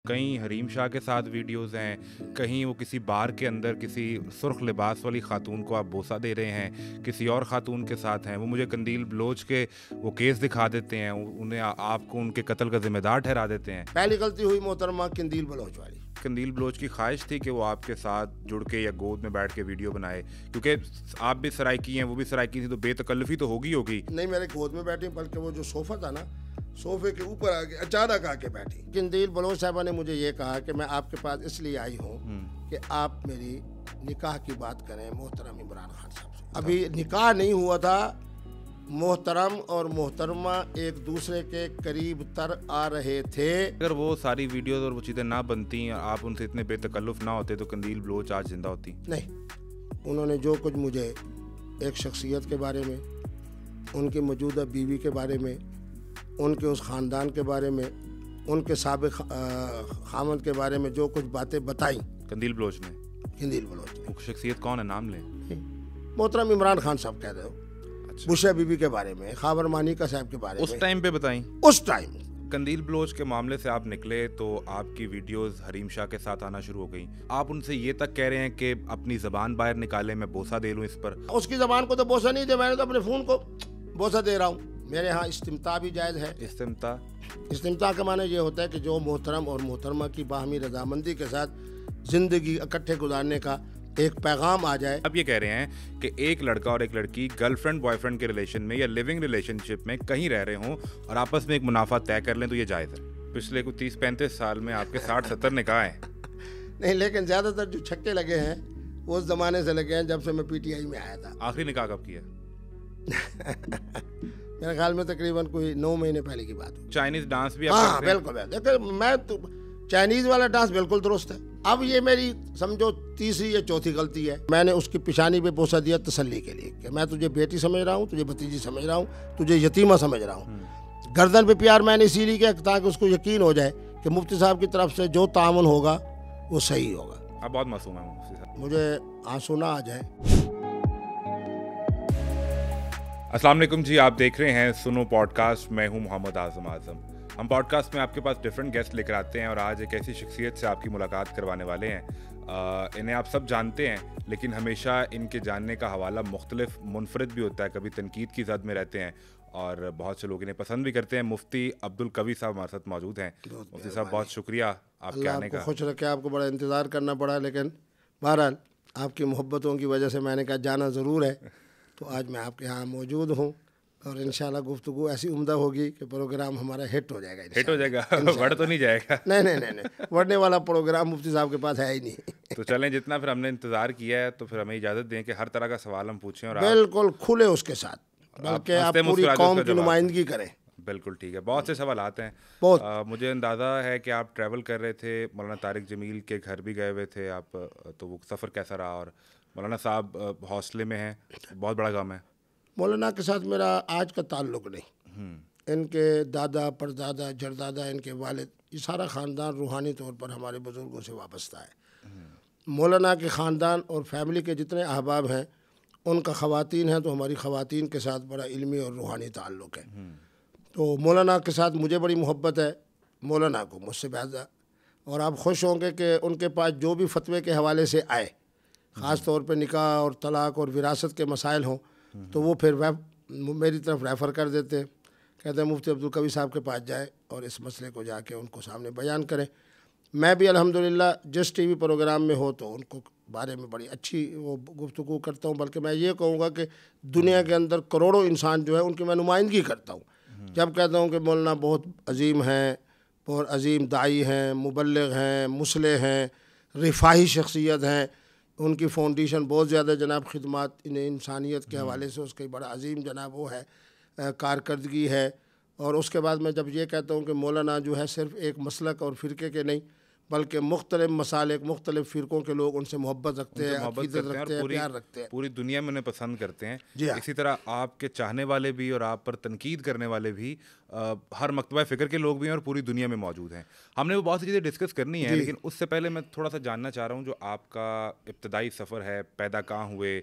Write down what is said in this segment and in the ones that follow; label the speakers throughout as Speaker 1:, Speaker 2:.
Speaker 1: कहीं हरीम शाह के साथ वीडियोस हैं, कहीं वो किसी बार के अंदर किसी सुर्ख लिबास वाली खातून को आप बोसा दे रहे हैं, किसी और खातून के साथ हैं। वो मुझे कंदील बलोच के वो केस दिखा देते हैं, उन्हें आपको उनके कत्ल का जिम्मेदार ठहरा देते हैं।
Speaker 2: पहली गलती हुई मोहतरमा कंदील बलोच वाली।
Speaker 1: कंदील बलोच की ख्वाहिश थी कि वो आपके साथ जुड़ के या गोद में बैठ के वीडियो बनाए, क्योंकि आप भी सराइकी हैं, वो भी सराइकी थी, तो बेतकल्लुफी तो होगी।
Speaker 2: नहीं, मेरे गोद में बैठी, बल्कि वो जो सोफा था ना, सोफे के ऊपर आके अचानक आके बैठी। कंदील बलोच साहबा ने मुझे ये कहा कि मैं आपके पास इसलिए आई हूँ कि आप मेरी निकाह की बात करें मोहतरम इमरान खान साहब से। अभी निकाह नहीं हुआ था, मोहतरम और मोहतरमा एक दूसरे के करीब तर आ रहे थे।
Speaker 1: अगर वो सारी वीडियोस और वो चीज़ें ना बनती और आप उनसे इतने बेतकल्लुफ ना होते तो कंदील बलोच आज जिंदा होती
Speaker 2: नहीं। उन्होंने जो कुछ मुझे एक शख्सियत के बारे में, उनकी मौजूदा बीवी के बारे में, उनके उस ख़ानदान के बारे में, उनके साबिक खामद के बारे में जो कुछ बातें बताई
Speaker 1: कंदील बलोच ने।
Speaker 2: कंदील बलोच ने।
Speaker 1: वो शख्सियत कौन है, नाम लें?
Speaker 2: मोहतरम इमरान खान साहब कह रहे हो। अच्छा। बुशरा बीबी के बारे में, खाबर मानिका साहब के बारे में
Speaker 1: उस टाइम पे बताई।
Speaker 2: उस टाइम
Speaker 1: कंदील बलोच के मामले से आप निकले तो आपकी वीडियोस हरीम शाह के साथ आना शुरू हो गई। आप उनसे ये तक कह रहे हैं कि अपनी ज़बान बाहर निकाले, मैं बोसा दे लूँ इस पर।
Speaker 2: उसकी ज़बान को तो बोसा नहीं दे, मैंने तो अपने फ़ोन को बोसा दे रहा हूँ। मेरे यहाँ इस्तिमता भी जायज़ है। इस्तिमता का माने ये होता है कि जो मोहतरम और मोहतरमा की बाहमी रजामंदी के साथ ज़िंदगी इकट्ठे गुजारने का एक पैगाम आ जाए।
Speaker 1: अब ये कह रहे हैं कि एक लड़का और एक लड़की गर्लफ्रेंड बॉयफ्रेंड के रिलेशन में या लिविंग रिलेशनशिप में कहीं रह रहे हों और आपस में एक मुनाफा तय कर लें तो ये जायज़ है। पिछले कुछ 30-35 साल में आपके 60-70 निकाह हैं।
Speaker 2: नहीं, लेकिन ज़्यादातर जो छक्के लगे हैं वो उस ज़माने से लगे हैं जब से मैं पीटीआई में आया था।
Speaker 1: आखिरी निकाह कब किया?
Speaker 2: मेरे ख्याल में तकरीबन कोई 9 महीने पहले की बात हो।
Speaker 1: चाइनीज़ डांस भी?
Speaker 2: हाँ बिल्कुल। देखिए, मैं तो चाइनीज़ वाला डांस बिल्कुल दुरुस्त है। अब ये मेरी समझो तीसरी या चौथी गलती है। मैंने उसकी पिशानी पे बोसा दिया तसल्ली के लिए कि मैं तुझे बेटी समझ रहा हूँ, तुझे भतीजी समझ रहा हूँ, तुझे यतीमा समझ रहा हूँ। गर्दन पे प्यार मैंने इसीलिए किया ताकि उसको यकीन हो जाए कि मुफ्ती साहब की तरफ से जो तामुन होगा वो सही होगा।
Speaker 1: आप बहुत मासूम हैं मुफ्ती साहब।
Speaker 2: मुझे आंसू ना आ जाए।
Speaker 1: अस्सलाम वालेकुम जी, आप देख रहे हैं सुनो पॉडकास्ट। मैं हूं मोहम्मद आज़म। हम पॉडकास्ट में आपके पास डिफरेंट गेस्ट लेकर आते हैं और आज एक ऐसी शख्सियत से आपकी मुलाकात करवाने वाले हैं। इन्हें आप सब जानते हैं, लेकिन हमेशा इनके जानने का हवाला मुख्तलिफ मुनफरद भी होता है। कभी तनकीद की जद में रहते हैं और बहुत से लोग इन्हें पसंद भी करते हैं। मुफ्ती अब्दुल कवी साहब हमारे साथ मौजूद हैं। मुफ्ती साहब, बहुत शुक्रिया आपके आने का।
Speaker 2: खुश रखे। आपको बड़ा इंतज़ार करना पड़ा, लेकिन बहरहाल आपकी मोहब्बतों की वजह से मैंने कहा जाना ज़रूर है, तो आज मैं आपके यहाँ मौजूद हूँ और इंशाल्लाह गुफ्तगू ऐसी उम्दा होगी कि प्रोग्राम हमारा हिट हो जाएगा।
Speaker 1: बढ़ तो नहीं जाएगा?
Speaker 2: नहीं, बढ़ने वाला प्रोग्राम मुफ्ती साहब के पास है ही नहीं।
Speaker 1: तो चलें, जितना फिर हमने इंतज़ार किया है तो फिर हमें इजाज़त दें कि हर तरह का सवाल हम पूछें और
Speaker 2: बिल्कुल खुले उसके साथ, बल्कि आप पूरी कौम की नुमाइंदगी करें।
Speaker 1: बिल्कुल ठीक है। बहुत से सवाल आते हैं। मुझे अंदाज़ा है कि आप ट्रैवल कर रहे थे, मौलाना तारिक जमील के घर भी गए हुए थे आप, तो वो सफ़र कैसा रहा? और मौलाना साहब हौसले में हैं, बहुत बड़ा काम है।
Speaker 2: मौलाना के साथ मेरा आज का ताल्लुक़ नहीं। इनके दादा, परदादा, जरदादा, इनके वालिद, ये सारा ख़ानदान रूहानी तौर पर हमारे बुज़ुर्गों से वाबस्ता है। मौलाना के ख़ानदान और फैमिली के जितने अहबाब हैं, उनका ख़वातीन हैं तो हमारी ख़वातीन के साथ बड़ा इल्मी और रूहानी ताल्लुक़ है। तो मौलाना के साथ मुझे बड़ी मोहब्बत है, मौलाना को मुझसे ज़्यादा। और आप खुश होंगे कि उनके पास जो भी फतवे के हवाले से आए, ख़ास तौर पे निकाह और तलाक़ और विरासत के मसाइल हों, तो वो फिर मेरी तरफ रेफ़र कर देते हैं। कहते हैं मुफ्ती अब्दुल कवी साहब के पास जाए और इस मसले को जाके उनको सामने बयान करें। मैं भी अल्हम्दुलिल्लाह जिस टीवी प्रोग्राम में हो तो उनको बारे में बड़ी अच्छी वो गुफ्तगू करता हूँ। बल्कि मैं ये कहूँगा कि दुनिया के अंदर करोड़ों इंसान जो है उनकी मैं नुमाइंदगी करता हूँ। जब कहता हूँ कि मौलाना बहुत अजीम हैं, बहुत अजीम दाई हैं, मुबल्लिग हैं, मुसलिह हैं, रिफाही शख्सियत हैं, उनकी फाउंडेशन बहुत ज़्यादा जनाब खिदमत इंसानियत के हवाले से उसकी बड़ा अजीम जनाब वो है कारकर्दगी है। और उसके बाद मैं जब ये कहता हूँ कि मौलाना जो है सिर्फ़ एक मसलक और फ़िरके के नहीं, बल्कि मुख्तलिफ़ मसालिक, मुख्तलिफ़ फ़िरक़ों के लोग उनसे मोहब्बत रखते हैं, अक़ीदत रखते हैं, प्यार रखते हैं,
Speaker 1: पूरी दुनिया में उन्हें पसंद करते हैं।
Speaker 2: इसी
Speaker 1: तरह आपके चाहने वाले भी और आप पर तनकीद करने वाले भी हर मकतबा फ़िक्र के लोग भी हैं और पूरी दुनिया में मौजूद हैं। हमने वो बहुत सी चीज़ें डिस्कस करनी है, लेकिन उससे पहले मैं थोड़ा सा जानना चाह रहा हूँ जो आपका इब्तदाई सफ़र है, पैदा कहाँ हुए?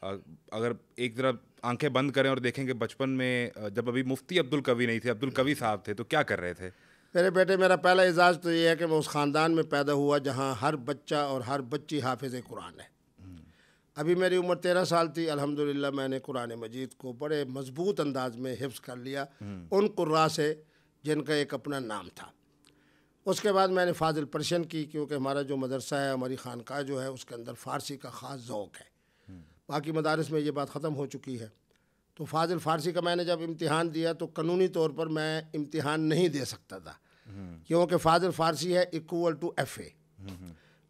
Speaker 1: अगर एक तरफ आंखें बंद करें और देखें कि बचपन में जब अभी मुफ्ती अब्दुल कवी नहीं थे, अब्दुल कवी साहब थे, तो क्या कर रहे थे?
Speaker 2: मेरे बेटे, मेरा पहला एजाज़ तो ये है कि मैं उस ख़ानदान में पैदा हुआ जहाँ हर बच्चा और हर बच्ची हाफिज़ कुरान है। अभी मेरी उम्र 13 साल थी, अल्हम्दुलिल्लाह मैंने कुरान मजीद को बड़े मजबूत अंदाज में हिफ्ज़ कर लिया उन कुर्रा से जिनका एक अपना नाम था। उसके बाद मैंने फ़ाज़िल पर्शियन की, क्योंकि हमारा जो मदरसा है, हमारी खानका जो है, उसके अंदर फ़ारसी का ख़ास ज़ौक़ है। बाकी मदारिस में ये बात ख़त्म हो चुकी है। तो फ़ाज़िल फ़ारसी का मैंने जब इम्तिहान दिया तो कानूनी तौर पर मैं इम्तिहान नहीं दे सकता था, क्योंकि फ़ाज़िल फ़ारसी है इक्वल टू FA।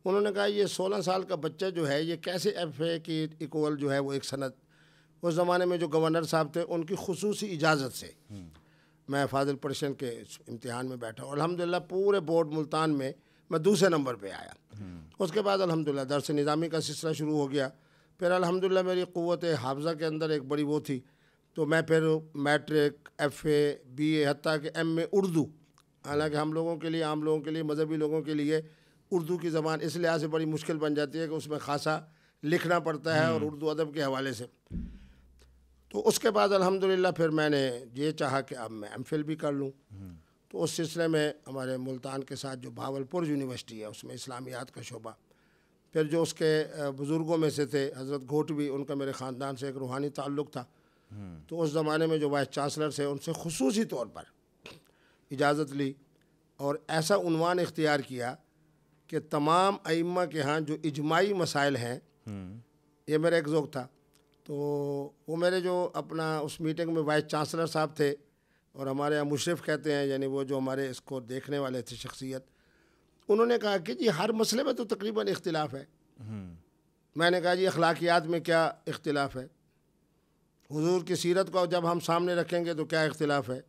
Speaker 2: उन्होंने कहा ये 16 साल का बच्चा जो है ये कैसे FA की इक्वल जो है वो एक सनद। उस ज़माने में जो गवर्नर साहब थे उनकी खुसूसी इजाज़त से मैं फ़ाज़िल पर्शियन के इम्तिहान में बैठा और अल्हम्दुलिल्लाह पूरे बोर्ड मुल्तान में मैं दूसरे नंबर पे आया। उसके बाद अल्हम्दुलिल्लाह दर्स निज़ामी का सिलसिला शुरू हो गया। फिर अल्हम्दुलिल्लाह मेरी क़ुव्वत हाफ़ज़ा के अंदर एक बड़ी वो थी, तो मैं फिर मैट्रिक, FA, BA, हत्ता कि MA उर्दू, हालांकि हम लोगों के लिए, आम लोगों के लिए, मजहबी लोगों के लिए उर्दू की ज़बान इस लिहाज से बड़ी मुश्किल बन जाती है कि उसमें खासा लिखना पड़ता है और उर्दू अदब के हवाले से। तो उसके बाद अल्हम्दुलिल्लाह फिर मैंने ये चाहा कि अब मैं MPhil भी कर लूँ। तो उस सिलसिले में हमारे मुल्तान के साथ जो भावलपुर यूनिवर्सिटी है उसमें इस्लामियात का शोबा, फिर जो उसके बुज़ुर्गों में से थे हज़रत घोटवी, उनका मेरे ख़ानदान से एक रूहानी ताल्लुक़ था। तो उस ज़माने में जो वाइस चांसलर थे उनसे खुसूसी तौर पर इजाज़त ली और ऐसा उन्वान इख्तियार किया कि तमाम अइम्मा के यहाँ जो इजमाई मसाइल हैं, ये मेरा एक ज़ौक़ था। तो वो मेरे जो अपना उस मीटिंग में वाइस चांसलर साहब थे और हमारे यहाँ मुशरिफ़ कहते हैं, यानी वो जो हमारे इसको देखने वाले थे शख्सियत, उन्होंने कहा कि जी हर मसले में तो तकरीबन इख्तिलाफ है। मैंने कहा जी अखलाकियात में क्या इख्तिलाफ है, हुजूर की सीरत को जब हम सामने रखेंगे तो क्या इख्तिलाफ है,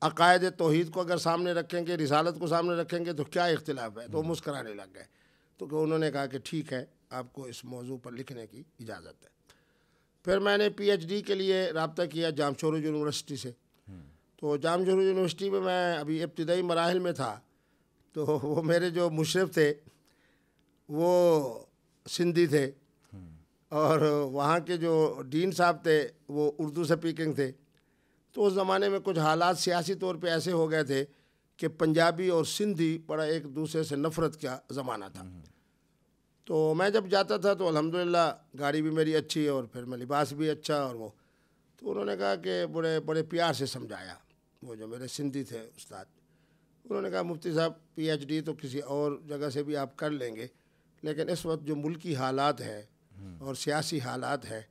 Speaker 2: अक़ायद तौहीद को अगर सामने रखेंगे, रिसालत को सामने रखेंगे तो क्या इख्तिलाफ है। तो वो मुस्कराने लग गए। तो उन्होंने कहा कि ठीक है, आपको इस मौजू पर लिखने की इजाज़त है। फिर मैंने PhD के लिए रब्ता किया जामशोर यूनिवर्सिटी से। तो जामशोर यूनिवर्सिटी में मैं अभी इब्तिदाई मराहिल में था, तो वो मेरे जो मुशरिफ़ थे वो सिंधी थे और वहाँ के जो डीन साहब थे वो उर्दू स्पीकिंग थे। तो उस ज़माने में कुछ हालात सियासी तौर पे ऐसे हो गए थे कि पंजाबी और सिंधी बड़ा एक दूसरे से नफ़रत का ज़माना था। तो मैं जब जाता था तो अल्हम्दुलिल्लाह गाड़ी भी मेरी अच्छी और फिर मैं लिबास भी अच्छा और वो, तो उन्होंने कहा कि बड़े बड़े प्यार से समझाया, वो जो मेरे सिंधी थे उस्ताद, उन्होंने कहा मुफ्ती साहब PhD तो किसी और जगह से भी आप कर लेंगे, लेकिन इस वक्त जो मुल्की हालात हैं और सियासी हालात हैं,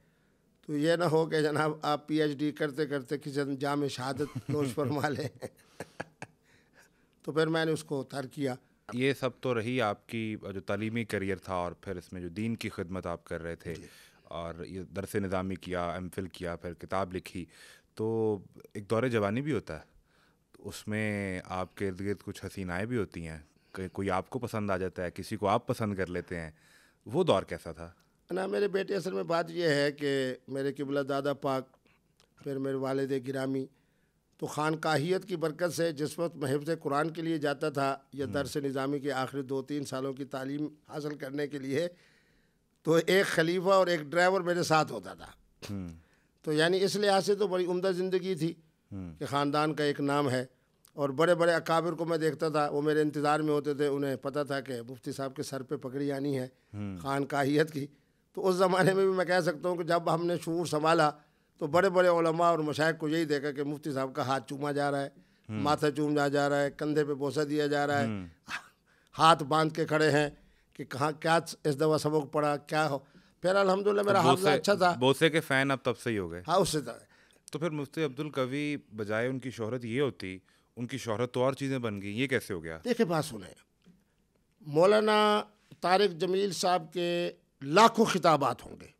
Speaker 2: तो ये ना हो कि जनाब आप PhD करते करते किसी जाम शहादत नोश फरमा लें। तो फिर मैंने उसको तर्क किया।
Speaker 1: ये सब तो रही आपकी जो तालीमी करियर था, और फिर इसमें जो दीन की खिदमत आप कर रहे थे और ये दरस निज़ामी किया, MPhil किया, फिर किताब लिखी, तो एक दौरे जवानी भी होता है, तो उसमें आपके इर्द गिर्द कुछ हसीनाएँ भी होती हैं, कोई आपको पसंद आ जाता है, किसी को आप पसंद कर लेते हैं, वो दौर कैसा था?
Speaker 2: ना मेरे बेटे, असल में बात यह है कि मेरे किबला दादा पाक, फिर मेरे वालिद गिरामी, तो खानकाहियत की बरकत से जिस वक्त मैं हिफ्ज़ कुरान के लिए जाता था या दरस निज़ामी के आखिरी 2-3 सालों की तालीम हासिल करने के लिए, तो एक खलीफा और एक ड्राइवर मेरे साथ होता था। तो यानी इस लिहाज से तो बड़ी उम्दा ज़िंदगी थी कि ख़ानदान का एक नाम है और बड़े बड़े अकाबिर को मैं देखता था, वो मेरे इंतज़ार में होते थे, उन्हें पता था कि मुफ्ती साहब के सर पे पगड़ी आनी है खानकाहियत की। तो उस ज़माने में भी मैं कह सकता हूँ कि जब हमने शऊर संभाला तो बड़े बड़े उलमा और मशाइख को यही देखा कि मुफ्ती साहब का हाथ चूमा जा रहा है, माथा चूमा जा रहा है, कंधे पे बोसा दिया जा रहा है, हाथ बांध के खड़े हैं कि कहाँ क्या इस दफ़ा सबक पड़ा, क्या हो। फिर अल्हम्दुलिल्लाह मेरा हाफिज़ा अच्छा था।
Speaker 1: बोसे के फ़ैन अब तब से ही हो गए?
Speaker 2: हाँ, उससे था।
Speaker 1: तो फिर मुफ्ती अब्दुल कवी बजाय उनकी शोहरत ये होती, उनकी शोहरत तो और चीज़ें बन गई, ये कैसे हो गया?
Speaker 2: देखिए बात सुने, मौलाना तारिक जमील साहब के लाखों खिताबात होंगे,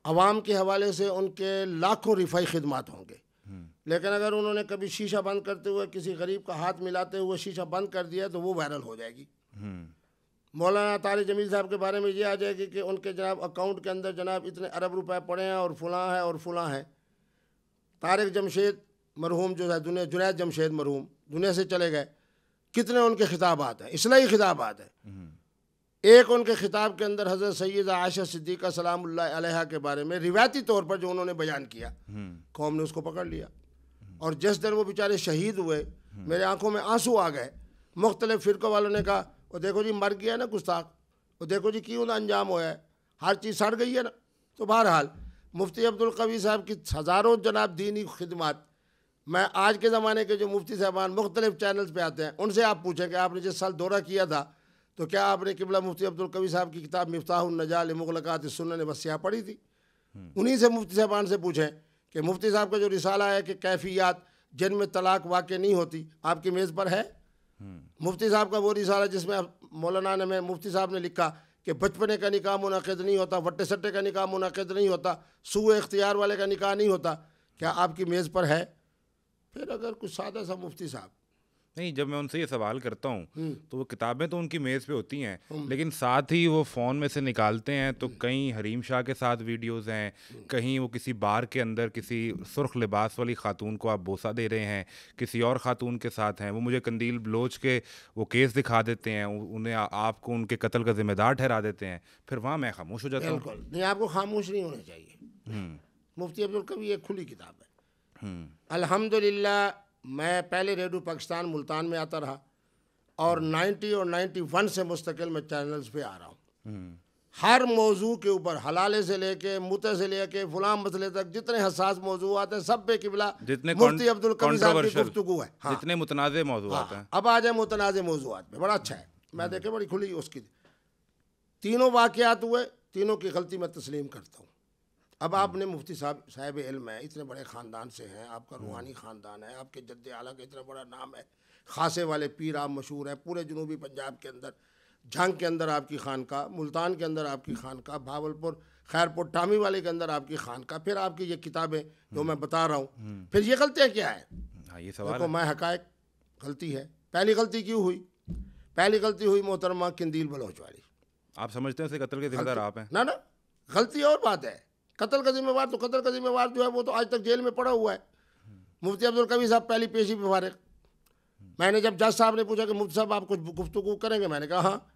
Speaker 2: अवाम के हवाले से उनके लाखों रिफाई खिदमात होंगे, लेकिन अगर उन्होंने कभी शीशा बंद करते हुए किसी गरीब का हाथ मिलाते हुए शीशा बंद कर दिया तो वो वायरल हो जाएगी। मौलाना तारिक जमील साहब के बारे में ये आ जाएगी कि उनके जनाब अकाउंट के अंदर जनाब इतने अरब रुपए पड़े हैं और फलां है और फलां है। तारिक जमशेद मरहूम जो है दुनिया, जुनैद जमशेद मरहूम दुनिया से चले गए, कितने उनके खिताबात हैं, इस्लाही खिताबात हैं। एक उनके खिताब के अंदर हज़रत सैयदा आयशा सिद्दीक़ा सलामुल्लाह अलैहा के बारे में रिवायती तौर पर जो उन्होंने बयान किया, कौम ने उसको पकड़ लिया और जिस दिन वो बेचारे शहीद हुए मेरे आंखों में आंसू आ गए। मुख्तलिफ फ़िरक़ों वालों ने कहा वो देखो जी मर गया ना गुस्ताख, वो देखो जी क्यों ना अंजाम होया है, हर चीज़ सड़ गई है ना। तो बहरहाल मुफ्ती अब्दुल कवी साहब की हज़ारों जनाब दीनी खिदमत, मैं आज के ज़माने के जो मुफ्ती साहबान मुख्तलिफ चैनल्स पे आते हैं उनसे आप पूछें कि आपने जिस साल दौरा किया था तो क्या आपने किबला मुफ्ती अब्दुल कवी साहब की किताब मिफ्ताहुन नजा लिमुग़लक़ात सुन्नन वस्सिया पढ़ी थी? उन्हीं से मुफ्ती साहबान से पूछें कि मुफ्ती साहब का जो रिसाला है कि कैफियत जिनमें तलाक वाक़ नहीं होती आपकी मेज़ पर है? मुफ्ती साहब का वो रिसाला जिसमें मौलाना ने में मुफ्ती साहब ने लिखा कि बचपने का निकाह मुनाक़िद नहीं होता, वट्टे सट्टे का निकाह मुनाक़िद नहीं होता, सूए इख्तियार वाले का निकाह नहीं होता, क्या आपकी मेज़ पर है? फिर अगर कुछ सादा सा मुफ्ती साहब
Speaker 1: नहीं, जब मैं उनसे ये सवाल करता हूँ तो वो किताबें तो उनकी मेज़ पे होती हैं, लेकिन साथ ही वो फ़ोन में से निकालते हैं तो कहीं हरीम शाह के साथ वीडियोस हैं, कहीं वो किसी बार के अंदर किसी सुर्ख लिबास वाली खातून को आप बोसा दे रहे हैं, किसी और खातून के साथ हैं। वो मुझे कंदील बलोच के वो केस दिखा देते हैं, उन्हें आपको उनके कत्ल का जिम्मेदार ठहरा देते हैं। फिर वहाँ मैं खामोश हो जाता हूँ।
Speaker 2: बिल्कुल नहीं, आपको खामोश नहीं होना चाहिए। मुफ्ती अब्दुल कवी एक खुली किताब है। अल्हम्दुलिल्लाह मैं पहले रेडियो पाकिस्तान मुल्तान में आता रहा और 90 और 91 से मुस्तकिल मैं चैनल्स पे आ रहा हूँ। हर मौजू के ऊपर हलाले से लेके मुते से लेके फलां मसले तक जितने हसास मौजू आते हैं सब पे किबला मुफ्ती अब्दुल कवी साहब की गुफ्तगू है। हाँ,
Speaker 1: जितने मुतनाज़े मौज़ूआत हैं।
Speaker 2: अब आ जाए मुतनाज़े मौजूआत पे, बड़ा अच्छा है। मैं देखे बड़ी खुली उसकी तीनों वाक़यात हुए, तीनों की गलती मैं तस्लीम करता हूँ। अब आपने मुफ्ती साहब इल्म है, इतने बड़े ख़ानदान से हैं, आपका रूहानी ख़ानदान है, आपके जद्द आला का इतना बड़ा नाम है, खासे वाले पीर आप मशहूर हैं पूरे जनूबी पंजाब के अंदर, झंग के अंदर आपकी खानका, मुल्तान के अंदर आपकी खानका, भावलपुर खैरपुर टामी वाले के अंदर आपकी खानका, फिर आपकी ये किताबें जो मैं बता रहा हूँ, फिर ये गलतियाँ क्या है?
Speaker 1: हाँ, ये सवाल
Speaker 2: देखो मैं हकायक गलती है। पहली गलती क्यों हुई? पहली गलती हुई मोहतरमा कंदील बलोच वाली।
Speaker 1: आप समझते हैं कत्ल के जिम्मेदार आप हैं?
Speaker 2: ना ना, गलती और बात है। कत्ल का जिम्मेवार तो कत्ल का जिम्मेवार जो है वो तो आज तक जेल में पड़ा हुआ है। मुफ्ती अब्दुल कवी साहब पहली पेशी पे फारिग। मैंने जब जज साहब ने पूछा कि मुफ्ती साहब आप कुछ गुफ्तगू करेंगे, मैंने कहा हाँ।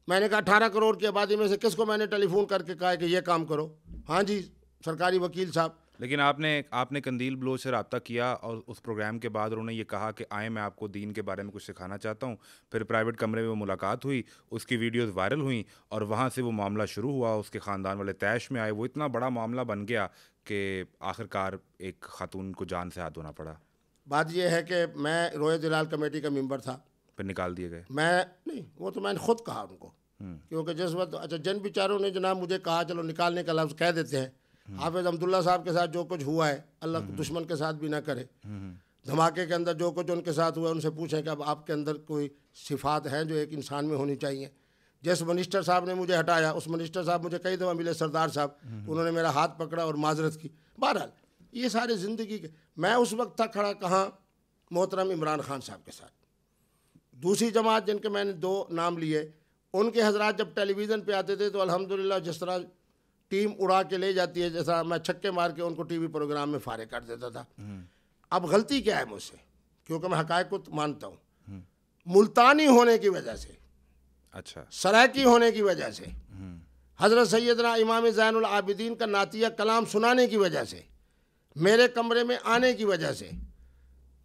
Speaker 2: मैंने कहा 18 करोड़ की आबादी में से किसको मैंने टेलीफोन करके कहा कि ये काम करो? हाँ जी, सरकारी वकील साहब।
Speaker 1: लेकिन आपने कंदील बलोच से रब्ता किया और उस प्रोग्राम के बाद उन्होंने ये कहा कि आए मैं आपको दीन के बारे में कुछ सिखाना चाहता हूँ। फिर प्राइवेट कमरे में वो मुलाकात हुई, उसकी वीडियोस वायरल हुई और वहाँ से वो मामला शुरू हुआ। उसके ख़ानदान वाले तैश में आए, वो इतना बड़ा मामला बन गया कि आखिरकार एक खातून को जान से हाथ धोना पड़ा।
Speaker 2: बात यह है कि मैं रोए दिलाल कमेटी का मेंबर था,
Speaker 1: फिर निकाल दिए गए।
Speaker 2: मैं नहीं, वो तो मैंने खुद कहा उनको, क्योंकि जिस वक्त अच्छा जिन बेचारों ने जनाब मुझे कहा चलो निकालने का लफ्ज़ कह देते हैं, हाफिज़ अब्दुल्ला साहब के साथ जो कुछ हुआ है अल्लाह दुश्मन के साथ भी ना करे। धमाके के अंदर जो कुछ उनके साथ हुआ उनसे पूछें कि अब आपके अंदर कोई सिफात हैं जो एक इंसान में होनी चाहिए। जिस मिनिस्टर साहब ने मुझे हटाया उस मिनिस्टर साहब मुझे कई दफ़ा मिले, सरदार साहब, उन्होंने मेरा हाथ पकड़ा और माजरत की। बहरहाल ये सारे ज़िंदगी के, मैं उस वक्त था खड़ा कहाँ, मोहतरम इमरान खान साहब के साथ। दूसरी जमात जिनके मैंने 2 नाम लिए, उनके हजरात जब टेलीविज़न पे आते थे तो अल्हम्दुलिल्लाह जिस तरह टीम उड़ा के ले जाती है, जैसा मैं छक्के मार के उनको टीवी प्रोग्राम में फारिग कर देता था। अब गलती क्या है मुझसे? क्योंकि मैं हकायक को मानता हूँ, मुल्तानी होने की वजह से,
Speaker 1: अच्छा,
Speaker 2: सराकी होने की वजह से, हज़रत सैयदना इमाम ज़ैनुल आबिदीन का नातिया कलाम सुनाने की वजह से, मेरे कमरे में आने की वजह से,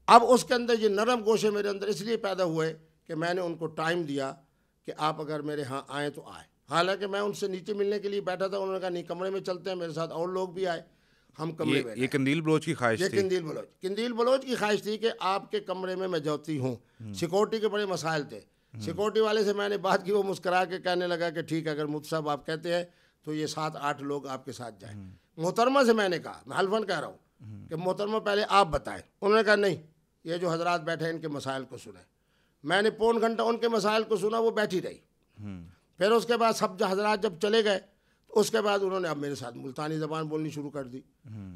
Speaker 2: अब उसके अंदर ये नरम गोशे मेरे अंदर इसलिए पैदा हुए कि मैंने उनको टाइम दिया कि आप अगर मेरे यहाँ आएँ तो आए। हालांकि मैं उनसे नीचे मिलने के लिए बैठा था, उन्होंने कहा नहीं कमरे में चलते हैं, मेरे साथ और लोग भी आए, हम कमरे में।
Speaker 1: ये कंदील बलोच की ख्वाहिश थी?
Speaker 2: कंदील बलोच की ख्वाहिश थी कि आपके कमरे में मैं जाती हूँ। सिक्योरिटी के बड़े मसाइल थे। सिक्योरिटी वाले से मैंने बात की, वो मुस्करा के कहने लगा कि ठीक है अगर मुफ्ती साहब आप कहते हैं तो ये 7-8 लोग आपके साथ जाए। मोहतरमा से मैंने कहा, मैं हल्फन कह रहा हूँ कि मोहतरमा पहले आप बताएं। उन्होंने कहा नहीं, ये जो हजरात बैठे हैं इनके मसाइल को सुने। मैंने पौन घंटा उनके मसाइल को सुना, वो बैठी रही। फिर उसके बाद सब हजरात जब चले गए तो उसके बाद उन्होंने अब मेरे साथ मुल्तानी ज़बान बोलनी शुरू कर दी।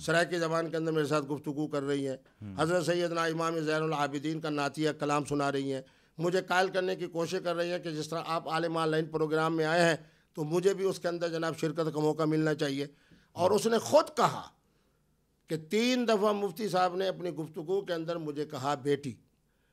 Speaker 2: सराइकी ज़बान के अंदर मेरे साथ गुफ्तगू कर रही हैं। हज़रत सैयदना इमाम ज़ैनुल आबिदीन का नातिया कलाम सुना रही हैं। मुझे कायल करने की कोशिश कर रही हैं कि जिस तरह आप आलिम ऑनलाइन प्रोग्राम में आए हैं तो मुझे भी उसके अंदर जनाब शिरकत का मौका मिलना चाहिए। और उसने ख़ुद कहा कि 3 दफ़ा मुफ्ती साहब ने अपनी गुफ्तगू के अंदर मुझे कहा बेटी,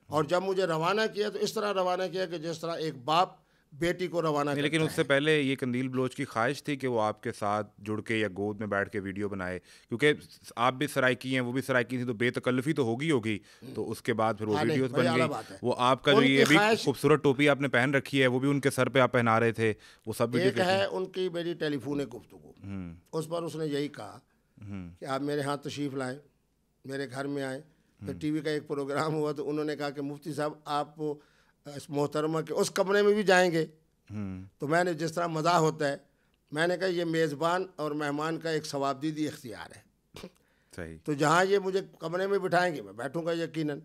Speaker 2: और जब मुझे रवाना किया तो इस तरह रवाना किया कि जिस तरह एक बाप बेटी को रवाना करता
Speaker 1: लेकिन उससे
Speaker 2: है।
Speaker 1: पहले ये कंदील बलोच की ख्वाहिश थी कि वो आपके साथ जुड़ के या गोद में बैठ के वीडियो बनाए, क्योंकि आप भी सराइकी हैं, वो भी सराइकी थी, तो बेतकल्लुफ़ी तो होगी। तो उसके बाद फिर वो
Speaker 2: हाँ नहीं,
Speaker 1: वीडियोस
Speaker 2: बड़ी
Speaker 1: बन
Speaker 2: आला
Speaker 1: गई।
Speaker 2: बात है।
Speaker 1: वो आपका जो
Speaker 2: उनकी
Speaker 1: ये भी
Speaker 2: ख्वाहिश
Speaker 1: खूबसूरत टोपी आपने पहन रखी है, वो भी उनके सर पे आप पहना रहे थे, वो सब वीडियो
Speaker 2: एक है उनकी मेरी टेलीफोन गुफ्तगू, उस पर उसने यही कहा कि आप मेरे यहाँ तशरीफ़ लाएं, मेरे घर में आएँ। फिर टीवी का एक प्रोग्राम हुआ तो उन्होंने कहा कि मुफ्ती साहब आप इस मोहतरमा के उस कमरे में भी जाएंगे। तो मैंने जिस तरह मज़ा होता है, मैंने कहा ये मेज़बान और मेहमान का एक सवाबदीदी इख्तियार है।
Speaker 1: सही।
Speaker 2: तो जहाँ ये मुझे कमरे में बिठाएंगे मैं बैठूंगा यकीनन।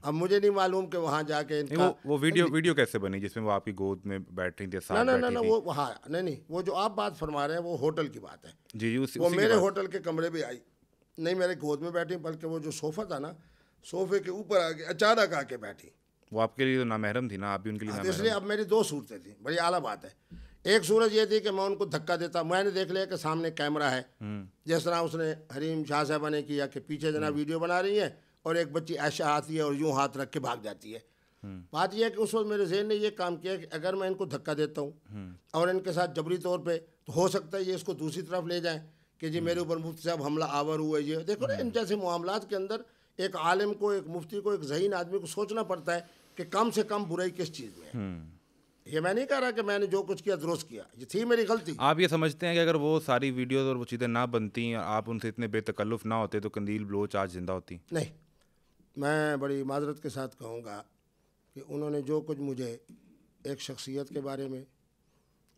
Speaker 2: अब मुझे नहीं मालूम कि वहाँ जाके
Speaker 1: नहीं,
Speaker 2: इनका
Speaker 1: वो वीडियो कैसे बनी जिसमें वो आपकी गोद में बैठ रही थी,
Speaker 2: ना
Speaker 1: साथ
Speaker 2: ना ना
Speaker 1: बैठी
Speaker 2: ना
Speaker 1: थी?
Speaker 2: वो हाँ नहीं, वो जो आप बात फरमा रहे हैं वो होटल की बात है।
Speaker 1: जी,
Speaker 2: वो
Speaker 1: उसी के
Speaker 2: मेरे
Speaker 1: बाद।
Speaker 2: होटल के कमरे में आई, नहीं मेरे गोद में बैठी, बल्कि वो जो सोफ़ा था ना, सोफे के ऊपर आके अचानक आके बैठी।
Speaker 1: वो आपके लिए तो नामहरम थी ना, आप भी उनके लिए
Speaker 2: तो
Speaker 1: नामहरम।
Speaker 2: इसलिए अब मेरी दो सूरतें थी, बड़ी आला बात है। एक सूरत ये थी कि मैं उनको धक्का देता, मैंने देख लिया कि सामने कैमरा है, जिस तरह उसने हरीम शाह साहबा ने किया कि पीछे जना वीडियो बना रही है और एक बच्ची ऐसा आती है और यूं हाथ रख के भाग जाती है। बात यह है कि उस वक्त मेरे जहन ने ये काम किया कि अगर मैं इनको धक्का देता हूँ और इनके साथ जबरी तौर पे, तो हो सकता है ये इसको दूसरी तरफ ले जाएं कि जी मेरे ऊपर मुफ्ती साहब हमला आवर हुआ है। ये देखो ना, इन जैसे मामलात के अंदर एक आलिम को, एक मुफ्ती को, एक ज़हीन आदमी को सोचना पड़ता है कि कम से कम बुराई किस चीज़ में है। ये मैं नहीं कह रहा कि मैंने जो कुछ किया दुरुस्त किया, ये थी मेरी गलती।
Speaker 1: आप ये समझते हैं कि अगर वो सारी वीडियोस और वो चीज़ें ना बनती, आप उनसे इतने बेतकल्लुफ़ ना होते, तो कंदील बलोच आज जिंदा होती?
Speaker 2: नहीं, मैं बड़ी माजरत के साथ कहूँगा कि उन्होंने जो कुछ मुझे एक शख्सियत के बारे में,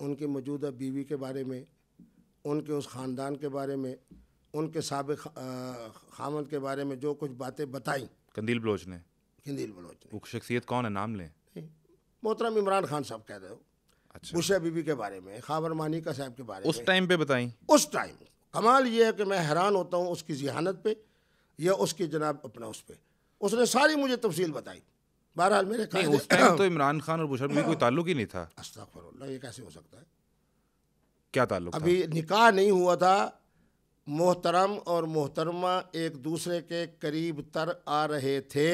Speaker 2: उनकी मौजूदा बीवी के बारे में, उनके उस ख़ानदान के बारे में, उनके साबिक़ खामद के बारे में जो कुछ बातें बताई
Speaker 1: कंदील बलोच ने,
Speaker 2: कंदील बलोच ने।
Speaker 1: वो शख्सियत कौन है, नाम लें?
Speaker 2: मोहतरम इमरान खान साहब कह रहे हो,
Speaker 1: अच्छा,
Speaker 2: बुशरा बीबी के बारे में, खाबर मानिका साहब के बारे में,
Speaker 1: उस टाइम पे बताई?
Speaker 2: उस टाइम कमाल ये है कि मैं हैरान होता हूँ उसकी ज़हानत पे या उसकी जनाब अपना उस पे, उसने सारी मुझे तफसील बताई। बहरहाल मेरे
Speaker 1: नहीं, उस टाइम तो इमरान खान और बुशरा बीबी कोई ताल्लुक ही नहीं था।
Speaker 2: अस्तगफुरुल्लाह, ये कैसे हो सकता है?
Speaker 1: क्या ताल्लुक था?
Speaker 2: अभी निकाह नहीं हुआ था, मोहतरम और मोहतरमा एक दूसरे के करीब तर आ रहे थे।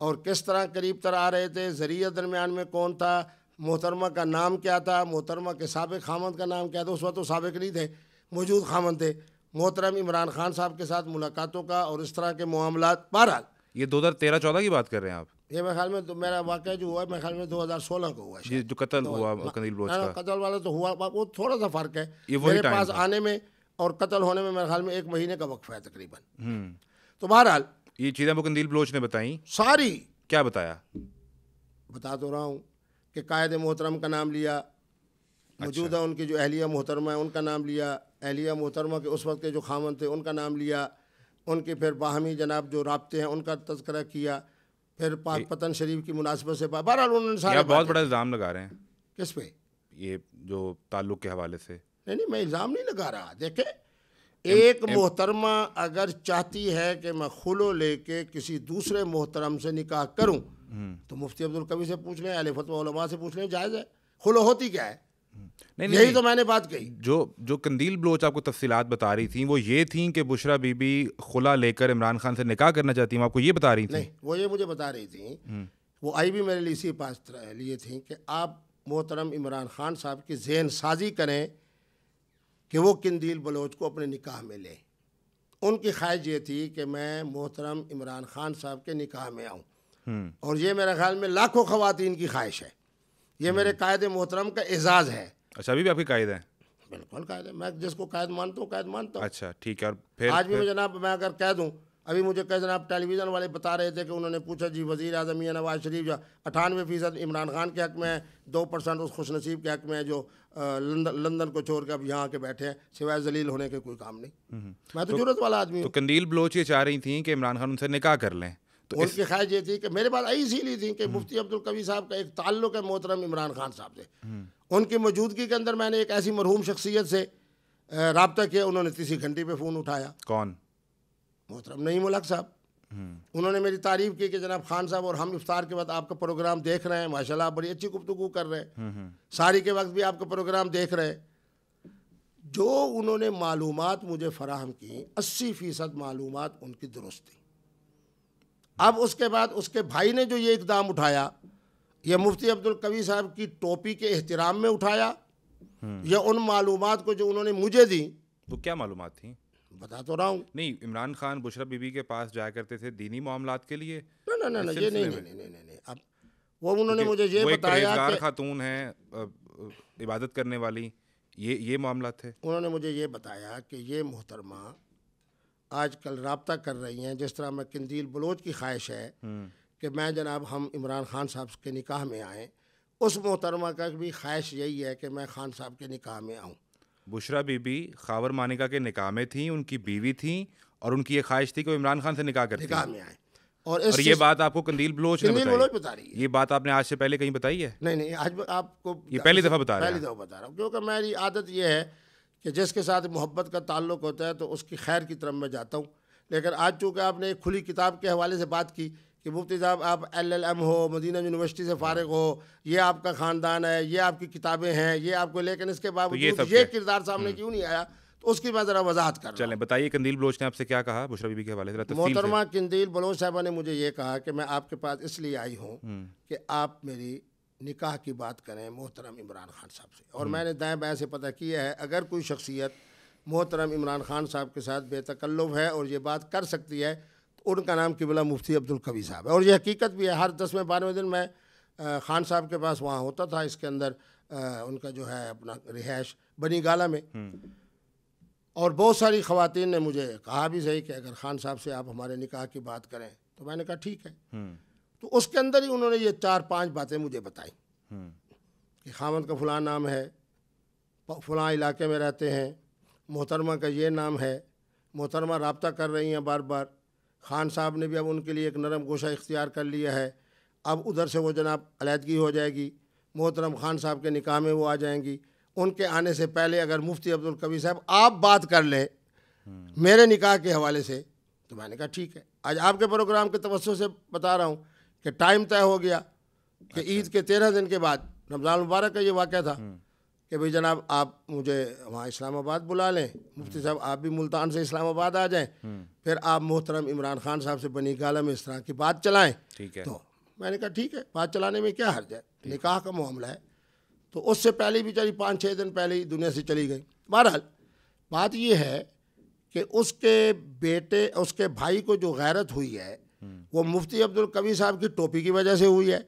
Speaker 2: और किस तरह करीब तर आ रहे थे, ज़रिया दरमियान में कौन था, मोहतरमा का नाम क्या था, मोहतरमा के साबिक़ खामद का नाम क्या था, उस वक्त तो साबिक़ नहीं थे, मौजूद खामद थे। मोहतरम इमरान खान साहब के साथ मुलाकातों का और इस तरह के मामलात। बहरहाल
Speaker 1: ये 2013-14 की बात कर रहे हैं आप?
Speaker 2: ये मेरे ख्याल में तो मेरा वाक़या जो हुआ है, मेरे ख्याल में 2016 को हुआ है।
Speaker 1: जी, जो कत्ल हुआ कंदील बलोच का।
Speaker 2: कत्ल वाला तो हुआ, वो थोड़ा सा फ़र्क है
Speaker 1: ये वही
Speaker 2: मेरे
Speaker 1: टाइम
Speaker 2: पास
Speaker 1: था।
Speaker 2: आने में और कत्ल होने में मेरे ख्याल में 1 महीने का वक्फा है तकरीबन। तो बहरहाल
Speaker 1: ये चीज़ें वो कंदील बलोच ने बताई?
Speaker 2: सारी
Speaker 1: क्या बताया?
Speaker 2: बता तो रहा हूँ कि कायद मोहतरम का नाम लिया, मौजूदा उनकी जो अहलिया मोहतरमा है उनका नाम लिया, अहलिया मोहतरमा के उस वक्त के जो खामन थे उनका नाम लिया, उनके फिर बाहमी जनाब जो राब्ते हैं उनका तज़किरा किया, फिर पाक पतन शरीफ की मुनासिबत से बहरहाल उन्होंने सारे
Speaker 1: बहुत बड़ा इल्ज़ाम लगा रहे हैं
Speaker 2: किस पे,
Speaker 1: ये जो ताल्लुक़ के हवाले से।
Speaker 2: नहीं मैं इल्ज़ाम नहीं लगा रहा। देखे, एक मोहतरमा अगर चाहती है कि मैं खुलो लेके किसी दूसरे मोहतरम से निकाह करूं, तो मुफ्ती अब्दुल कवी से पूछ लें, अहले फतवा उलमा से पूछ लें, जायज़ है। खुलो होती क्या है?
Speaker 1: नहीं,
Speaker 2: यही तो मैंने बात कही।
Speaker 1: जो कंदील बलोच आपको तफसीलात बता रही थी, वो ये थी कि बुशरा बीबी खुला लेकर इमरान खान से निकाह करना चाहती हैं, आपको ये बता रही थी?
Speaker 2: नहीं, वो ये मुझे बता रही थी, वो आई भी मेरे लिए इसी पास लिए थी कि आप मोहतरम इमरान खान साहब की जहन साजी करें कि वो कंदील बलोच को अपने निकाह में लें। उनकी ख्वाहिश ये थी कि मैं मोहतरम इमरान खान साहब के निकाह में आऊँ, और ये मेरे ख्याल में लाखों ख़वातीन की ख्वाहिश है। ये मेरे कायदे मोहतरम का एजाज़ है।
Speaker 1: अच्छा, अभी भी आपकी कायद है?
Speaker 2: बिल्कुल कायद है, मैं जिसको कायद मानता हूँ कायद मानता हूँ।
Speaker 1: अच्छा, ठीक है। और फिर
Speaker 2: आज भी मैं जनाब, मैं अगर कह दूँ, अभी मुझे कह जनाब टेलीविज़न वाले बता रहे थे कि उन्होंने पूछा जी वज़ीर आज़म मियां नवाज शरीफ जो 98% इमरान खान के हक़ में है, 2% उस खुशनसीब के हक़ में है जो लंदन को छोड़ के अब यहाँ के बैठे हैं, सिवाय जलील होने के कोई काम नहीं। मैं तो ज़रूरत वाला आदमी हूँ।
Speaker 1: तो कंदील बलोच ये चाह रही थी कि इमरान खान उनसे निकाह कर लें, तो
Speaker 2: उनकी ख्वाहिश ये थी कि मेरे पास आई इसीलिए थी कि मुफ्ती अब्दुल कवी साहब का एक ताल्लुक़ है मोहतरम इमरान खान साहब से। उनकी मौजूदगी के अंदर मैंने एक ऐसी मरहूम शख्सियत से रब्ता किया, उन्होंने तीसरी घंटी पे फ़ोन उठाया।
Speaker 1: कौन?
Speaker 2: मोहतरम नईम उल हक साहब। उन्होंने मेरी तारीफ़ की कि जनाब खान साहब, और हम इफ्तार के बाद आपका प्रोग्राम देख रहे हैं, माशाल्लाह आप बड़ी अच्छी गुफ्तगू कर रहे हैं, सारी के वक्त भी आपका प्रोग्राम देख रहे हैं। जो उन्होंने मालूमात मुझे फ़राहम की, 80% मालूमात उनकी दुरुस्त थी। अब उसके बाद उसके भाई ने जो ये इक़दाम उठाया, ये मुफ्ती अब्दुल कवी साहब की टोपी के एहतराम में उठाया या उन मालूमात को जो उन्होंने मुझे दी?
Speaker 1: वो क्या मालूमात थी?
Speaker 2: बता तो रहा हूँ।
Speaker 1: नहीं, इमरान खान बुशरा बीबी के पास जाया करते थे दीनी मामलात के लिए?
Speaker 2: ना ना ना, ये नहीं। अब वो उन्होंने मुझे ये बताया कि
Speaker 1: खातून है, इबादत करने वाली, ये मामला थे।
Speaker 2: उन्होंने मुझे ये बताया कि ये मोहतरमा आजकल राब्ता कर रही हैं, जिस तरह मैं कंदील बलोच की ख्वाहिश है कि मैं जनाब हम इमरान खान साहब के निकाह में आएँ, उस मोहतरमा का भी ख्वाहिश यही है कि मैं खान साहब के निकाह में आऊँ।
Speaker 1: बुशरा बीबी खावर मानिका के निकाह में थी, उनकी बीवी थी, और उनकी ये ख्वाहिश थी कि वो इमरान खान से निकाह
Speaker 2: में आए।
Speaker 1: और ये बात आपको कंदील बलोच ने
Speaker 2: बता रही है।
Speaker 1: ये बात आपने आज से पहले कहीं बताई है?
Speaker 2: नहीं, आज आपको
Speaker 1: ये पहली दफ़ा बता
Speaker 2: रहा हूँ, क्योंकि मेरी आदत ये है कि जिसके साथ मोहब्बत का ताल्लुक़ होता है तो उसकी खैर की तरफ मैं जाता हूँ। लेकिन आज चूँकि आपने एक खुली किताब के हवाले से बात की कि मुफ्ती साहब आप LLM हो, मदीना यूनिवर्सिटी से फारिग हो, ये आपका ख़ानदान है, ये आपकी किताबें हैं, ये आपको, लेकिन इसके बावजूद ये किरदार सामने क्यों नहीं आया, तो उसकी मैं ज़रा वजाहत कर रहा हूं।
Speaker 1: चलें, बताइए कंदील बलोच ने आपसे क्या कहा बुशरा बीबी के हवाले से?
Speaker 2: मोहतरमा कंदील बलोच साहबा ने मुझे ये कहा कि मैं आपके पास इसलिए आई हूँ कि आप मेरी निकाह की बात करें मोहतरम इमरान खान साहब से। और मैंने दाएँ बाएँ से पता किया है, अगर कोई शख्सियत मोहतरम इमरान खान साहब के साथ बेतकल्लुफ़ है और ये बात कर सकती है, तो उनका नाम किबला मुफ्ती अब्दुल कवी साहब है। और ये हकीकत भी है, हर 10वें 12वें दिन मैं खान साहब के पास वहाँ होता था। इसके अंदर उनका जो है अपना रिहाइश बनी गाला में, और बहुत सारी ख़वातीन ने मुझे कहा भी सही कि अगर खान साहब से आप हमारे निकाह की बात करें, तो मैंने कहा ठीक है। तो उसके अंदर ही उन्होंने ये 4-5 बातें मुझे बताई कि खामद का फ़लाँ नाम है, फ़लाँ इलाके में रहते हैं, मोहतरमा का ये नाम है, मोहतरमा रब्ता कर रही हैं बार बार, खान साहब ने भी अब उनके लिए एक नरम गोशा इख्तियार कर लिया है, अब उधर से वो जनाब अलहदगी हो जाएगी, मोहतरम खान साहब के निकाह में वो आ जाएंगी। उनके आने से पहले अगर मुफ्ती अब्दुल कवी साहब आप बात कर लें मेरे निकाह के हवाले से, तो मैंने कहा ठीक है। आज आपके प्रोग्राम के तवज्जो से बता रहा हूँ कि टाइम तय हो गया कि ईद के 13 दिन के बाद, रमज़ान मुबारक का ये वाक़या था कि भाई जनाब आप मुझे वहाँ इस्लामाबाद बुला लें, मुफ्ती साहब आप भी मुल्तान से इस्लामाबाद आ जाएं, फिर आप मोहतरम इमरान खान साहब से बनी गाला में इस तरह की बात चलाएं।
Speaker 1: ठीक है।
Speaker 2: तो मैंने कहा ठीक है, बात चलाने में क्या हर्ज है, निकाह का मामला है। तो उससे पहले बेचारी 5-6 दिन पहले ही दुनिया से चली गई। बहरहाल बात ये है कि उसके बेटे, उसके भाई को जो गैरत हुई है वो मुफ्ती अब्दुल कवी साहब की टोपी की वजह से हुई है,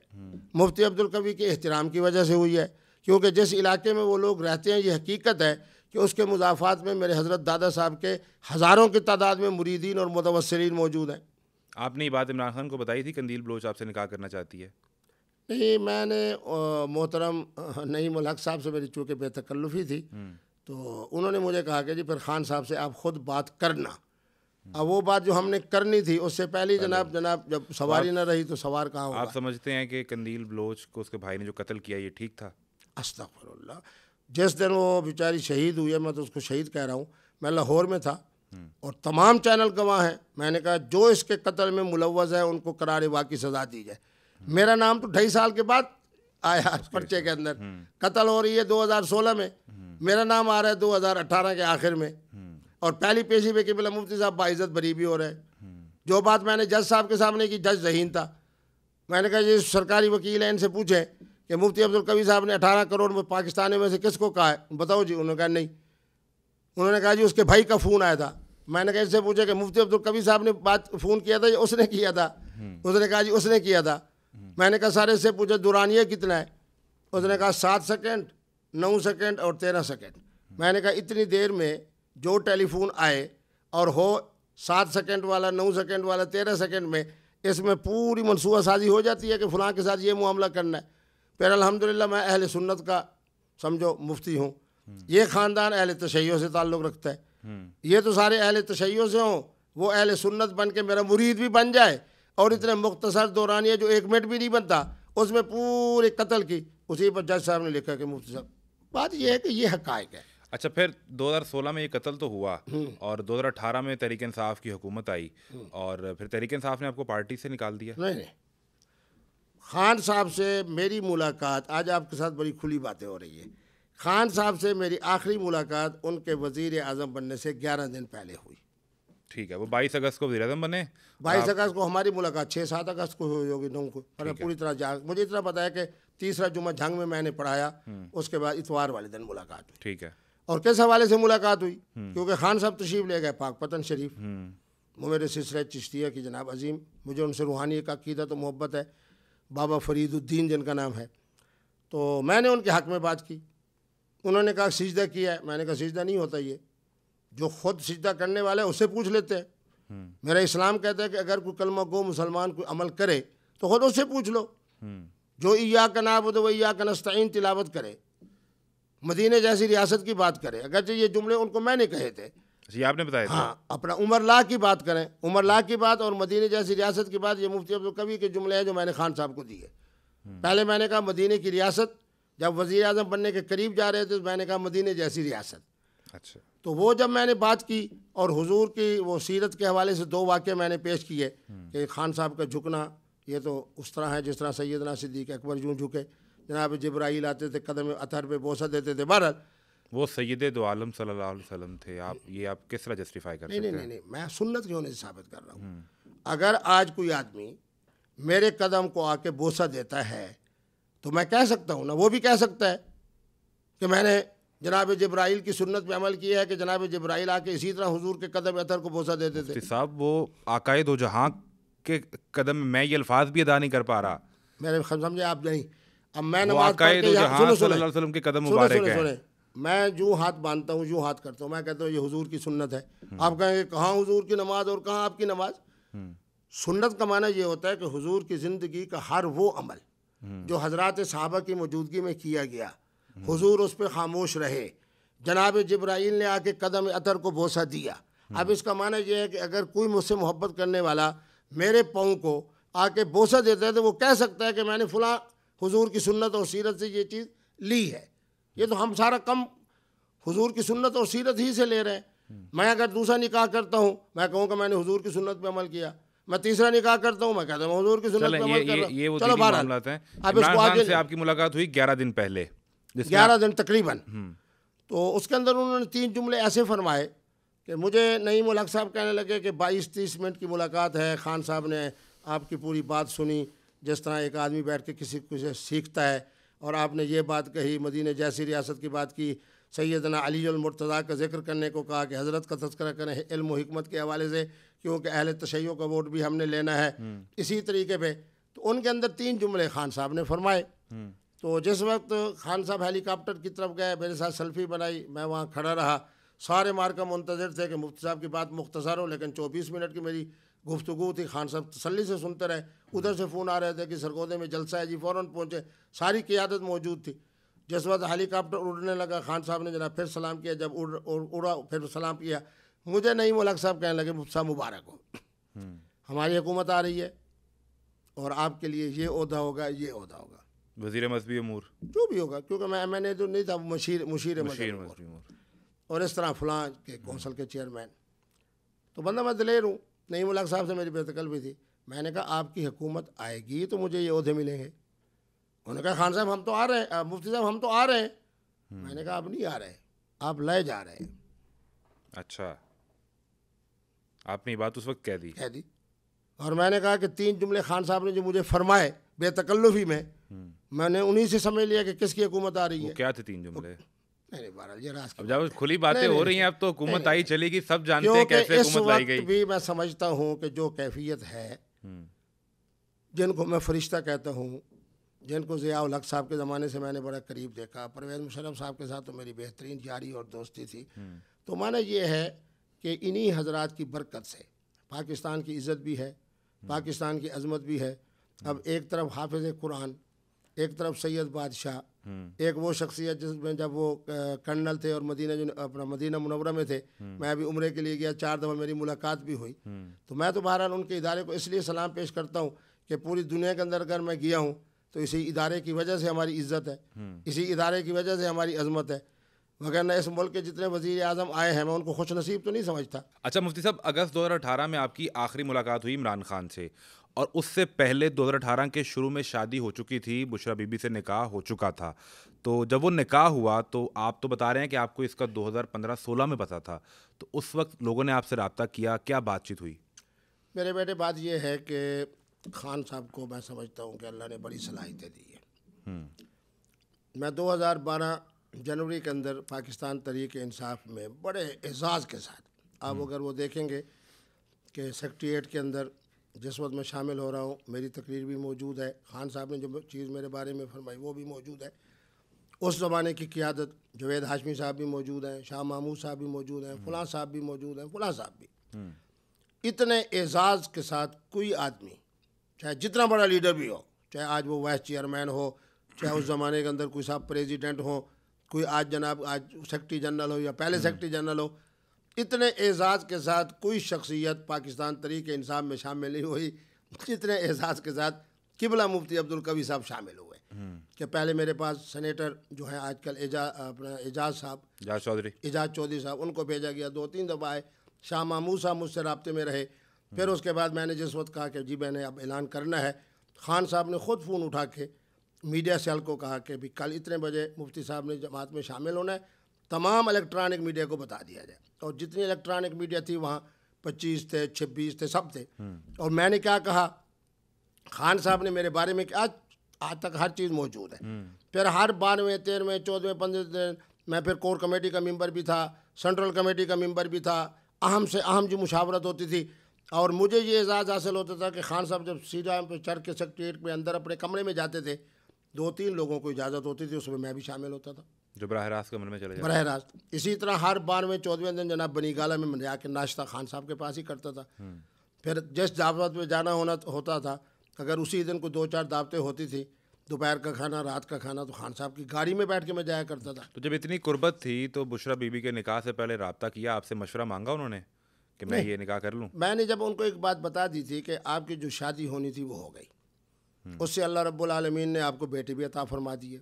Speaker 2: मुफ्ती अब्दुल कवी के एहतराम की वजह से हुई है। क्योंकि जिस इलाके में वो लोग रहते हैं, ये हकीकत है कि उसके मुज़ाफ़ात में मेरे हज़रत दादा साहब के हज़ारों की तादाद में मुरीदीन और मुतवस्सिलीन मौजूद हैं।
Speaker 1: आपने ये बात इमरान खान को बताई थी कंदील बलोच आपसे निकाह करना चाहती है?
Speaker 2: नहीं, मैंने मोहतरम नईम उल हक साहब से मेरी चूँकि बेतकल्लुफ़ी थी, तो उन्होंने मुझे कहा कि जी फिर खान साहब से आप ख़ुद बात करना। अब वो बात जो हमने करनी थी उससे पहले जनाब जब सवारी न रही तो सवार कहाँ होगा।
Speaker 1: आप समझते हैं कि कंदील बलोच को उसके भाई ने जो कत्ल किया ये ठीक था?
Speaker 2: अस्तग़फिरुल्लाह, जिस दिन वो बेचारी शहीद हुई है, मैं तो उसको शहीद कह रहा हूँ, मैं लाहौर में था और तमाम चैनल गवाह हैं। मैंने कहा जो इसके कत्ल में मुलव्वज़ है उनको करार वाक़ की सज़ा दी जाए। मेरा नाम तो 2.5 साल के बाद आया पर्चे के अंदर, कत्ल हो रही है 2016 में, मेरा नाम आ रहा है 2018 के आखिर में, और पहली पेशी पे किबला मुफ्ती साहब बाइज़्ज़त बरी भी हो रहे हैं। जो बात मैंने जज साहब के सामने की, जज ज़हीन था, मैंने कहा ये सरकारी वकील है, इनसे पूछें कि मुफ्ती अब्दुल कवी साहब ने 18 करोड़ में पाकिस्तानी में से किसको कहा है, बताओ जी। उन्होंने कहा नहीं। उन्होंने कहा जी उसके भाई का फ़ोन आया था। मैंने कहा इससे पूछे कि मुफ्ती अब्दुल कवी साहब ने बात फ़ोन किया था या उसने किया था? उसने कहा जी उसने किया था। मैंने कहा सारे से पूछे दुरानिया कितना है? उसने कहा 7 सेकंड, 9 सेकंड और 13 सेकंड। मैंने कहा इतनी देर में जो टेलीफोन आए और हो 7 सेकंड वाला, 9 सेकंड वाला, 13 सेकंड में, इसमें पूरी मनसूबा साजी हो जाती है कि फ़लाँ के साथ ये मामला करना है। फिर अल्हम्दुलिल्लाह मैं अहले सुन्नत का समझो मुफ्ती हूँ, ये ख़ानदान अहले तशय्यो से ताल्लुक़ रखता है, ये तो सारे अहले तशय्यो से हों, वो अहले सुन्नत बन के मेरा मुरीद भी बन जाए, और इतने मुख्तसर दौरानिया जो 1 मिनट भी नहीं बनता उसमें पूरे कत्ल की, उसी पर जज साहब ने लिखा कि मुफ्ती साहब। बात यह है कि ये हक़ाइक़ है।
Speaker 1: अच्छा, फिर 2016 में ये कत्ल तो हुआ और 2018 में तहरीक इंसाफ की हुकूमत आई और फिर तहरीक इंसाफ ने आपको पार्टी से निकाल दिया?
Speaker 2: नहीं, खान साहब से मेरी मुलाकात, आज आपके साथ बड़ी खुली बातें हो रही है, खान साहब से मेरी आखिरी मुलाकात उनके वज़ीर आज़म बनने से 11 दिन पहले हुई।
Speaker 1: ठीक है, वो 22 अगस्त को वज़ीर-ए-आज़म बने।
Speaker 2: 22 अगस्त को हमारी मुलाकात 6-7 अगस्त को हुई होगी, 9 को, पर पूरी तरह मुझे इतना पता है कि तीसरा जुम्मा झंग में मैंने पढ़ाया, उसके बाद इतवार वाले दिन मुलाकात हुई।
Speaker 1: ठीक है।
Speaker 2: और किस हवाले से मुलाकात हुई? क्योंकि खान साहब तशरीफ ले गए पाकपतन शरीफ, वो मेरे सिलसिले चिश्तिया की जनाब अजीम, मुझे उनसे रूहानी का अक़ीदा तो मोहब्बत है, बाबा फरीदुद्दीन जिनका नाम है। तो मैंने उनके हक़ में बात की, उन्होंने कहा सिजदा किया है। मैंने कहा सिजदा नहीं होता, ये जो खुद सिजदा करने वाला है उससे पूछ लेते हैं। मेरा इस्लाम कहता है कि अगर कोई कलमा गो मुसलमान कोई अमल करे तो खुद उससे पूछ लो। जो इय्याका नअबुदु व इय्याका नस्तईन तिलावत करे, मदीने जैसी रियासत की बात करे, अगर ये जुमले उनको मैंने कहे थे,
Speaker 1: जी आपने बताया था।
Speaker 2: हाँ, अपना उमर ला की बात करें, उमर ला की बात और मदीने जैसी रियासत की बात, ये मुफ्ती अब्दुल कवी के जुमले हैं जो मैंने खान साहब को दिए। पहले मैंने कहा मदीने की रियासत, जब वज़ीर आज़म बनने के करीब जा रहे थे तो मैंने कहा मदीने जैसी रियासत।
Speaker 1: अच्छा।
Speaker 2: तो वो जब मैंने बात की और हुजूर की वो सीरत के हवाले से 2 वाक़े मैंने पेश किए कि खान साहब का झुकना ये तो उस तरह है जिस तरह सैयदना सिद्दीक़ अकबर यूँ झुके, जनाब जिब्राइल आते थे कदम अतहर पे बोसा देते थे। बहरहाल
Speaker 1: वो सैयद दो आलम सल्लल्लाहु अलैहि वसल्लम थे। आप किस तरह जस्टिफाई कर सकते हैं?
Speaker 2: नहीं, मैं सुन्नत के होने से साबित कर रहा हूँ। अगर आज कोई आदमी मेरे कदम को आके बोसा देता है तो मैं कह सकता हूँ ना, वो भी कह सकता है कि मैंने जनाब जिब्राइल की सुन्नत पे अमल किया है कि जनाब जिब्राइल आके इसी तरह हुजूर के कदम अतर को बोसा देते थे।
Speaker 1: साहब वो आकाए दो जहां के कदम में मैं ये अल्फाज भी अदा नहीं कर पा रहा।
Speaker 2: मेरे समझे आप नहीं। अब मैं
Speaker 1: नमाज पढ़ के सल्लल्लाहु अलैहि वसल्लम के कदम मुबारक है।
Speaker 2: मैं यूँ हाथ बांधता हूँ, यूँ हाथ करता हूँ, मैं कहता हूँ ये हुजूर की सुन्नत है। आप कहेंगे कहाँ हुजूर की नमाज और कहाँ आपकी नमाज? सुन्नत का माना ये होता है कि हुजूर की ज़िंदगी का हर वो अमल जो हजरात सहाबा की मौजूदगी में किया गया, हुजूर उस पर खामोश रहे, जनाब जिब्राइल ने आके कदम अतर को बोसा दिया। अब इसका माना यह है कि अगर कोई मुझसे मोहब्बत करने वाला मेरे पाँव को आके बोसा देता है तो वो कह सकता है कि मैंने फ़लाँ हुजूर की सुन्नत और सीरत से ये चीज़ ली है। ये तो हम सारा कम हुजूर की सुन्नत और सीरत ही से ले रहे हैं। मैं अगर दूसरा निकाह करता हूँ मैं कहूँगा मैंने हुजूर की सुन्नत पे अमल किया, मैं तीसरा निकाह करता हूँ मैं कहता हूँ हुजूर की सुन्नत पे अमल कर रहा हूँ। चलो बारह
Speaker 1: अब इसको आगे से आपकी मुलाकात हुई 11 दिन पहले,
Speaker 2: 11 दिन तकरीबन। तो उसके अंदर उन्होंने 3 जुमले ऐसे फरमाए कि मुझे नईम उल हक साहब कहने लगे कि 22-30 मिनट की मुलाकात है, खान साहब ने आपकी पूरी बात सुनी जिस तरह एक आदमी बैठ के किसी कुछ सीखता है, और आपने ये बात कही, मदीने जैसी रियासत की बात की, सैयदना अली अल मुर्तज़ा का जिक्र करने को कहा कि हज़रत का तज़किरा करें इल्म व हिकमत के हवाले से, क्योंकि अहले तशय्युअ का वोट भी हमने लेना है। इसी तरीके पे तो उनके अंदर 3 जुमले खान साहब ने फरमाए। तो जिस वक्त खान साहब हेलीकॉप्टर की तरफ गए, मेरे साथ सेल्फी बनाई, मैं वहाँ खड़ा रहा, सारे मार्का मुंतज़िर थे कि मुफ्ती साहब की बात मुख्तसर हो, लेकिन 24 मिनट की मेरी गुफ्तगू थी। खान साहब तसल्ली से सुनते रहे। उधर से फ़ोन आ रहे थे कि सरगोदे में जलसा है जी, फ़ौरन पहुँचे, सारी क़ियादत मौजूद थी। जिस वक्त हेलीकॉप्टर उड़ने लगा खान साहब ने जनाब फिर सलाम किया, जब उड़ा फिर सलाम किया, मुझे नईम उल हक साहब कहने लगे मुफ्ती साहब मुबारक हो, हमारी हुकूमत आ रही है और आपके लिए ये ओहदा होगा, ये ओहदा होगा,
Speaker 1: वज़ीर मज़हबी अमूर
Speaker 2: जो भी होगा, क्योंकि मैंने तो नहीं था मुशीर मज़हबी और इस तरह फलां के कौंसल के चेयरमैन। तो बंदा मैं दिलेर हूँ, नईम उल हक साहब से मेरी बेतकल भी थी। मैंने कहा आपकी हुकूमत आएगी तो मुझे ये ओहदे मिलेंगे। उन्होंने कहा खान साहब हम तो आ रहे हैं, मुफ्ती साहब हम तो आ रहे हैं। मैंने कहा आप नहीं आ रहे, आप ले जा रहे हैं।
Speaker 1: अच्छा, आपने ये बात उस वक्त कह दी।
Speaker 2: और मैंने कहा कि 3 जुमले खान साहब ने जो मुझे फरमाए बेतकल्लुफ़ी में, मैंने उन्हीं से समझ लिया कि किसकी हुकूमत आ रही है।
Speaker 1: क्या थे 3 जुमले?
Speaker 2: अब
Speaker 1: जब खुली बातें हो रही हैं अब तो हुकूमत आई चलेगी, सब जानते हैं कैसे हुकूमत लाई गई।
Speaker 2: भी मैं समझता हूँ कि जो कैफियत है, जिनको मैं फरिश्ता कहता हूँ, जिनको ज़िया उल हक साहब के ज़माने से मैंने बड़ा करीब देखा, परवेज़ मुशर्रफ साहब के साथ तो मेरी बेहतरीन यारी और दोस्ती थी। तो माना ये है कि इन्हीं हजरात की बरकत से पाकिस्तान की इज़्ज़त भी है, पाकिस्तान की अज़मत भी है। अब एक तरफ हाफिज़ कुरान, एक तरफ सैयद बादशाह, एक वो शख्सियत जिसमें जब वो कर्नल थे और मदीना मुनव्वरा में थे, मैं अभी उम्रे के लिए गया, 4 दफ़ा मेरी मुलाकात भी हुई। तो मैं तो बहरहाल उनके इदारे को इसलिए सलाम पेश करता हूँ कि पूरी दुनिया के अंदर अगर मैं गया हूँ तो इसी इदारे की वजह से हमारी इज़्ज़त है, इसी इदारे की वजह से हमारी अज़मत है। वगैरह इस मुल्क के जितने वज़ीर आज़म आए हैं मैं उनको खुश नसीब तो नहीं समझता।
Speaker 1: अच्छा मुफ्ती साहब, अगस्त 2018 में आपकी आखिरी मुलाकात हुई इमरान खान से, और उससे पहले 2018 के शुरू में शादी हो चुकी थी, बुशरा बीबी से निकाह हो चुका था। तो जब वो निकाह हुआ तो आप तो बता रहे हैं कि आपको इसका 2015-16 में पता था, तो उस वक्त लोगों ने आपसे रब्ता किया, क्या बातचीत हुई?
Speaker 2: मेरे बेटे बात ये है कि खान साहब को मैं समझता हूँ कि अल्लाह ने बड़ी सलाहियतें दी है। मैं 2012 जनवरी के अंदर पाकिस्तान तहरीक इंसाफ में बड़े एजाज़ के साथ, आप अगर वो देखेंगे कि सेक्रेटेरिएट के अंदर जिस वक्त मैं शामिल हो रहा हूँ, मेरी तकरीर भी मौजूद है, खान साहब ने जो चीज़ मेरे बारे में फरमाई वो भी मौजूद है। उस ज़माने की क़ियादत जवेद हाशमी साहब भी मौजूद हैं, शाह महमूद साहब भी मौजूद हैं, फ़लाँ साहब भी मौजूद हैं, फ़लाँ साहब भी। इतने एजाज़ के साथ कोई आदमी चाहे जितना बड़ा लीडर भी हो, चाहे आज वो वाइस चेयरमैन हो, चाहे उस ज़माने के अंदर कोई साहब प्रेसिडेंट हो, कोई आज जनाब आज सेक्रेटरी जनरल हो या पहले सेक्रेटरी जनरल हो, इतने एजाज़ के साथ कोई शख्सियत पाकिस्तान तहरीक इंसाफ में शामिल नहीं हुई जितने एजाज़ के साथ किबला मुफ्ती अब्दुल कवी साहब शामिल हुए। कि पहले मेरे पास सेनेटर जो है आजकल एजाज साहब, एजाज चौधरी साहब, उनको भेजा गया, 2-3 दफ़ा आए। शाह महमूद साहब मुझसे रब्ते में रहे। फिर उसके बाद मैंने जिस वक्त कहा कि जी मैंने अब ऐलान करना है, खान साहब ने ख़ुद फ़ोन उठा के मीडिया सेल को कहा कि भी कल इतने बजे मुफ्ती साहब ने जमात में शामिल होना है, तमाम इलेक्ट्रॉनिक मीडिया को बता दिया जाए। और जितनी इलेक्ट्रॉनिक मीडिया थी वहाँ 25 थे, 26 थे, सब थे। और मैंने क्या कहा, खान साहब ने मेरे बारे में आज तक हर चीज़ मौजूद है। फिर हर 12वें, 13वें, 14वें, 15वें दिन मैं फिर कोर कमेटी का मेंबर भी था, सेंट्रल कमेटी का मेंबर भी था, अहम से अहम जो मुशावरत होती थी। और मुझे ये एजाज़ हासिल होता था कि खान साहब जब सीधा पे चढ़ के सेक्रेटेरिएट में अंदर अपने कमरे में जाते थे, 2-3 लोगों को इजाज़त होती थी, उसमें मैं भी शामिल होता था,
Speaker 1: जो बराह रास्त कमरे में चले जाते।
Speaker 2: बराह रास्त। इसी तरह हर 12वें, 14वें दिन जनाब बनीगाला में मैं जाके नाश्ता खान साहब के पास ही करता था। फिर जिस दावत में जाना होता था, अगर उसी दिन को 2-4 दावतें होती थी, दोपहर का खाना, रात का खाना, तो खान साहब की गाड़ी में बैठ के मैं जाया करता था।
Speaker 1: तो जब इतनी कुर्बत थी तो बुशरा बीबी के निकाह से पहले रब्ता किया, आपसे मशवरा मांगा उन्होंने कि मैं ये निकाह कर लूँ?
Speaker 2: मैंने जब उनको एक बात बता दी थी कि आपकी जो शादी होनी थी वो हो गई, उससे अल्लाह रब्बुल आलमीन ने आपको बेटी भी अता फरमा दी है।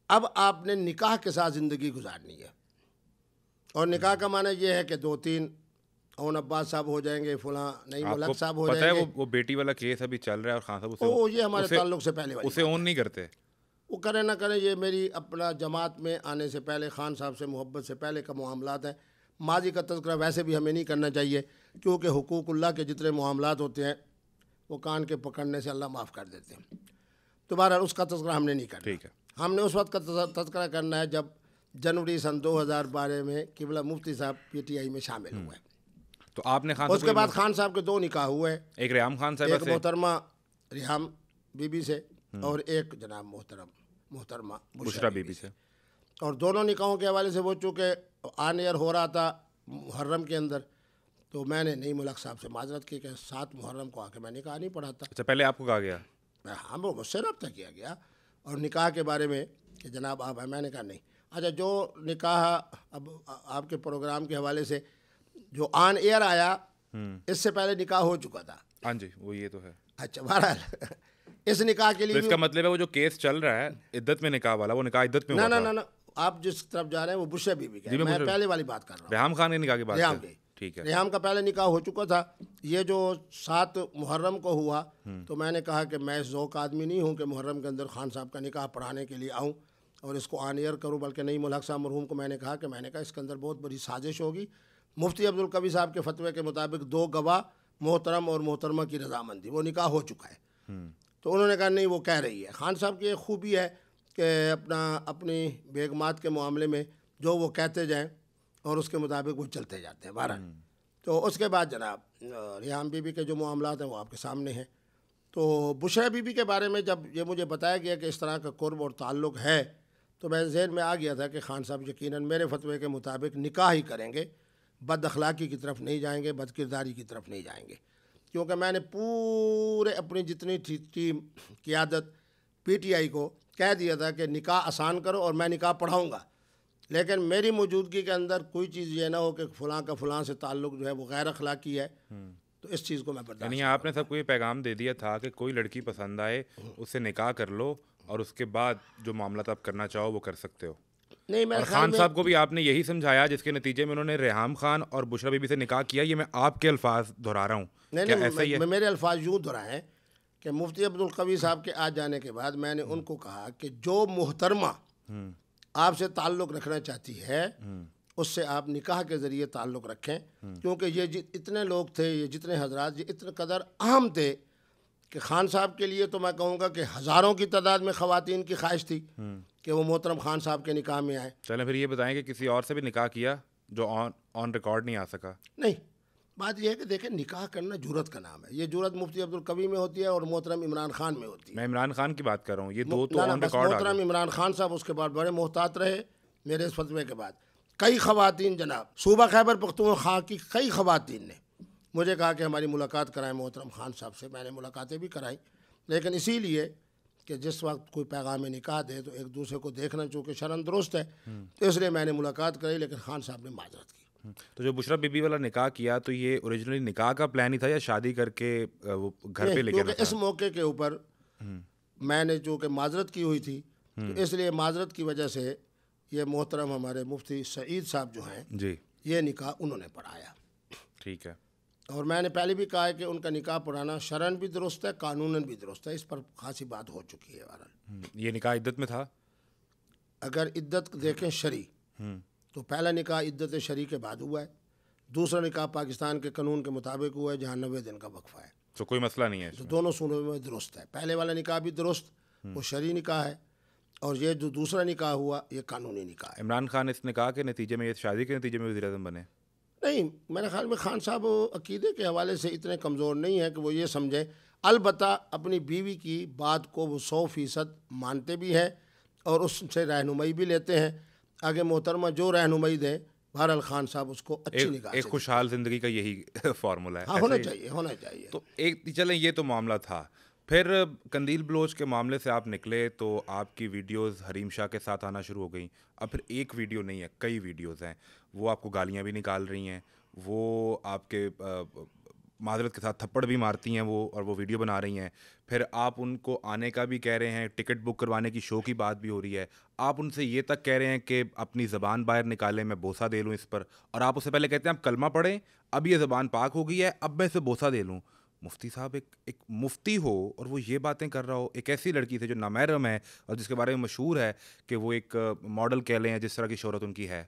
Speaker 2: अब आपने निकाह के साथ ज़िंदगी गुजारनी है। और निकाह का माना ये है कि 2-3 और अब्बास साहब हो जाएंगे, फुला नहीं मुलक साहब हो जाएंगे।
Speaker 1: पता है वो बेटी वाला केस अभी चल रहा है और खान साहब
Speaker 2: ये हमारे ताल्लुक से पहले
Speaker 1: उसे ऑन नहीं करते।
Speaker 2: वो करें ना करें, ये मेरी अपना जमात में आने से पहले खान साहब से मोहब्बत से पहले का मामलात है। माजी का तज़किरा वैसे भी हमें नहीं करना चाहिए, क्योंकि हुकूकुल्लाह के जितने मामलात होते हैं वो कान के पकड़ने से अल्लाह माफ़ कर देते हैं। तो बहरहाल उसका तज़किरा हमने नहीं करना।
Speaker 1: ठीक है,
Speaker 2: हमने उस वक्त का तज़किरा करना है जब जनवरी सन 2012 में किबला मुफ्ती साहब PTI में शामिल हुए।
Speaker 1: तो आपने खान
Speaker 2: उसके बाद खान साहब के 2 निकाह हुए,
Speaker 1: एक रेहाम खान साहब
Speaker 2: एक मोहतरमा रेहाम बीबी से और एक जनाब मोहतरमा
Speaker 1: बुशरा बीबी से।
Speaker 2: और दोनों निकाहों के हवाले से वो चूँकि ऑन एयर हो रहा था मुहर्रम के अंदर, तो मैंने नहीं मुलक साहब से माजरत की कि 7 मुहर्रम को आके मैं निकाह नहीं पढ़ा था।
Speaker 1: अच्छा, पहले आपको कहा गया?
Speaker 2: हाँ, वो मुझसे रब्ता किया गया और निकाह के बारे में कि जनाब आप, मैंने कहा नहीं। अच्छा, जो निकाह अब आपके प्रोग्राम के हवाले से जो ऑन एयर आया, इससे पहले निकाह हो चुका था।
Speaker 1: हाँ जी, वो ये तो है।
Speaker 2: अच्छा, बहरहाल इस निकाह के लिए
Speaker 1: तो इसका मतलब है वो जो केस चल रहा है इद्दत में निकाह वाला, वो निकाह इद्दत में हुआ था?
Speaker 2: ना, आप जिस तरफ जा रहे हैं वो बुशरा बीबी का, मैं पहले वाली बात कर रहा हूँ,
Speaker 1: रेहाम खान के निकाह की बात
Speaker 2: रेहाम
Speaker 1: है।
Speaker 2: की।
Speaker 1: ठीक है,
Speaker 2: रेहाम का पहले निकाह हो चुका था। ये जो 7 मुहर्रम को हुआ, तो मैंने कहा कि मैं ज़ौक़ आदमी नहीं हूँ कि मुहर्रम के अंदर खान साहब का निकाह पढ़ाने के लिए आऊँ और इसको ऑन एयर करूँ, बल्कि नहीं मुलक साहब मरहूम को मैंने कहा इसके अंदर बहुत बड़ी साजिश होगी। मुफ्ती अब्दुल कवी साहब के फतवे के मुताबिक 2 गवाह मोहतरम और मोहतरमा की रजामंदी, वो निकाह हो चुका है। तो उन्होंने कहा नहीं, वो कह रही है। खान साहब की एक खूबी है कि अपनी बेगमात के मामले में जो वो कहते जाएं और उसके मुताबिक वो चलते जाते हैं। बहरहाल तो उसके बाद जनाब रेहाम बीबी के जो मामलात हैं वो आपके सामने हैं। तो बुशरा बीबी के बारे में जब ये मुझे बताया गया कि इस तरह का कुर्ब और ताल्लुक़ है, तो मेरे ज़हन में आ गया था कि खान साहब यकीनन मेरे फतवे के मुताबिक निकाह ही करेंगे, बद अखलाक़ी की तरफ नहीं जाएंगे, बदकिरदारी की तरफ नहीं जाएंगे। क्योंकि मैंने पूरे अपनी जितनी टीम क़ियादत PTI को कह दिया था कि निकाह आसान करो और मैं निकाह पढ़ाऊँगा, लेकिन मेरी मौजूदगी के अंदर कोई चीज़ ये ना हो कि फ़लाँ का फ़लाँ से ताल्लुक़ जो है वो गैर अखलाक़ी है। तो इस चीज़ को मैं बर्दाश्त
Speaker 1: यानी आपने सबको ये पैगाम दे दिया था कि कोई लड़की पसंद आए उससे निकाह कर लो और उसके बाद जो मामला आप करना चाहो वो कर सकते हो।
Speaker 2: नहीं,
Speaker 1: और खान साहब को भी आपने यही समझाया, जिसके नतीजे में उन्होंने रेहाम खान और बुशरा बीबी से निकाह किया। ये मैं आपके अल्फाज दोहरा रहा हूँ।
Speaker 2: नहीं, मेरे अल्फाज यूँ दोहराए हैं कि मुफ्ती अब्दुल कवी साहब के आ जाने के बाद मैंने उनको कहा कि जो मोहतरमा आपसे ताल्लुक़ रखना चाहती है, उससे आप निकाह के ज़रिए ताल्लुक़ रखें, क्योंकि ये इतने लोग थे, ये जितने हजरात, ये इतने कदर अहम थे कि खान साहब के लिए तो मैं कहूँगा कि हज़ारों की तादाद में ख़वातीन की ख्वाहिश थी कि वो मोहतरम खान साहब के निकाह में आए।
Speaker 1: चलें फिर ये बताएं कि किसी और से भी निकाह किया जो ऑन रिकॉर्ड नहीं आ सका?
Speaker 2: नहीं, बात यह है कि देखें, निकाह करना जुरत का नाम है। ये जुरत मुफ्ती अब्दुल कवी में होती है और मोहतरम इमरान खान में होती है।
Speaker 1: मैं इमरान खान की बात कर रहा हूँ, ये दो तो ऑन रिकॉर्ड।
Speaker 2: मोहतरम इमरान खान साहब उसके बाद बड़े मोहतात रहे। मेरे इस फतवे के बाद कई ख़वातीन, जनाब सूबा खैबर पख्तूनख्वा की कई ख़वातीन ने मुझे कहा कि हमारी मुलाकात कराएं मोहतरम खान साहब से। मैंने मुलाकातें भी कराई, लेकिन इसीलिए कि जिस वक्त कोई पैगाम निकाह दे तो एक दूसरे को देखना, चूँकि शरन दुरुस्त है, तो इसलिए मैंने मुलाकात कराई, लेकिन खान साहब ने माजरत की।
Speaker 1: तो जो बुशरा बीबी वाला निकाह किया, तो ये ओरिजिनली निकाह का प्लान ही था या शादी करके वो घर पे लेके आना था?
Speaker 2: इस मौके के ऊपर मैंने चूँकि माजरत की हुई थी, तो इसलिए माजरत की वजह से ये मोहतरम हमारे मुफ्ती सईद साहब जो हैं
Speaker 1: जी, ये
Speaker 2: निकाह उन्होंने पढ़ाया।
Speaker 1: ठीक है।
Speaker 2: और मैंने पहले भी कहा है कि उनका निकाह पढ़ाना शरन भी दुरुस्त है, कानूनन भी दुरुस्त है। इस पर खासी बात हो चुकी है। बहरहाल
Speaker 1: ये निकाह इद्दत में था?
Speaker 2: अगर इद्दत देखें शरी, तो पहला निकाह इद्दत शरी के बाद हुआ है, दूसरा निकाह पाकिस्तान के कानून के मुताबिक हुआ है, जहाँ 90 दिन का वक्फा है।
Speaker 1: तो कोई मसला नहीं है,
Speaker 2: तो दोनों सूरों में दुरुस्त है। पहले वाला निकाह भी दुरुस्त, वो शरी निकाह है, और ये जो दूसरा निकाह हुआ ये कानूनी निकाह है।
Speaker 1: इमरान खान इस निकाह के नतीजे में, ये शादी के नतीजे में वज़ीर-ए-आज़म बने?
Speaker 2: नहीं, मेरे ख्याल में खान साहब अकीदे के हवाले से इतने कमज़ोर नहीं है कि वो ये समझें। अलबत्ता अपनी बीवी की बात को वो 100% मानते भी हैं और उससे रहनुमाई भी लेते हैं। आगे मोहतरमा जो रहनुमाई दें, बहरहाल खान साहब उसको अच्छी निगाह
Speaker 1: एक खुशहाल ज़िंदगी का यही फार्मूला है।
Speaker 2: हाँ, होना चाहिए।
Speaker 1: तो एक चलें, ये तो मामला था। फिर कंदील बलोच के मामले से आप निकले तो आपकी वीडियोस हरीम शाह के साथ आना शुरू हो गई। अब फिर एक वीडियो नहीं है, कई वीडियोस हैं। वो आपको गालियां भी निकाल रही हैं, वो आपके मादरत के साथ थप्पड़ भी मारती हैं वो, और वो वीडियो बना रही हैं। फिर आप उनको आने का भी कह रहे हैं, टिकट बुक करवाने की शो की बात भी हो रही है। आप उनसे ये तक कह रहे हैं कि अपनी ज़बान बाहर निकालें, मैं बोसा दे लूँ इस पर, और आप उससे पहले कहते हैं आप कलमा पढ़ें, अब ये ज़बान पाक हो गई है, अब मैं इसे बोसा दे लूँ। मुफ्ती साहब, एक मुफ्ती हो और वो ये बातें कर रहा हो एक ऐसी लड़की से जो नामहरम है और जिसके बारे में मशहूर है कि वो एक मॉडल कह लें, जिस तरह की शोहरत उनकी है।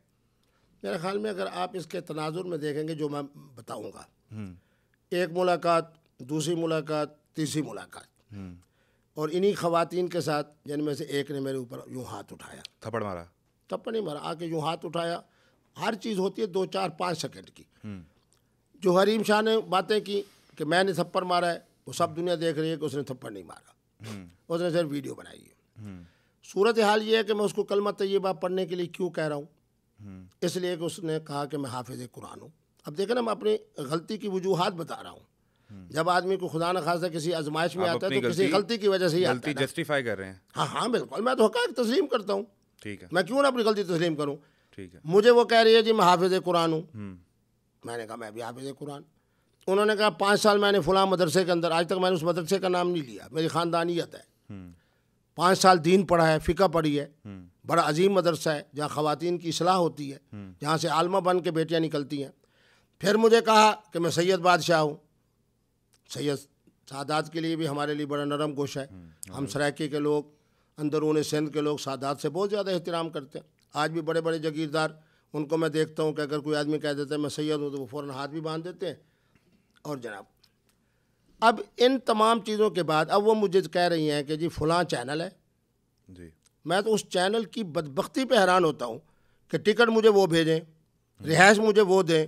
Speaker 2: मेरे ख्याल में अगर आप इसके तनाजुर में देखेंगे जो मैं बताऊंगा, एक मुलाकात, दूसरी मुलाकात, तीसरी मुलाकात, और इन्हीं ख़वातीन के साथ जिनमें से एक ने मेरे ऊपर यूँ हाथ उठाया,
Speaker 1: थप्पड़ मारा?
Speaker 2: थप्पड़ नहीं मारा, आके यूँ हाथ उठाया। हर चीज़ होती है 2, 4, 5 सेकंड की। जो हरीम शाह ने बातें की कि मैंने थप्पड़ मारा है, वो सब दुनिया देख रही है कि उसने थप्पड़ नहीं मारा, उसने सिर्फ वीडियो बनाई है। सूरत हाल ये है कि मैं उसको कलमा तैयबा पढ़ने के लिए क्यों कह रहा हूँ, इसलिए कि उसने कहा कि मैं हाफिज़ कुरान हूँ। अब देखें ना, मैं अपनी गलती की वजूहात बता रहा हूँ। जब आदमी को खुदा न खासा किसी आजमाइश में आता है तो किसी गलती की वजह से ही आता है।
Speaker 1: गलती जस्टिफाई कर रहे हैं?
Speaker 2: हाँ, बिल्कुल, मैं तो हक़ाइक़ तस्लीम करता हूँ।
Speaker 1: ठीक है,
Speaker 2: मैं क्यों ना अपनी गलती तस्लीम करूँ।
Speaker 1: ठीक है।
Speaker 2: मुझे वो कह रही है जी मैं हाफिज़ कुरान हूँ, मैंने कहा मैं भी हाफिज़ कुरान। उन्होंने कहा 5 साल मैंने फ़लाँ मदरसे के अंदर, आज तक मैंने उस मदरसे का नाम नहीं लिया, मेरी ख़ानदानियत है। 5 साल दीन पढ़ा है, फ़िक़्ह पढ़ी है, बड़ा अजीम मदरसा है जहाँ ख़वातीन की इस्लाह होती है, जहाँ से आलमा बन के बेटियाँ निकलती हैं। फिर मुझे कहा कि मैं सैयद बादशाह हूँ। सैयद सादात के लिए भी हमारे लिए बड़ा नरम गोश है। हम सराइकी के लोग, अंदरून सिंध के लोग सादात से बहुत ज़्यादा एहतराम करते हैं। आज भी बड़े बड़े जागीरदार, उनको मैं देखता हूँ कि अगर कोई आदमी कह देता है मैं सैयद हूँ तो वो फ़ौरन हाथ भी बांध देते हैं। और जनाब, अब इन तमाम चीज़ों के बाद अब वो मुझे कह रही हैं कि जी फ़लाँ चैनल है
Speaker 1: जी।
Speaker 2: मैं तो उस चैनल की बदबख्ती पे हैरान होता हूँ कि टिकट मुझे वो भेजें, रिहाइश मुझे वो दें,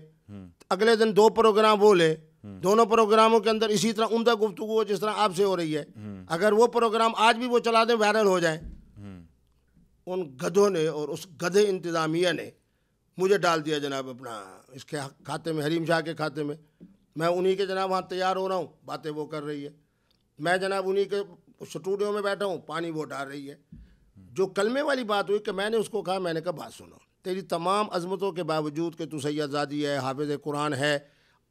Speaker 2: अगले दिन 2 प्रोग्राम वो लें, दोनों प्रोग्रामों के अंदर इसी तरह उम्दा गुफ्तगू हो जिस तरह आपसे हो रही है। अगर वो प्रोग्राम आज भी वो चला दें, वायरल हो जाए। उन गधों ने और उस गधे इंतज़ामिया ने मुझे डाल दिया जनाब अपना इसके खाते में, हरीम शाह के खाते में। मैं उन्हीं के जनाब वहाँ तैयार हो रहा हूँ, बातें वो कर रही है। मैं जनाब उन्हीं के स्टूडियो में बैठा हूँ, पानी वो डाल रही है। जो कलमे वाली बात हुई कि मैंने उसको कहा, मैंने कहा बात सुनो, तेरी तमाम अजमतों के बावजूद कि तू सैयदजादी है, हाफिज़ कुरान है,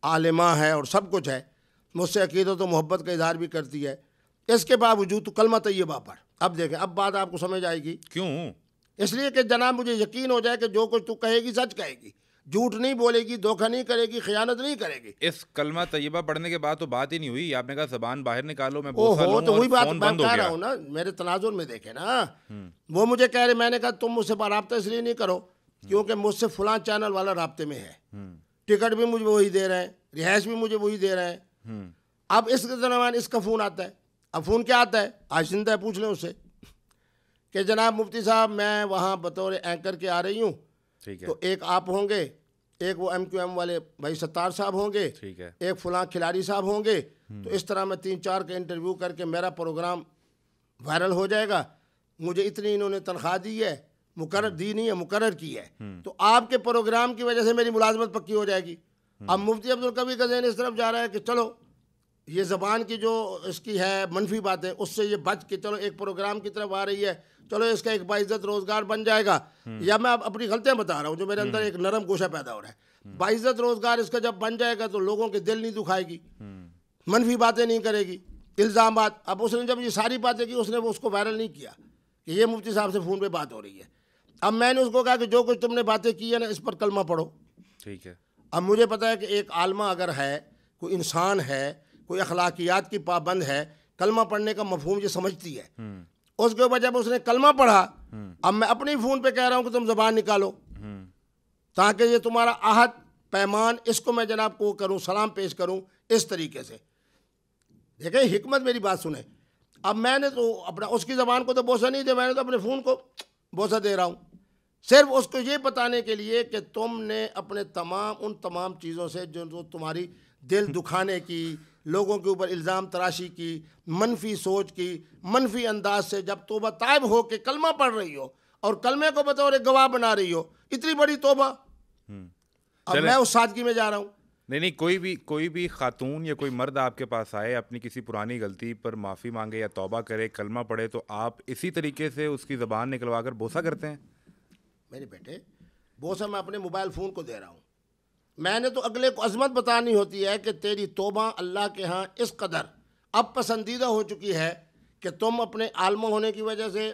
Speaker 2: आलिमा है और सब कुछ है, मुझसे अकीदत तो मोहब्बत का इजहार भी करती है, इसके बावजूद तू कलमा तैयबा पढ़। अब देखें, अब बात आपको समझ आएगी।
Speaker 1: क्यों?
Speaker 2: इसलिए कि जनाब मुझे यकीन हो जाए कि जो कुछ तू कहेगी सच कहेगी, झूठ नहीं बोलेगी, धोखा नहीं करेगी, खयानत नहीं करेगी।
Speaker 1: इस कलमा तैयबा पढ़ने के बाद तो बात ही नहीं हुई, आपने कहा ज़बान बाहर निकालो, मैं
Speaker 2: ओ
Speaker 1: बोसा
Speaker 2: हो,
Speaker 1: लूं
Speaker 2: तो
Speaker 1: और
Speaker 2: वही बात
Speaker 1: फोन
Speaker 2: मैं
Speaker 1: बंद हो
Speaker 2: कह रहा
Speaker 1: गया।
Speaker 2: हूँ ना, मेरे तनाजुर में देखे ना, वो मुझे कह रहे, मैंने कहा तुम मुझसे राब्ता इसलिए नहीं करो क्योंकि मुझसे फलां चैनल वाला राब्ते में है, टिकट भी मुझे वही दे रहे हैं, रिहाइश भी मुझे वही दे रहे हैं। अब इसके दरमियान इसका फ़ोन आता है। अब फ़ोन क्या आता है, आज जिंदा है, पूछ लें उससे कि जनाब मुफ्ती साहब मैं वहाँ बतौर एंकर के आ रही हूँ,
Speaker 1: ठीक है,
Speaker 2: तो एक आप होंगे, एक वो MQM वाले भाई सत्तार साहब होंगे,
Speaker 1: ठीक है,
Speaker 2: एक फलां खिलाड़ी साहब होंगे, तो इस तरह मैं 3-4 का इंटरव्यू करके मेरा प्रोग्राम वायरल हो जाएगा, मुझे इतनी इन्होंने तनख्वाह दी है, मुकर्रर दी नहीं है, मुकर्रर की है, तो आपके प्रोग्राम की वजह से मेरी मुलाजमत पक्की हो जाएगी। अब मुफ्ती अब्दुल कवी का ज़हन इस तरफ जा रहा है कि चलो ये ज़बान की जो इसकी है मनफी बात है उससे ये बच के चलो एक प्रोग्राम की तरफ आ रही है, चलो इसका एक बाइज़्ज़त रोज़गार बन जाएगा। या मैं अब अपनी गलतियाँ बता रहा हूँ, जो मेरे अंदर एक नरम गोशा पैदा हो रहा है, बाइज़्ज़त रोज़गार इसका जब बन जाएगा तो लोगों के दिल नहीं दुखाएगी, मनफी बातें नहीं करेगी, इल्ज़ामात। अब उसने जब ये सारी बातें की, उसने वो उसको वायरल नहीं किया कि ये मुफ्ती साहब से फ़ोन पे बात हो रही है। अब मैंने उसको कहा कि जो कुछ तुमने बातें की है ना, इस पर कलमा पढ़ो।
Speaker 1: ठीक है।
Speaker 2: अब मुझे पता है कि एक आलमा अगर है, कोई इंसान है, कोई अखलाकियात की पाबंद है, कलमा पढ़ने का मफहूम ये समझती है। उसके ऊपर जब उसने कलमा पढ़ा, अब मैं अपने फ़ोन पे कह रहा हूँ कि तुम ज़बान निकालो, ताकि ये तुम्हारा आहद पैमान, इसको मैं जनाब को करूँ, सलाम पेश करूँ इस तरीके से। देखें हिकमत, मेरी बात सुने। अब मैंने तो अपना उसकी ज़बान को तो बोसा नहीं दिया, मैंने तो अपने फ़ोन को बोसा दे रहा हूँ, सिर्फ उसको ये बताने के लिए कि तुमने अपने उन तमाम चीज़ों से जो तुम्हारी दिल दुखाने की, लोगों के ऊपर इल्ज़ाम तराशी की, मनफी सोच की, मनफी अंदाज से जब तौबा तायब हो के कलमा पढ़ रही हो और कलमे को बतौर एक गवाह बना रही हो, इतनी बड़ी तौबा। अब मैं उस सादगी में जा रहा हूँ।
Speaker 1: नहीं, कोई भी खातून या कोई मर्द आपके पास आए, अपनी किसी पुरानी गलती पर माफ़ी मांगे या तौबा करे, कलमा पढ़े, तो आप इसी तरीके से उसकी ज़बान निकलवा कर बोसा करते हैं?
Speaker 2: मेरे बेटे, बोसा मैं अपने मोबाइल फ़ोन को दे रहा हूँ। मैंने तो अगले को अजमत बतानी होती है कि तेरी तौबा अल्लाह के यहाँ इस कदर अब पसंदीदा हो चुकी है कि तुम अपने आलम होने की वजह से,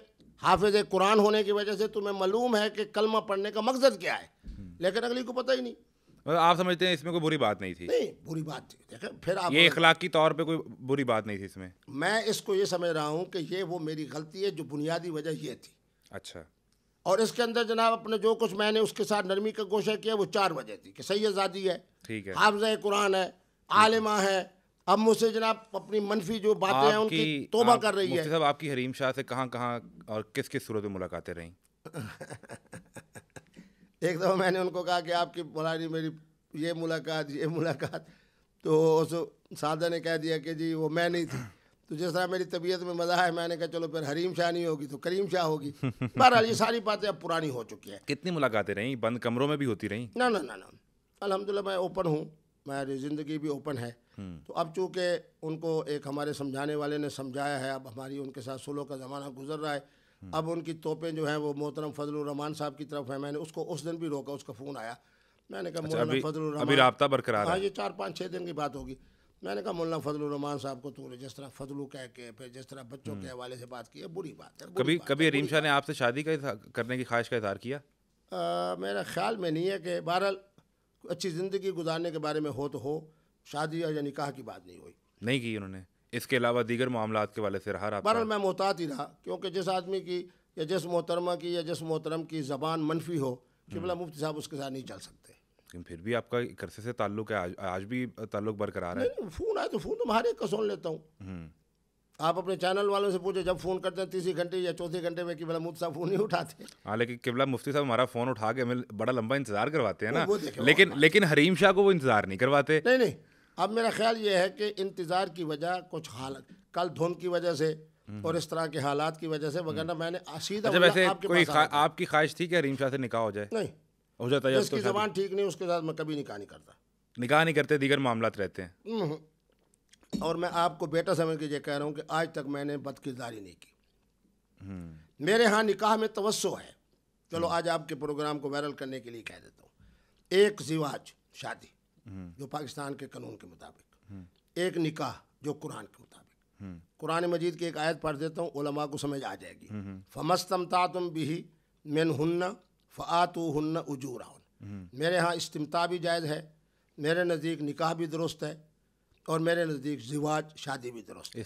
Speaker 2: हाफिज़ कुरान होने की वजह से तुम्हें मालूम है कि कलमा पढ़ने का मकसद क्या है, लेकिन अगली को पता ही नहीं।
Speaker 1: मतलब आप समझते हैं इसमें कोई बुरी बात नहीं थी?
Speaker 2: नहीं, बुरी बात थी। देखें फिर आप
Speaker 1: ये इखलाकी तौर पे कोई बुरी बात नहीं थी इसमें?
Speaker 2: मैं इसको ये समझ रहा हूँ कि ये वो मेरी गलती है जो बुनियादी वजह ये थी।
Speaker 1: अच्छा।
Speaker 2: और इसके अंदर जनाब अपने जो कुछ मैंने उसके साथ नरमी का गोशा किया वो 4 वजह थी कि सैयदादी है,
Speaker 1: ठीक है,
Speaker 2: हाफ़िज़ कुरान है, आलिमा है। अब मुझसे जनाब अपनी मनफी जो बातें हैं उनकी तौबा कर रही है।
Speaker 1: मुफ्ती साहब, आपकी हरीम शाह से कहाँ और किस किस सूरत में मुलाकातें रहीं?
Speaker 2: एक दफ़ा मैंने उनको कहा कि आपकी बुलानी मेरी ये मुलाकात, तो उस सादा ने कह दिया कि जी वो मैं नहीं थी। तो जिस तरह मेरी तबीयत में मज़ा है, मैंने कहा चलो फिर हरीम शाह नहीं होगी तो करीम शाह होगी। बहरहाल ये सारी बातें अब पुरानी हो चुकी है।
Speaker 1: कितनी मुलाकातें रहीं? बंद कमरों में भी होती रहीं?
Speaker 2: ना, अल्हम्दुलिल्लाह मैं ओपन हूँ, मेरी ज़िंदगी भी ओपन है। तो अब चूँकि उनको एक हमारे समझाने वाले ने समझाया है, अब हमारी उनके साथ सुलह का ज़माना गुजर रहा है। अब उनकी तोपें जो हैं वो मोहतरम फजलुर रहमान साहब की तरफ है। मैंने उसको उस दिन भी रोका, उसका फ़ोन आया, मैंने कहा मौलाना फजलुर रहमान,
Speaker 1: अभी राब्ता बरकरार है?
Speaker 2: हाँ, ये 4-5-6 दिन की बात होगी। मैंने कहा मौलाना फजलुर रहमान साहब को तूने जिस तरह फजलू कह के फिर जिस तरह बच्चों के हवाले से बात की है, बुरी बात है।
Speaker 1: कभी हरीम शाह ने आपसे शादी करने की ख्वाहिश का इज़हार किया?
Speaker 2: मेरा ख्याल में नहीं है कि बहरहाल अच्छी ज़िंदगी गुजारने के बारे में हो तो हो, शादी या निकाह की बात नहीं हुई। नहीं
Speaker 1: की उन्होंने? इसके अलावा दीगर मामलात के वाले से रहा?
Speaker 2: बहरहाल मैं मोहतात ही रहा, क्योंकि जिस आदमी की या जिस मोहतरमा की या जिस मोहतरम की ज़बान मनफी हो, क़िबला मुफ्ती साहब उसके साथ नहीं चल सकते।
Speaker 1: लेकिन फिर भी आपका एक अरसे से ताल्लुक़ है, आज भी ताल्लुक़ बरकरार है?
Speaker 2: नहीं, फ़ोन आए तो फ़ोन तो हर एक का सुन लेता हूँ। आप अपने चैनल वालों से पूछो, जब फ़ोन करते हैं 3 घंटे या 4 घंटे में क़िबला मुफ्ती साहब फ़ोन नहीं उठाते।
Speaker 1: हाँ, लेकिन क़िबला मुफ्ती साहब हमारा फ़ोन उठा के हमें बड़ा लंबा इंतज़ार करवाते हैं ना,
Speaker 2: लेकिन
Speaker 1: लेकिन हरीम शाह को वो इंतज़ार नहीं करवाते।
Speaker 2: नहीं, अब मेरा ख्याल ये है कि इंतज़ार की वजह कुछ हालत, कल धुंध की वजह से और इस तरह के हालात की वजह से, वगरना मैंने सीधा
Speaker 1: वैसे कोई आपकी ख्वाहिश थी कि हरीम शाह से निकाह हो जाए?
Speaker 2: नहीं
Speaker 1: हो जाता है,
Speaker 2: जिसकी ज़बान ठीक नहीं उसके साथ मैं कभी निकाह नहीं करता।
Speaker 1: निकाह नहीं करते, दीगर मामलात रहते हैं।
Speaker 2: और मैं आपको बेटा समझ के ये कह रहा हूँ कि आज तक मैंने बदकिरदारी नहीं की। मेरे यहाँ निकाह में तवस्सो है। चलो आज आपके प्रोग्राम को वायरल करने के लिए कह देता हूँ। एक ज़िवाज शादी जो पाकिस्तान के कानून के मुताबिक, एक निकाह जो कुरान के मुताबिक। कुरान मजीद की एक आयत पढ़ देता हूँ, उलमा को समझ आ जाएगी। फमस्तमतातुम बिही मिनहुन्ना फ़आतूहुन्ना उजूरहुन। मेरे यहाँ इस्तिमता भी जायज़ है, मेरे नज़दीक निकाह भी दुरुस्त है, और मेरे नज़दीक ज़िवाज शादी भी दुरुस्त है।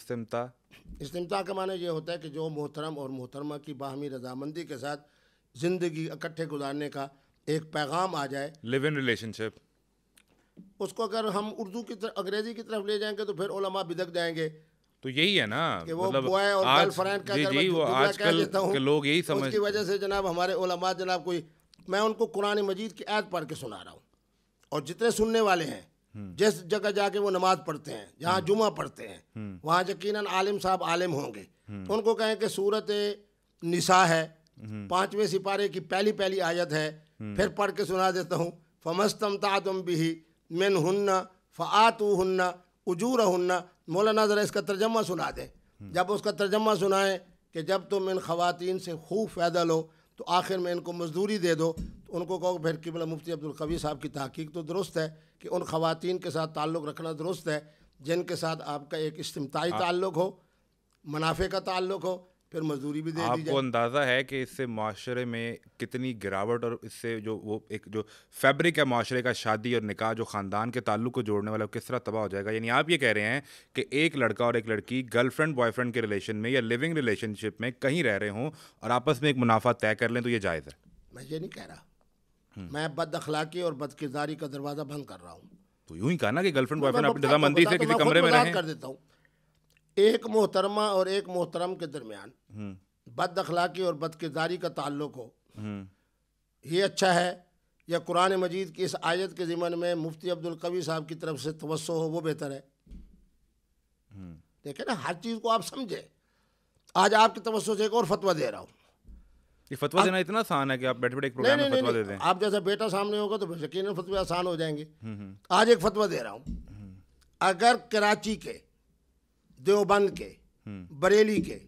Speaker 2: इस्तिमता का माने ये होता है कि जो मोहतरम और मोहतरमा की बाहमी रजामंदी के साथ ज़िंदगी इकट्ठे गुजारने का एक पैगाम आ जाए,
Speaker 1: लिव इन रिलेशनशिप।
Speaker 2: उसको अगर हम उर्दू की तरफ अंग्रेज़ी की तरफ ले जाएंगे तो फिर उलमा बिदक जाएंगे
Speaker 1: तो यही है ना
Speaker 2: कि वो बॉय और गर्लफ्रेंड का अगर मैं जुमला कह देता हूँ
Speaker 1: के लोग यही समझ,
Speaker 2: उसकी वजह से जनाब हमारे उलमा जनाब कोई, मैं उनको कुरान मजीद की आयत पढ़ के सुना रहा हूँ, और जितने सुनने वाले हैं जिस जगह जाके वो नमाज पढ़ते हैं, जहाँ जुमा पढ़ते हैं, वहाँ यकीनन आलिम साहब आलिम होंगे, उनको कहें कि सूरत निसा है 5वें सिपारे की पहली आयत है, फिर पढ़ के सुना देता हूँ, फमस्तमतातुम बिही मिन हुन्ना फ़आतू हुन्ना उजूर हुन्ना। मौलाना ज़रा इसका तर्जमा सुना दें। जब उसका तर्जमा सुनाएं कि जब तुम इन ख़वातीन से खूब फ़ायदा लो तो आखिर में इनको मजदूरी दे दो, तो उनको कहो फिर किबला मुफ्ती अब्दुल कवी साहब की तहकीक तो दुरुस्त है कि उन ख़वातीन के साथ ताल्लुक़ रखना दुरुस्त है जिनके साथ आपका एक इस्तिमताई ताल्लुक़ हो, मुनाफे का ताल्लुक़ हो, फिर मजदूरी भी दे दी जाए।
Speaker 1: आपको अंदाज़ा है कि इससे माशरे में कितनी गिरावट, और इससे जो वो एक जो फैब्रिक है माशरे का, शादी और निकाह जो ख़ानदान के ताल्लुक़ को जोड़ने वाला, किस तरह तबाह हो जाएगा। यानी आप ये कह रहे हैं कि एक लड़का और एक लड़की गर्लफ्रेंड बॉयफ्रेंड के रिलेशन में या लिविंग रिलेशनशिप में कहीं रह रहे हों और आपस में एक मुनाफा तय कर लें तो ये जायज़ है?
Speaker 2: मैं ये नहीं कह रहा, मैं बद अखलाकी और बदकिरदारी का दरवाज़ा बंद कर रहा हूँ।
Speaker 1: तो यूँ ही कहा ना कि गर्लफ्रेंड बॉयफ्रेंड अपनी रजामंदी से किसी कमरे में रहें।
Speaker 2: कर देता हूँ, एक मोहतरमा और एक मोहतरम के दरमियान बद अखलाकी और बदकिरदारी का ताल्लुक़ हो, ये अच्छा है, या कुरान मजीद की इस आयत के ज़िमन में मुफ्ती अब्दुल कवी साहब की तरफ से तवस्सो हो, वो बेहतर है। देखें ना, हर चीज़ को आप समझे। आज आपकी तवस्सो से एक और फतवा दे रहा हूँ।
Speaker 1: ये फतवा देना इतना आसान है कि आप बैठे बैठे एक प्रोग्राम में फतवा दे दें?
Speaker 2: आप जैसा बेटा सामने होगा तो यकीनन फतवे आसान हो जाएंगे। आज एक फतवा दे रहा हूँ, अगर कराची के, देवबंद के, बरेली के,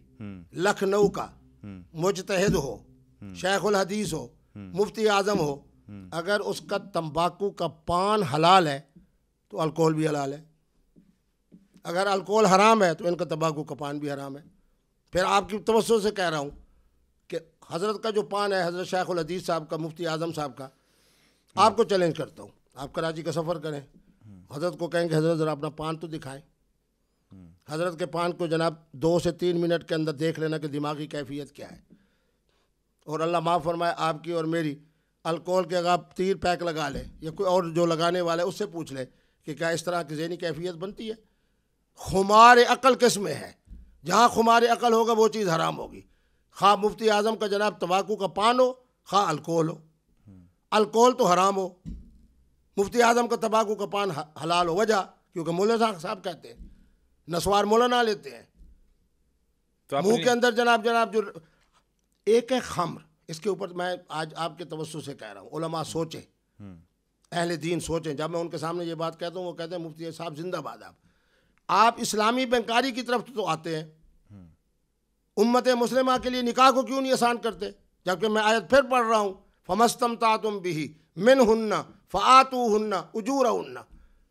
Speaker 2: लखनऊ का मुजतहिद हो, शेखुल हदीस हो, मुफ्ती आज़म हो, अगर उसका तंबाकू का पान हलाल है तो अल्कोहल भी हलाल है। अगर अल्कोहल हराम है तो इनका तंबाकू का पान भी हराम है। फिर आपकी तवज्जो से कह रहा हूँ कि हज़रत का जो पान है, हज़रत शेखुल हदीस साहब का, मुफ्ती आज़म साहब का, आपको चैलेंज करता हूँ, आप कराची का सफ़र करें, हज़रत को कहेंगे हज़रत ज़रा अपना पान तो दिखाएं, हज़रत के पान को जनाब 2 से 3 मिनट के अंदर देख लेना कि दिमागी कैफियत क्या है। और अल्लाह माफ़ फरमाए आपकी और मेरी, अल्कोहल के अगर आप 3 पैक लगा लें या कोई और जो लगाने वाला है उससे पूछ लें कि क्या इस तरह की ज़हनी कैफियत बनती है। खुमार अक़ल किस में है? जहाँ खुमार अक़ल होगा वो चीज़ हराम होगी। खा मुफ्ती आज़म का जनाब तंबाकू का पान हो, खा अल्कोहल हो। अल्कोहल तो हराम हो, मुफ्ती आज़म का तंबाकू का पान हलाल हो। वजह क्योंकि मौलाना साहब कहते हैं, नस्वार मौलाना लेते हैं तो मुंह के अंदर जनाब जो एक है खम्र। इसके ऊपर मैं आज आपके तवज्जो से कह रहा हूँ, उलमा सोचें, अहले दीन सोचें। जब मैं उनके सामने ये बात कहता हूँ वो कहते हैं मुफ्ती साहब जिंदाबाद। आप इस्लामी बैंकारी की तरफ तो आते हैं, उम्मत मुस्लिमा के लिए निकाह को क्यों नहीं आसान करते? जबकि मैं आयत फिर पढ़ रहा हूँ, फमस्तमतातुम बिही मिन हुन्ना फ़आतू हुन्ना उजूर हुन्ना।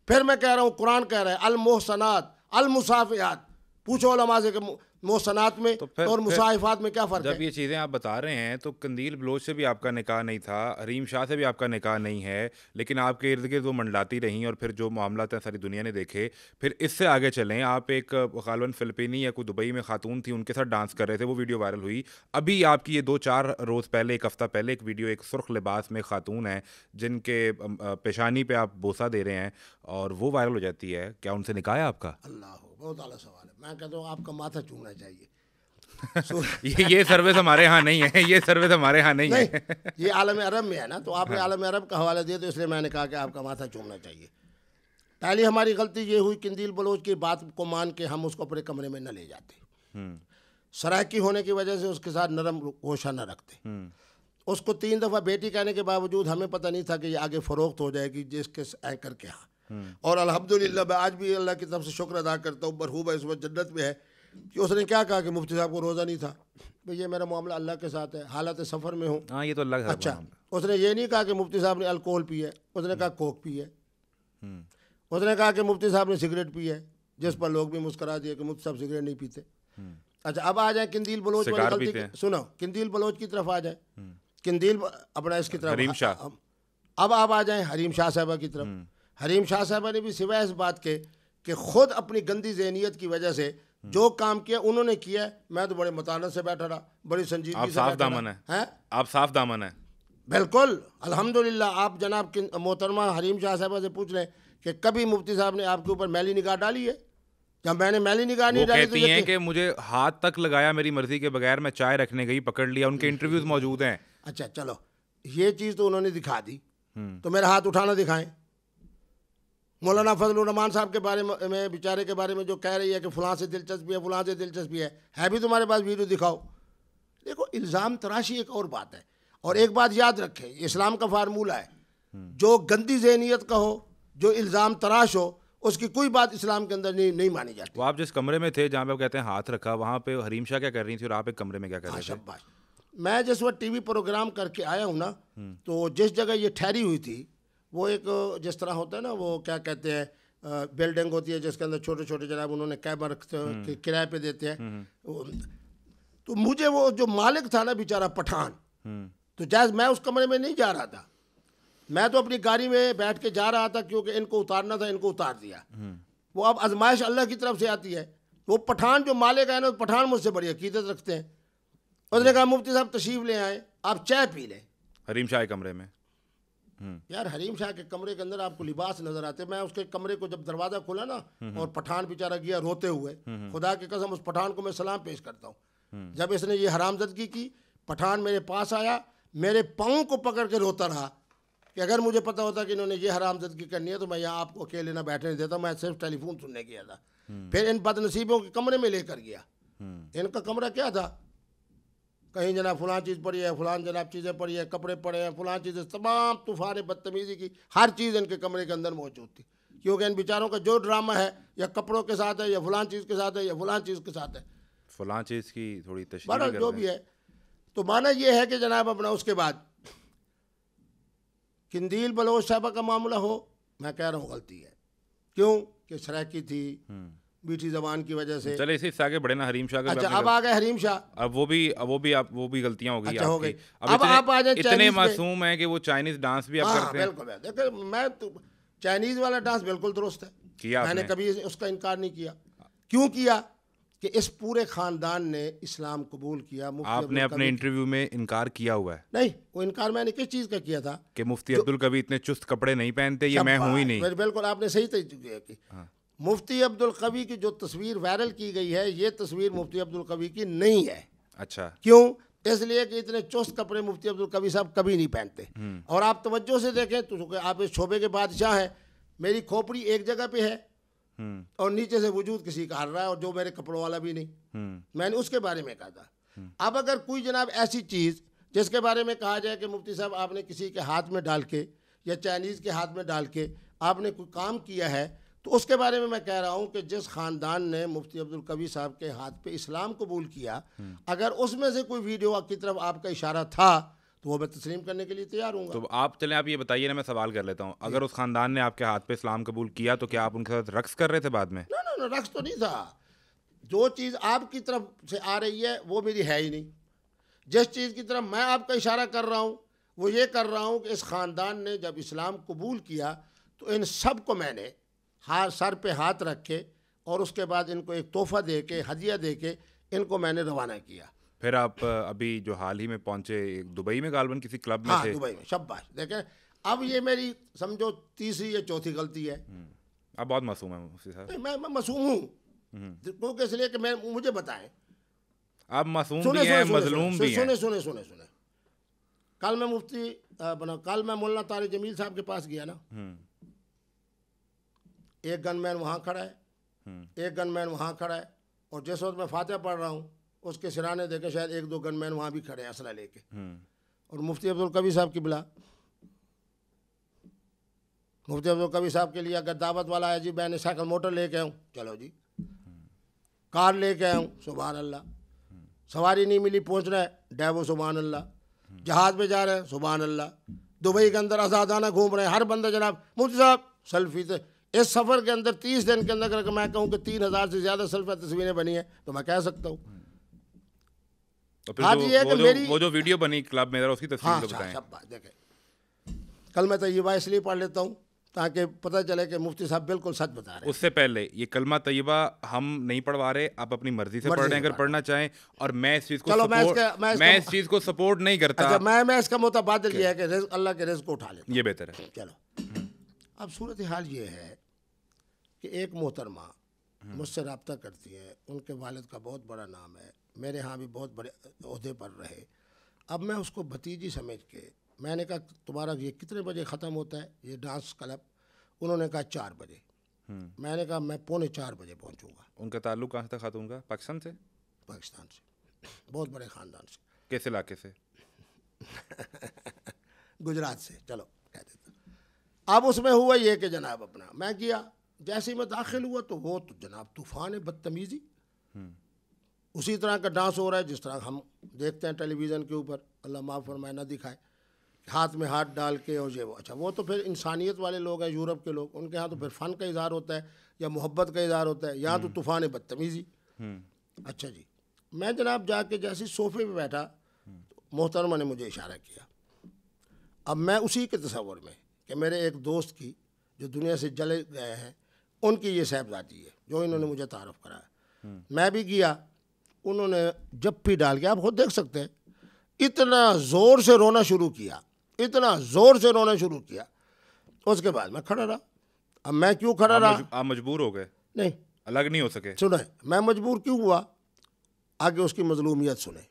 Speaker 2: फिर मैं कह रहा हूँ, कुरान कह रहा है अल मोहसनात अल मुसाफ़ियात। पूछो उलमा से कि मोहसनात में तो और मुसाहिफात में क्या फ़र्क है?
Speaker 1: जब ये चीज़ें आप बता रहे हैं तो कंदील बलोच से भी आपका निकाह नहीं था, हरीम शाह से भी आपका निकाह नहीं है, लेकिन आपके इर्द गिर्द वो मंडलाती रहीं और फिर जो मामलात हैं सारी दुनिया ने देखे। फिर इससे आगे चलें, आप एक गालिबन फ़िलिपीनी या कोई दुबई में खातून थी, उनके साथ डांस कर रहे थे, वो वीडियो वायरल हुई। अभी आपकी ये 2-4 रोज़ पहले, 1 हफ़्ता पहले एक वीडियो, एक सुर्ख लिबास में खातून है जिनके पेशानी पे आप बोसा दे रहे हैं और वो वायरल हो जाती है। क्या उनसे निकाह है आपका?
Speaker 2: अल्लाह, बहुत आला सवाल है। मैं कहता हूँ आपका माथा चूमना चाहिए।
Speaker 1: ये सर्विस हमारे यहाँ नहीं है, ये सर्विस हमारे यहाँ नहीं है।
Speaker 2: ये आलम अरब में है ना, तो आपने आलम अरब का हवाला दिया तो इसलिए मैंने कहा कि आपका माथा चूमना चाहिए। पहली हमारी गलती ये हुई, कंदील बलोच की बात को मान के हम उसको अपने कमरे में न ले जाते, सराकी होने की वजह से उसके साथ नरम गोशा न रखते। उसको 3 दफ़ा बेटी कहने के बावजूद हमें पता नहीं था कि ये आगे फ़रोख्त हो जाएगी जिसके एंकर के यहाँ। और अल्हम्दुलिल्लाह मैं आज भी अल्लाह की तरफ से शुक्र अदा करता हूँ, मरहूबा इस वक्त जन्नत में है, कि उसने क्या कहा कि मुफ्ती साहब को रोज़ा नहीं था। भाई ये मेरा मामला अल्लाह के साथ है, हालत सफ़र में हूँ।
Speaker 1: हाँ, ये तो अल्लाह का।
Speaker 2: अच्छा, उसने ये नहीं कहा कि मुफ्ती साहब ने अल्कोहल पी है, उसने कहा कोक पी है। उसने कहा कि मुफ्ती साहब ने सिगरेट पी है, जिस पर लोग भी मुस्करा दिए कि मुफ्ती साहब सिगरेट नहीं पीते। अच्छा, अब आ जाए कंदील बलोच वाली गलती। सुनो, कंदील बलोच की तरफ आ जाए, कंदील अपना इसकी तरफ अब आप आ जाएं हरीम शाह साहबा की तरफ। हरीम शाह साहबा ने भी सिवाय इस बात के कि खुद अपनी गंदी जहनीत की वजह से जो काम किया उन्होंने किया, मैं तो बड़े मतानत से बैठा रहा, बड़ी संजीदगी से
Speaker 1: साफ दामन है, आप साफ दामन है।
Speaker 2: बिल्कुल अल्हम्दुलिल्लाह। आप जनाब की मोहतरमा हरीम शाह साहबा से पूछ लें कि कभी मुफ्ती साहब ने आपके ऊपर मैली निगाह डाली है? जब मैंने मैली निगाह नहीं डाली
Speaker 1: कहती हैं कि मुझे हाथ तक लगाया मेरी मर्जी के बगैर, मैं चाय रखने गई पकड़ लिया, उनके इंटरव्यूज मौजूद हैं।
Speaker 2: अच्छा चलो, ये चीज़ तो उन्होंने दिखा दी, तो मेरा हाथ उठाना दिखाएं। मौलाना फजलुर रहमान साहब के बारे में, बेचारे के बारे में जो कह रही है कि फलां से दिलचस्पी है, फलां से दिलचस्पी है भी तुम्हारे पास वीडियो दिखाओ। देखो, इल्ज़ाम तराशी एक और बात है, और एक बात याद रखें, इस्लाम का फार्मूला है, जो गंदी जहनीत का हो, जो इल्ज़ाम तराश हो, उसकी कोई बात इस्लाम के अंदर नहीं मानी जाती।
Speaker 1: वो आप जिस कमरे में थे जहाँ पे आप कहते हैं हाथ रखा, वहाँ पे हरीम शाह क्या कर रही थी और आप एक कमरे में क्या कर रहे थे?
Speaker 2: शाबाश। मैं जिस वक्त टीवी प्रोग्राम करके आया हूँ ना, तो जिस जगह ये ठहरी हुई थी वो एक, जिस तरह होता है ना, वो क्या कहते हैं, बिल्डिंग होती है जिसके अंदर छोटे छोटे जनाब उन्होंने कैमरा रखते हैं, किराए पे देते हैं। तो मुझे वो जो मालिक था ना बेचारा पठान, तो जैसे मैं उस कमरे में नहीं जा रहा था, मैं तो अपनी गाड़ी में बैठ के जा रहा था, क्योंकि इनको उतारना था, इनको उतार दिया। वो अब आजमाइश अल्लाह की तरफ से आती है। वो पठान जो मालिक है ना, पठान मुझसे बड़ी अकीदत रखते हैं। उसने कहा मुफ्ती साहब तशरीफ ले आए, आप चाय पी लें
Speaker 1: हरीम शाह के कमरे में।
Speaker 2: यार हरीम शाह के कमरे के अंदर आपको लिबास नजर आते। मैं उसके कमरे को जब दरवाज़ा खोला ना, और पठान बेचारा गया रोते हुए, खुदा की कसम उस पठान को मैं सलाम पेश करता हूँ। जब इसने ये हरामजदगी की, पठान मेरे पास आया, मेरे पाँव को पकड़ के रोता रहा कि अगर मुझे पता होता कि इन्होंने ये हरामजदगी करनी है तो मैं यहाँ आपको अकेले ना बैठने नहीं देता, मैं सिर्फ टेलीफोन सुनने गया था। फिर इन बदनसीबों के कमरे में लेकर गया। इनका कमरा क्या था, कहीं जनाब फलां चीज़ पड़ी है, फलां जनाब चीज़ें पड़ी है, कपड़े पड़े हैं, फलां चीज़ें, तमाम तूफ़ान बदतमीज़ी की हर चीज़ इनके कमरे के अंदर मौजूद थी। क्योंकि इन बेचारों का जो ड्रामा है, या कपड़ों के साथ है, या फलां चीज़ के साथ है, या फलां चीज़ के साथ है,
Speaker 1: फलां चीज़ की थोड़ी तशरीह
Speaker 2: बहरहाल जो भी है। तो माना ये है कि जनाब अपना उसके बाद किंदील बलोच साहबा का मामला हो, मैं कह रहा हूँ गलती है। क्यों कि सराकी थी, मीठी जबान की वजह से।
Speaker 1: चले इसी आगे बढ़े ना हरीम शाह के।
Speaker 2: अच्छा अब आ गए हरीम शाह।
Speaker 1: अब वो भी गलतियां हो गई।
Speaker 2: अच्छा, हो गई।
Speaker 1: अब आप आ जाए, इतने मासूम हैं कि वो चाइनीज डांस भी आप करते हैं।
Speaker 2: बिल्कुल, देखो मैं तो चाइनीज वाला डांस बिल्कुल दुरुस्त है, मैंने कभी उसका इनकार नहीं किया। क्यों किया कि इस पूरे खानदान ने इस्लाम कबूल किया।
Speaker 1: आपने अपने इंटरव्यू में इनकार किया हुआ है।
Speaker 2: नहीं, वो इनकार मैंने किस चीज़ का किया था
Speaker 1: कि मुफ्ती अब्दुल कवी इतने चुस्त कपड़े नहीं पहनते, ये मैं हूँ ही नहीं।
Speaker 2: बिल्कुल आपने सही तरीके की। मुफ्ती अब्दुल कवी की जो तस्वीर वायरल की गई है, ये तस्वीर मुफ्ती अब्दुल कवी की नहीं है।
Speaker 1: अच्छा,
Speaker 2: क्यों? इसलिए कि इतने चुस्त कपड़े मुफ्ती अब्दुल कवी साहब कभी नहीं पहनते। और आप तवज्जो से देखें तो आप इस शोबे के बादशाह हैं, मेरी खोपड़ी एक जगह पे है और नीचे से वजूद किसी का हर रहा है, और जो मेरे कपड़ों वाला भी नहीं। मैंने उसके बारे में कहा था। अब अगर कोई जनाब ऐसी चीज़ जिसके बारे में कहा जाए कि मुफ्ती साहब आपने किसी के हाथ में डाल के या चाइनीज़ के हाथ में डाल के आपने कोई काम किया है, तो उसके बारे में मैं कह रहा हूँ कि जिस ख़ानदान ने मुफ्ती अब्दुल कवी साहब के हाथ पे इस्लाम कबूल किया, अगर उसमें से कोई वीडियो की तरफ आपका इशारा था तो वो मैं तस्लीम करने के लिए तैयार हूँ।
Speaker 1: तो आप चलें, आप ये बताइए ना, मैं सवाल कर लेता हूँ, अगर उस ख़ानदान ने आपके हाथ पे इस्लाम कबूल किया तो क्या आप उनके साथ रक्स कर रहे थे बाद में?
Speaker 2: ना, रक्स तो नहीं था। जो चीज़ आपकी तरफ से आ रही है वो मेरी है ही नहीं। जिस चीज़ की तरफ मैं आपका इशारा कर रहा हूँ वो ये कर रहा हूँ कि इस ख़ानदान ने जब इस्लाम कबूल किया तो इन सब को मैंने सर पे हाथ रख के और उसके बाद इनको एक तोहफा दे के, हदिया दे के इनको मैंने रवाना किया।
Speaker 1: फिर आप अभी जो हाल ही में पहुंचे दुबई में, गालबन किसी क्लब में थे?
Speaker 2: दुबई में। शाबाश। देखें, अब ये मेरी समझो तीसरी या चौथी गलती है।
Speaker 1: आप बहुत मासूम हैं मुफ्ती साहब।
Speaker 2: मैं मासूम हूँ क्योंकि इसलिए कि मैं, मुझे बताएं,
Speaker 1: आप मासूम भी हैं, मजलूम भी हैं।
Speaker 2: सुने कल मैं मौलाना तारिक जमील साहब के पास गया ना, एक गनमैन वहाँ खड़ा है, एक गनमैन वहाँ खड़ा है, और जिस वक्त मैं फातिहा पढ़ रहा हूँ उसके सिराने देखे शायद एक दो गनमैन वहाँ भी खड़े हैं असला लेके। और मुफ्ती अब्दुल कवी साहब की बिला, मुफ्ती अब्दुल कवी साहब के लिए अगर दावत वाला है, जी मैंने साइकिल मोटर लेके आऊँ, चलो जी, कार लेके आऊँ, सुभान अल्लाह, सवारी नहीं मिली, पहुँच रहे डैवो, सुभान अल्लाह, जहाज़ में जा रहे हैं, सुभान अल्लाह, दुबई के अंदर आज़ादाना घूम रहे हैं, हर बंदा जनाब मुफ्ती साहब सेल्फी से। इस सफ़र के अंदर 30 दिन के अंदर अगर मैं कहूँ कि 3000 से ज़्यादा सेल्फी तस्वीरें बनी हैं तो मैं कह सकता हूँ।
Speaker 1: तो फिर वो जो वीडियो बनी क्लब में, उसकी तस्वीर तो बताएं।
Speaker 2: देखें, कलमा तय्यबा इसलिए पढ़ लेता हूँ ताकि पता चले कि मुफ्ती साहब बिल्कुल सच बता रहे हैं।
Speaker 1: उससे पहले ये कलमा तय्यबा हम नहीं पढ़वा रहे, आप अपनी मर्जी से पढ़ रहे हैं अगर पढ़ना चाहें, और मैं इस चीज़ को मैं इस चीज़ को सपोर्ट नहीं करता।
Speaker 2: अच्छा, मैं इसका मुतबादिल ये है कि अल्लाह के रिज़्क़ को उठा लेता,
Speaker 1: ये बेहतर है।
Speaker 2: चलो, अब सूरत हाल ये है कि एक मोहतरमा मुझसे रब्ता करती है, उनके वालिद का बहुत बड़ा नाम है, मेरे यहाँ भी बहुत बड़े ओहदे पर रहे। अब मैं उसको भतीजी समझ के मैंने कहा तुम्हारा ये कितने बजे ख़त्म होता है ये डांस क्लब? उन्होंने कहा 4 बजे। मैंने कहा मैं 3:45 बजे पहुँचूँगा।
Speaker 1: उनका ताल्लुक कहाँ था खातून का? पाकिस्तान से?
Speaker 2: पाकिस्तान से, बहुत बड़े ख़ानदान से।
Speaker 1: किस इलाके से?
Speaker 2: गुजरात से, चलो कह देता। अब उसमें हुआ ये कि जनाब अपना मैं किया, जैसे ही मैं दाखिल हुआ तो वो तो जनाब तूफ़ान बदतमीज़ी, उसी तरह का डांस हो रहा है जिस तरह हम देखते हैं टेलीविज़न के ऊपर, अल्लाह माफ़ फरमाए ना दिखाए, हाथ में हाथ डाल के और ये वो। अच्छा, वो तो फिर इंसानियत वाले लोग हैं, यूरोप के लोग, उनके यहाँ तो फिर फ़न का इज़हार होता है या मोहब्बत का इज़हार होता है, यहाँ तो तूफ़ान बदतमीज़ी। अच्छा जी, मैं जनाब जाके जैसे सोफे पे बैठा तो मोहतरमा ने मुझे इशारा किया। अब मैं उसी के तस्वर में कि मेरे एक दोस्त की जो दुनिया से चले गए हैं उनकी ये साहबजादी है जो इन्होंने मुझे तारुफ कराया। मैं भी गया, उन्होंने जप्पी डाल के, आप खुद देख सकते हैं, इतना ज़ोर से रोना शुरू किया, इतना ज़ोर से रोना शुरू किया। उसके बाद मैं खड़ा रहा। अब मैं क्यों खड़ा रहा?
Speaker 1: आप मजबूर हो गए?
Speaker 2: नहीं,
Speaker 1: अलग नहीं हो सके?
Speaker 2: सुने, मैं मजबूर क्यों हुआ, आगे उसकी मजलूमियत सुने।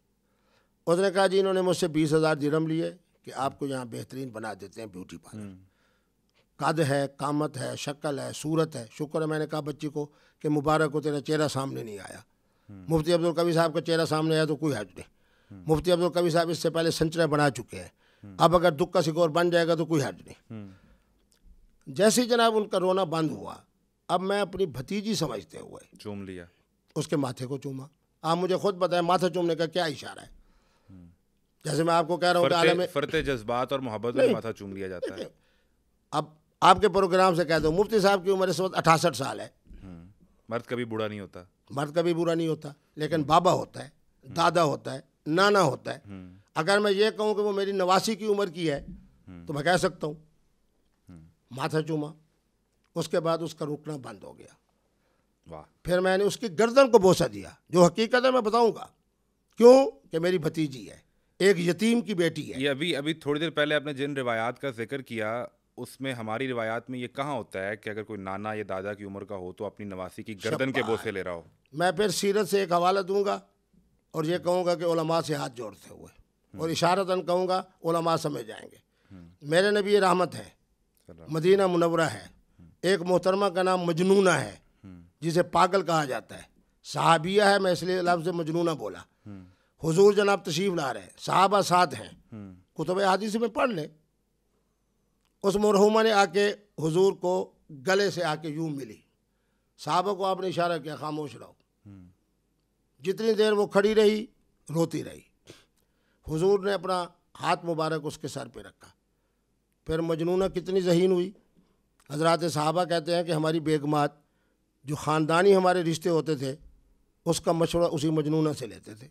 Speaker 2: उसने कहा जी इन्होंने मुझसे 20,000 दिरहम लिए कि आपको यहाँ बेहतरीन बना देते हैं ब्यूटी पार्लर, कद है, कामत है, शक्ल है, सूरत है। शुक्र है मैंने कहा बच्ची को कि मुबारक हो तेरा चेहरा सामने नहीं आया। मुफ्ती अब्दुल कबीर साहब का चेहरा सामने आया तो कोई हर्ज नहीं। मुफ्ती अब्दुल कबीर साहब इससे पहले सेंचुरी बना चुके हैं, अब अगर दुख का शिकोर बन जाएगा तो कोई हर्ज नहीं। जैसे ही जनाब उनका रोना बंद हुआ, अब मैं अपनी भतीजी समझते हुए
Speaker 1: चूम लिया,
Speaker 2: उसके माथे को चूमा। आप मुझे खुद बताएं माथा चूमने का क्या इशारा है? जैसे मैं आपको कह रहा हूँ कि आलम
Speaker 1: फरते जज्बात और मोहब्बत में माथा चूम लिया जाता है।
Speaker 2: अब आपके प्रोग्राम से कह दो मुफ्ती साहब की उम्र इस वक्त 68 साल है।
Speaker 1: मर्द कभी बूढ़ा नहीं होता,
Speaker 2: मर्द कभी बुरा नहीं होता, लेकिन बाबा होता है, दादा होता है, नाना होता है। अगर मैं ये कहूँ कि वो मेरी 89 की उम्र की है तो मैं कह सकता हूँ। माथा चूमा, उसके बाद उसका रुकना बंद हो गया।
Speaker 1: वाह।
Speaker 2: फिर मैंने उसकी गर्दन को बोसा दिया, जो हकीकत है मैं बताऊंगा क्यों, कि मेरी भतीजी है, एक यतीम की बेटी है।
Speaker 1: ये अभी थोड़ी देर पहले आपने जिन रिवायात का जिक्र किया उसमें हमारी रिवायात में ये कहाँ होता है कि अगर कोई नाना या दादा की उम्र का हो तो अपनी नवासी की गर्दन के बोसे ले रहा हो?
Speaker 2: मैं फिर सीरत से एक हवाला दूंगा और ये कहूँगा कि उलमा से हाथ जोड़ते हुए, और इशारतन कहूँगा उलमा समझ जाएंगे। मेरे नबी रहमत है, मदीना मुनव्वरा है, एक मोहतरमा का नाम मजनूना है जिसे पागल कहा जाता है, सहाबिया है, मैं इसलिए लफ्ज़ मजनूना बोला। हुजूर जनाब तशरीफ ला रहे हैं, सहाबा साथ हैं, कुतुब हदीस में पढ़ ले। उस मरहुमा ने आके हुजूर को गले से आके यूं मिली, सहाबा को आपने इशारा किया खामोश रहो। जितनी देर वो खड़ी रही रोती रही, हुजूर ने अपना हाथ मुबारक उसके सर पे रखा। फिर मजनूना कितनी ज़हीन हुई। हज़रात सहाबा कहते हैं कि हमारी बेगमात जो ख़ानदानी हमारे रिश्ते होते थे उसका मशवरा उसी मजनूना से लेते थे।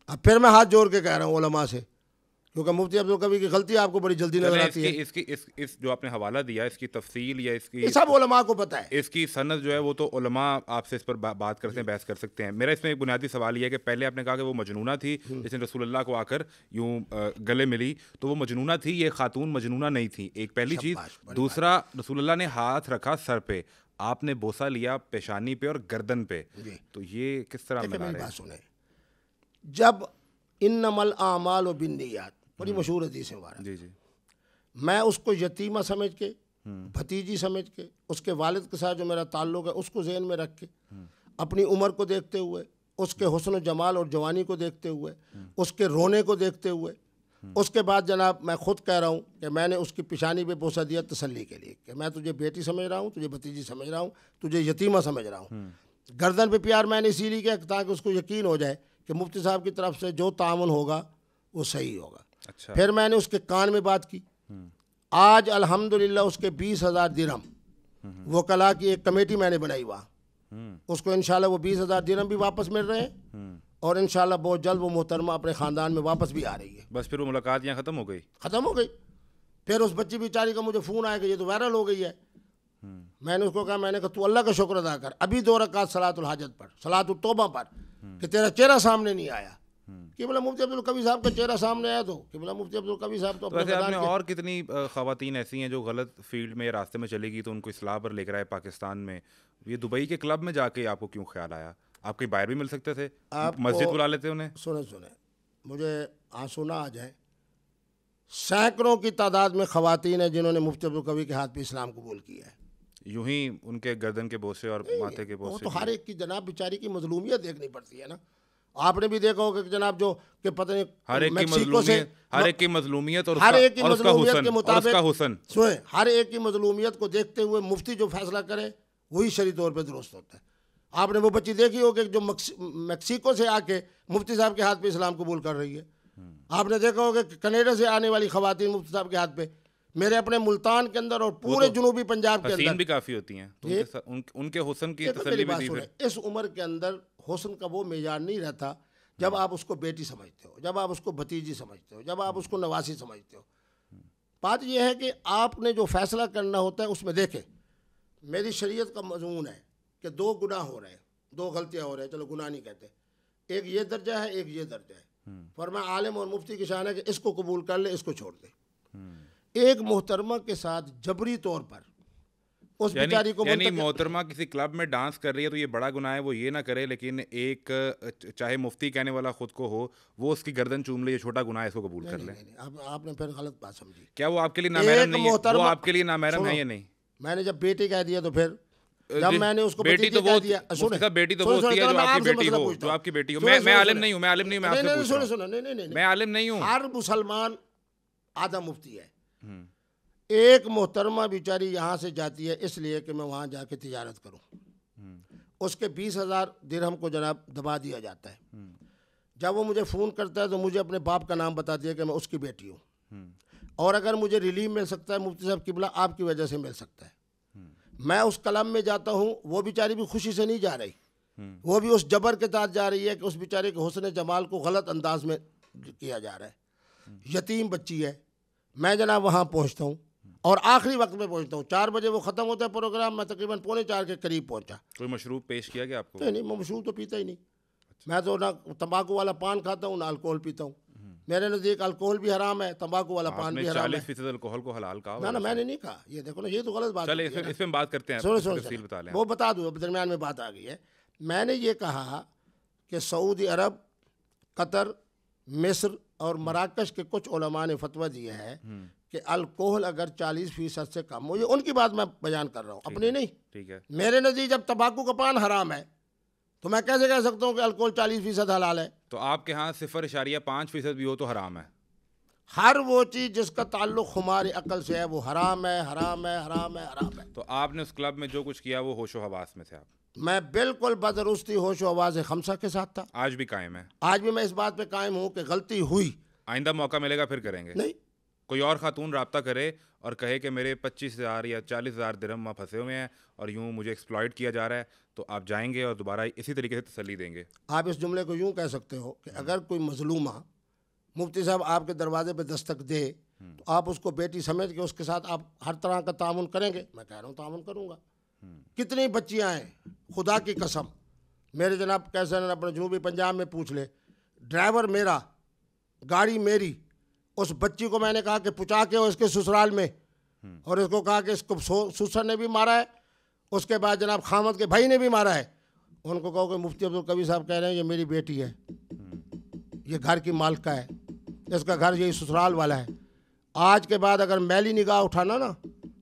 Speaker 2: अब फिर मैं हाथ जोड़ के कह रहा हूँ उलमा से, क्योंकि मुफ्ती अब्दुल कबीर की गलती आपको बड़ी जल्दी नजर आती है।
Speaker 1: इस जो आपने हवाला दिया, इसकी तफसील या इसकी
Speaker 2: सब उलमा को पता है,
Speaker 1: इसकी सनद जो है वो तो उलमा आपसे इस पर बात करते हैं, बहस कर सकते हैं। मेरा इसमें एक बुनियादी सवाल ये है कि पहले आपने कहा कि वो मजनूना थी जिसने रसूलुल्लाह को आकर यूं गले मिली, तो वो मजनूना थी, ये खातून मजनूना नहीं थी, एक पहली चीज़। दूसरा, रसूलुल्लाह ने हाथ रखा सर पे, आपने बोसा लिया पेशानी पे और गर्दन पे, तो ये किस तरह मिला है?
Speaker 2: सुने, जब इन्नमल आमाल बिन्नियात बड़ी मशहूर हदीस है हमारा,
Speaker 1: जी जी,
Speaker 2: मैं उसको यतीमा समझ के, भतीजी समझ के, उसके वालिद के साथ जो मेरा ताल्लुक़ है उसको ज़हन में रख के, अपनी उम्र को देखते हुए, उसके हुस्न जमाल और जवानी को देखते हुए, उसके रोने को देखते हुए, उसके बाद जनाब मैं ख़ुद कह रहा हूँ कि मैंने उसकी पेशानी पे बोसा दिया तसल्ली के लिए कि मैं तुझे बेटी समझ रहा हूँ, तुझे भतीजी समझ रहा हूँ, तुझे यतीमा समझ रहा हूँ। गर्दन पे प्यार मैंने इसीलिए किया ताकि उसको यकीन हो जाए कि मुफ्ती साहब की तरफ से जो तामुन होगा वो सही होगा।
Speaker 1: अच्छा।
Speaker 2: फिर मैंने उसके कान में बात की। आज अल्हम्दुलिल्लाह उसके 20,000 दिरहम वकला की एक कमेटी मैंने बनाई वहाँ, उसको इंशाल्लाह वो 20,000 दिरहम भी वापस मिल रहे हैं और इंशाल्लाह बहुत जल्द वो मोहतरमा अपने ख़ानदान में वापस भी आ रही है।
Speaker 1: बस फिर वो मुलाकात यहाँ ख़त्म हो गई?
Speaker 2: ख़त्म हो गई। फिर उस बच्ची बेचारी का मुझे फ़ोन आया कि ये तो वायरल हो गई है। मैंने उसको कहा, मैंने कहा तू अल्लाह का शुक्र अदा कर, अभी 2 रकात सलातुल हाजत पढ़, सलातुल तौबा पढ़, कि तेरा चेहरा सामने नहीं आया। कि बोला मुफ्ती अब्दुल कवी साहब का चेहरा सामने आया, तो कि बोला मुफ्ती अब्दुल कवी साहब तो
Speaker 1: वैसे आपने और कितनी ख़वातीन ऐसी हैं जो गलत फील्ड में रास्ते में चलेगी तो उनको इस्लाह पर लेकर आए पाकिस्तान में? ये दुबई के क्लब में जाके आपको क्यों ख्याल आया? आप कहीं बाहर भी मिल सकते थे, मस्जिद बुला लेते उन्हें।
Speaker 2: सुने मुझे आंसू ना आ जाए, सैकड़ों की तादाद में ख़वातीन हैं जिन्होंने मुफ्ती अब्दुल कवी के हाथ पे इस्लाम कबूल किया है।
Speaker 1: यूं ही उनके गर्दन के बोझ से और माथे के बोझ
Speaker 2: वो
Speaker 1: से।
Speaker 2: तो हर एक की जनाब बेचारी की मजलूमियत देखनी पड़ती है ना। आपने भी देखा होगा कि जनाब जो कि पता नहीं
Speaker 1: हर एक की मजलूमियत और
Speaker 2: हर एक की
Speaker 1: उसका
Speaker 2: मजलूमियत के मुताबिक
Speaker 1: हुस्न।
Speaker 2: सुने, हर एक की मजलूमियत को देखते हुए मुफ्ती जो फैसला करे वही शरई तौर पे दुरुस्त होता है। आपने वो बच्ची देखी होगी जो मैक्सिको से आके मुफ्ती साहब के हाथ पे इस्लाम कबूल कर रही है। आपने देखा होगा कि कनाडा से आने वाली खवातीन मुफ्ती साहब के हाथ पे, मेरे अपने मुल्तान के अंदर और पूरे जनूबी पंजाब के अंदर
Speaker 1: भी काफ़ी होती हैं, तो उनके हुस्न की तसल्ली भी दी फिर।
Speaker 2: इस उम्र के अंदर हुस्न का वो मेयार नहीं रहता जब आप उसको बेटी समझते हो, जब आप उसको भतीजी समझते हो, जब आप उसको नवासी समझते हो। बात यह है कि आपने जो फैसला करना होता है उसमें देखें, मेरी शरीयत का मजमून है कि 2 गुनाह हो रहे हैं, 2 गलतियाँ हो रही हैं, चलो गुनाह नहीं कहते, एक ये दर्जा है, एक ये दर्जा है। फरमाया आलिम और मुफ्ती की शान है कि इसको कबूल कर ले, इसको छोड़ दे। एक मोहतरमा के साथ जबरी तौर पर उस बेचारी को,
Speaker 1: यानी मोहतरमा किसी क्लब में डांस कर रही है तो ये बड़ा गुनाह है, वो ये ना करे, लेकिन एक चाहे मुफ्ती कहने वाला खुद को हो, वो उसकी गर्दन चूम ले, ये छोटा गुनाह है, इसको कबूल कर ले।
Speaker 2: आपने फिर गलत बात समझी।
Speaker 1: क्या वो आपके लिए नामहरम नहीं है? वो आपके लिए नामहरम है या नहीं?
Speaker 2: मैंने जब बेटी कह दिया तो फिर जब मैंने उसको
Speaker 1: बेटी तो वो दिया, बेटी तो वो होती है जो आपकी बेटी हो, जो आपकी बेटी हो। मैं आलिम नहीं हूँ, मैं आलिम नहीं हूँ, मैं आपसे पूछ रहा हूँ। मैं आलिम नहीं हूँ।
Speaker 2: हर मुसलमान आधा मुफ्ती है। एक मोहतरमा बेचारी यहाँ से जाती है इसलिए कि मैं वहाँ जाके तिजारत करूँ, उसके 20,000 दिरहम को जनाब दबा दिया जाता है। जब वो मुझे फ़ोन करता है तो मुझे अपने बाप का नाम बता दिया कि मैं उसकी बेटी हूँ, और अगर मुझे रिलीफ मिल सकता है मुफ्ती साहब किबला आपकी वजह से मिल सकता है। मैं उस कलम में जाता हूँ, वो बेचारी भी खुशी से नहीं जा रही, वो भी उस जबर के साथ जा रही है कि उस बेचारे के हुस्न जमाल को गलत अंदाज में किया जा रहा है। यतीम बच्ची है। मैं जनाब वहाँ पहुँचता हूँ और आखिरी वक्त में पहुँचता हूँ, 4 बजे वो ख़त्म होता है प्रोग्राम, मैं तकरीबन 3:45 के करीब पहुँचा।
Speaker 1: कोई मशरूब पेश किया गया आपको?
Speaker 2: नहीं, मैं मशरूब तो पीता ही नहीं। मैं तो ना तंबाकू वाला पान खाता हूँ ना अल्कोहल पीता हूँ। मेरे नज़दीक अल्कोहल भी हराम है, तंबाकू वाला पान भी हराम है।
Speaker 1: 40% अल्कोहल को हलाल कहा?
Speaker 2: ना मैंने नहीं कहा, ये देखो ना, ये तो गलत बात है।
Speaker 1: चलिए इसमें बात करते हैं,
Speaker 2: सुनो वो बता दूँ, दरमियान में बात आ गई है। मैंने ये कहा कि सऊदी अरब, कतर, मिस्र और मराकश के कुछ उलमा ने फतवा दिया है कि अल्कोहल अगर 40% से कम हो, ये उनकी बात मैं बयान कर रहा हूँ, अपनी नहीं।
Speaker 1: ठीक है।
Speaker 2: मेरे नज़दीक जब तंबाकू का पान हराम है तो मैं कैसे कह सकता हूँ कि अल्कोहल 40% हलाल है?
Speaker 1: तो आपके यहाँ 0.5% भी हो तो हराम है?
Speaker 2: हर वो चीज़ जिसका ताल्लुक हमारी अकल से है वो हराम है, हराम है, हराम है, हराम है।
Speaker 1: तो आपने उस क्लब में जो कुछ किया वो होशो हवास में थे आप?
Speaker 2: मैं बिल्कुल बदरुस्ती होशो हवास खमसा के साथ था।
Speaker 1: आज भी कायम है? आज
Speaker 2: भी मैं इस बात पे कायम हूँ कि गलती हुई।
Speaker 1: आइंदा मौका मिलेगा फिर करेंगे?
Speaker 2: नहीं।
Speaker 1: कोई और खातून रब्ता करे और कहे कि मेरे 25,000 या 40,000 दिरहम फंसे हुए हैं और यूँ मुझे एक्सप्लॉइट किया जा रहा है, तो आप जाएंगे और दोबारा इसी तरीके से तसल्ली देंगे?
Speaker 2: आप इस जुमले को यूँ कह सकते हो कि अगर कोई मजलूमा मुफ्ती साहब आपके दरवाजे पे दस्तक दे तो आप उसको बेटी समझ के उसके साथ आप हर तरह का तामुन करेंगे? मैं कह रहा हूँ तामुन करूँगा। कितनी बच्चियाँ हैं, खुदा की कसम, मेरे जनाब कैसे न अपने जनूबी पंजाब में पूछ ले, ड्राइवर मेरा, गाड़ी मेरी, उस बच्ची को मैंने कहा कि पुचा के हो इसके ससुराल में, और इसको कहा कि इसको ससुर ने भी मारा है, उसके बाद जनाब खामद के भाई ने भी मारा है। उनको कहो कि मुफ्ती अब्दुल कवी साहब कह रहे हैं ये मेरी बेटी है, ये घर की मालिका है, इसका घर यही ससुराल वाला है। आज के बाद अगर मैली निगाह उठाना ना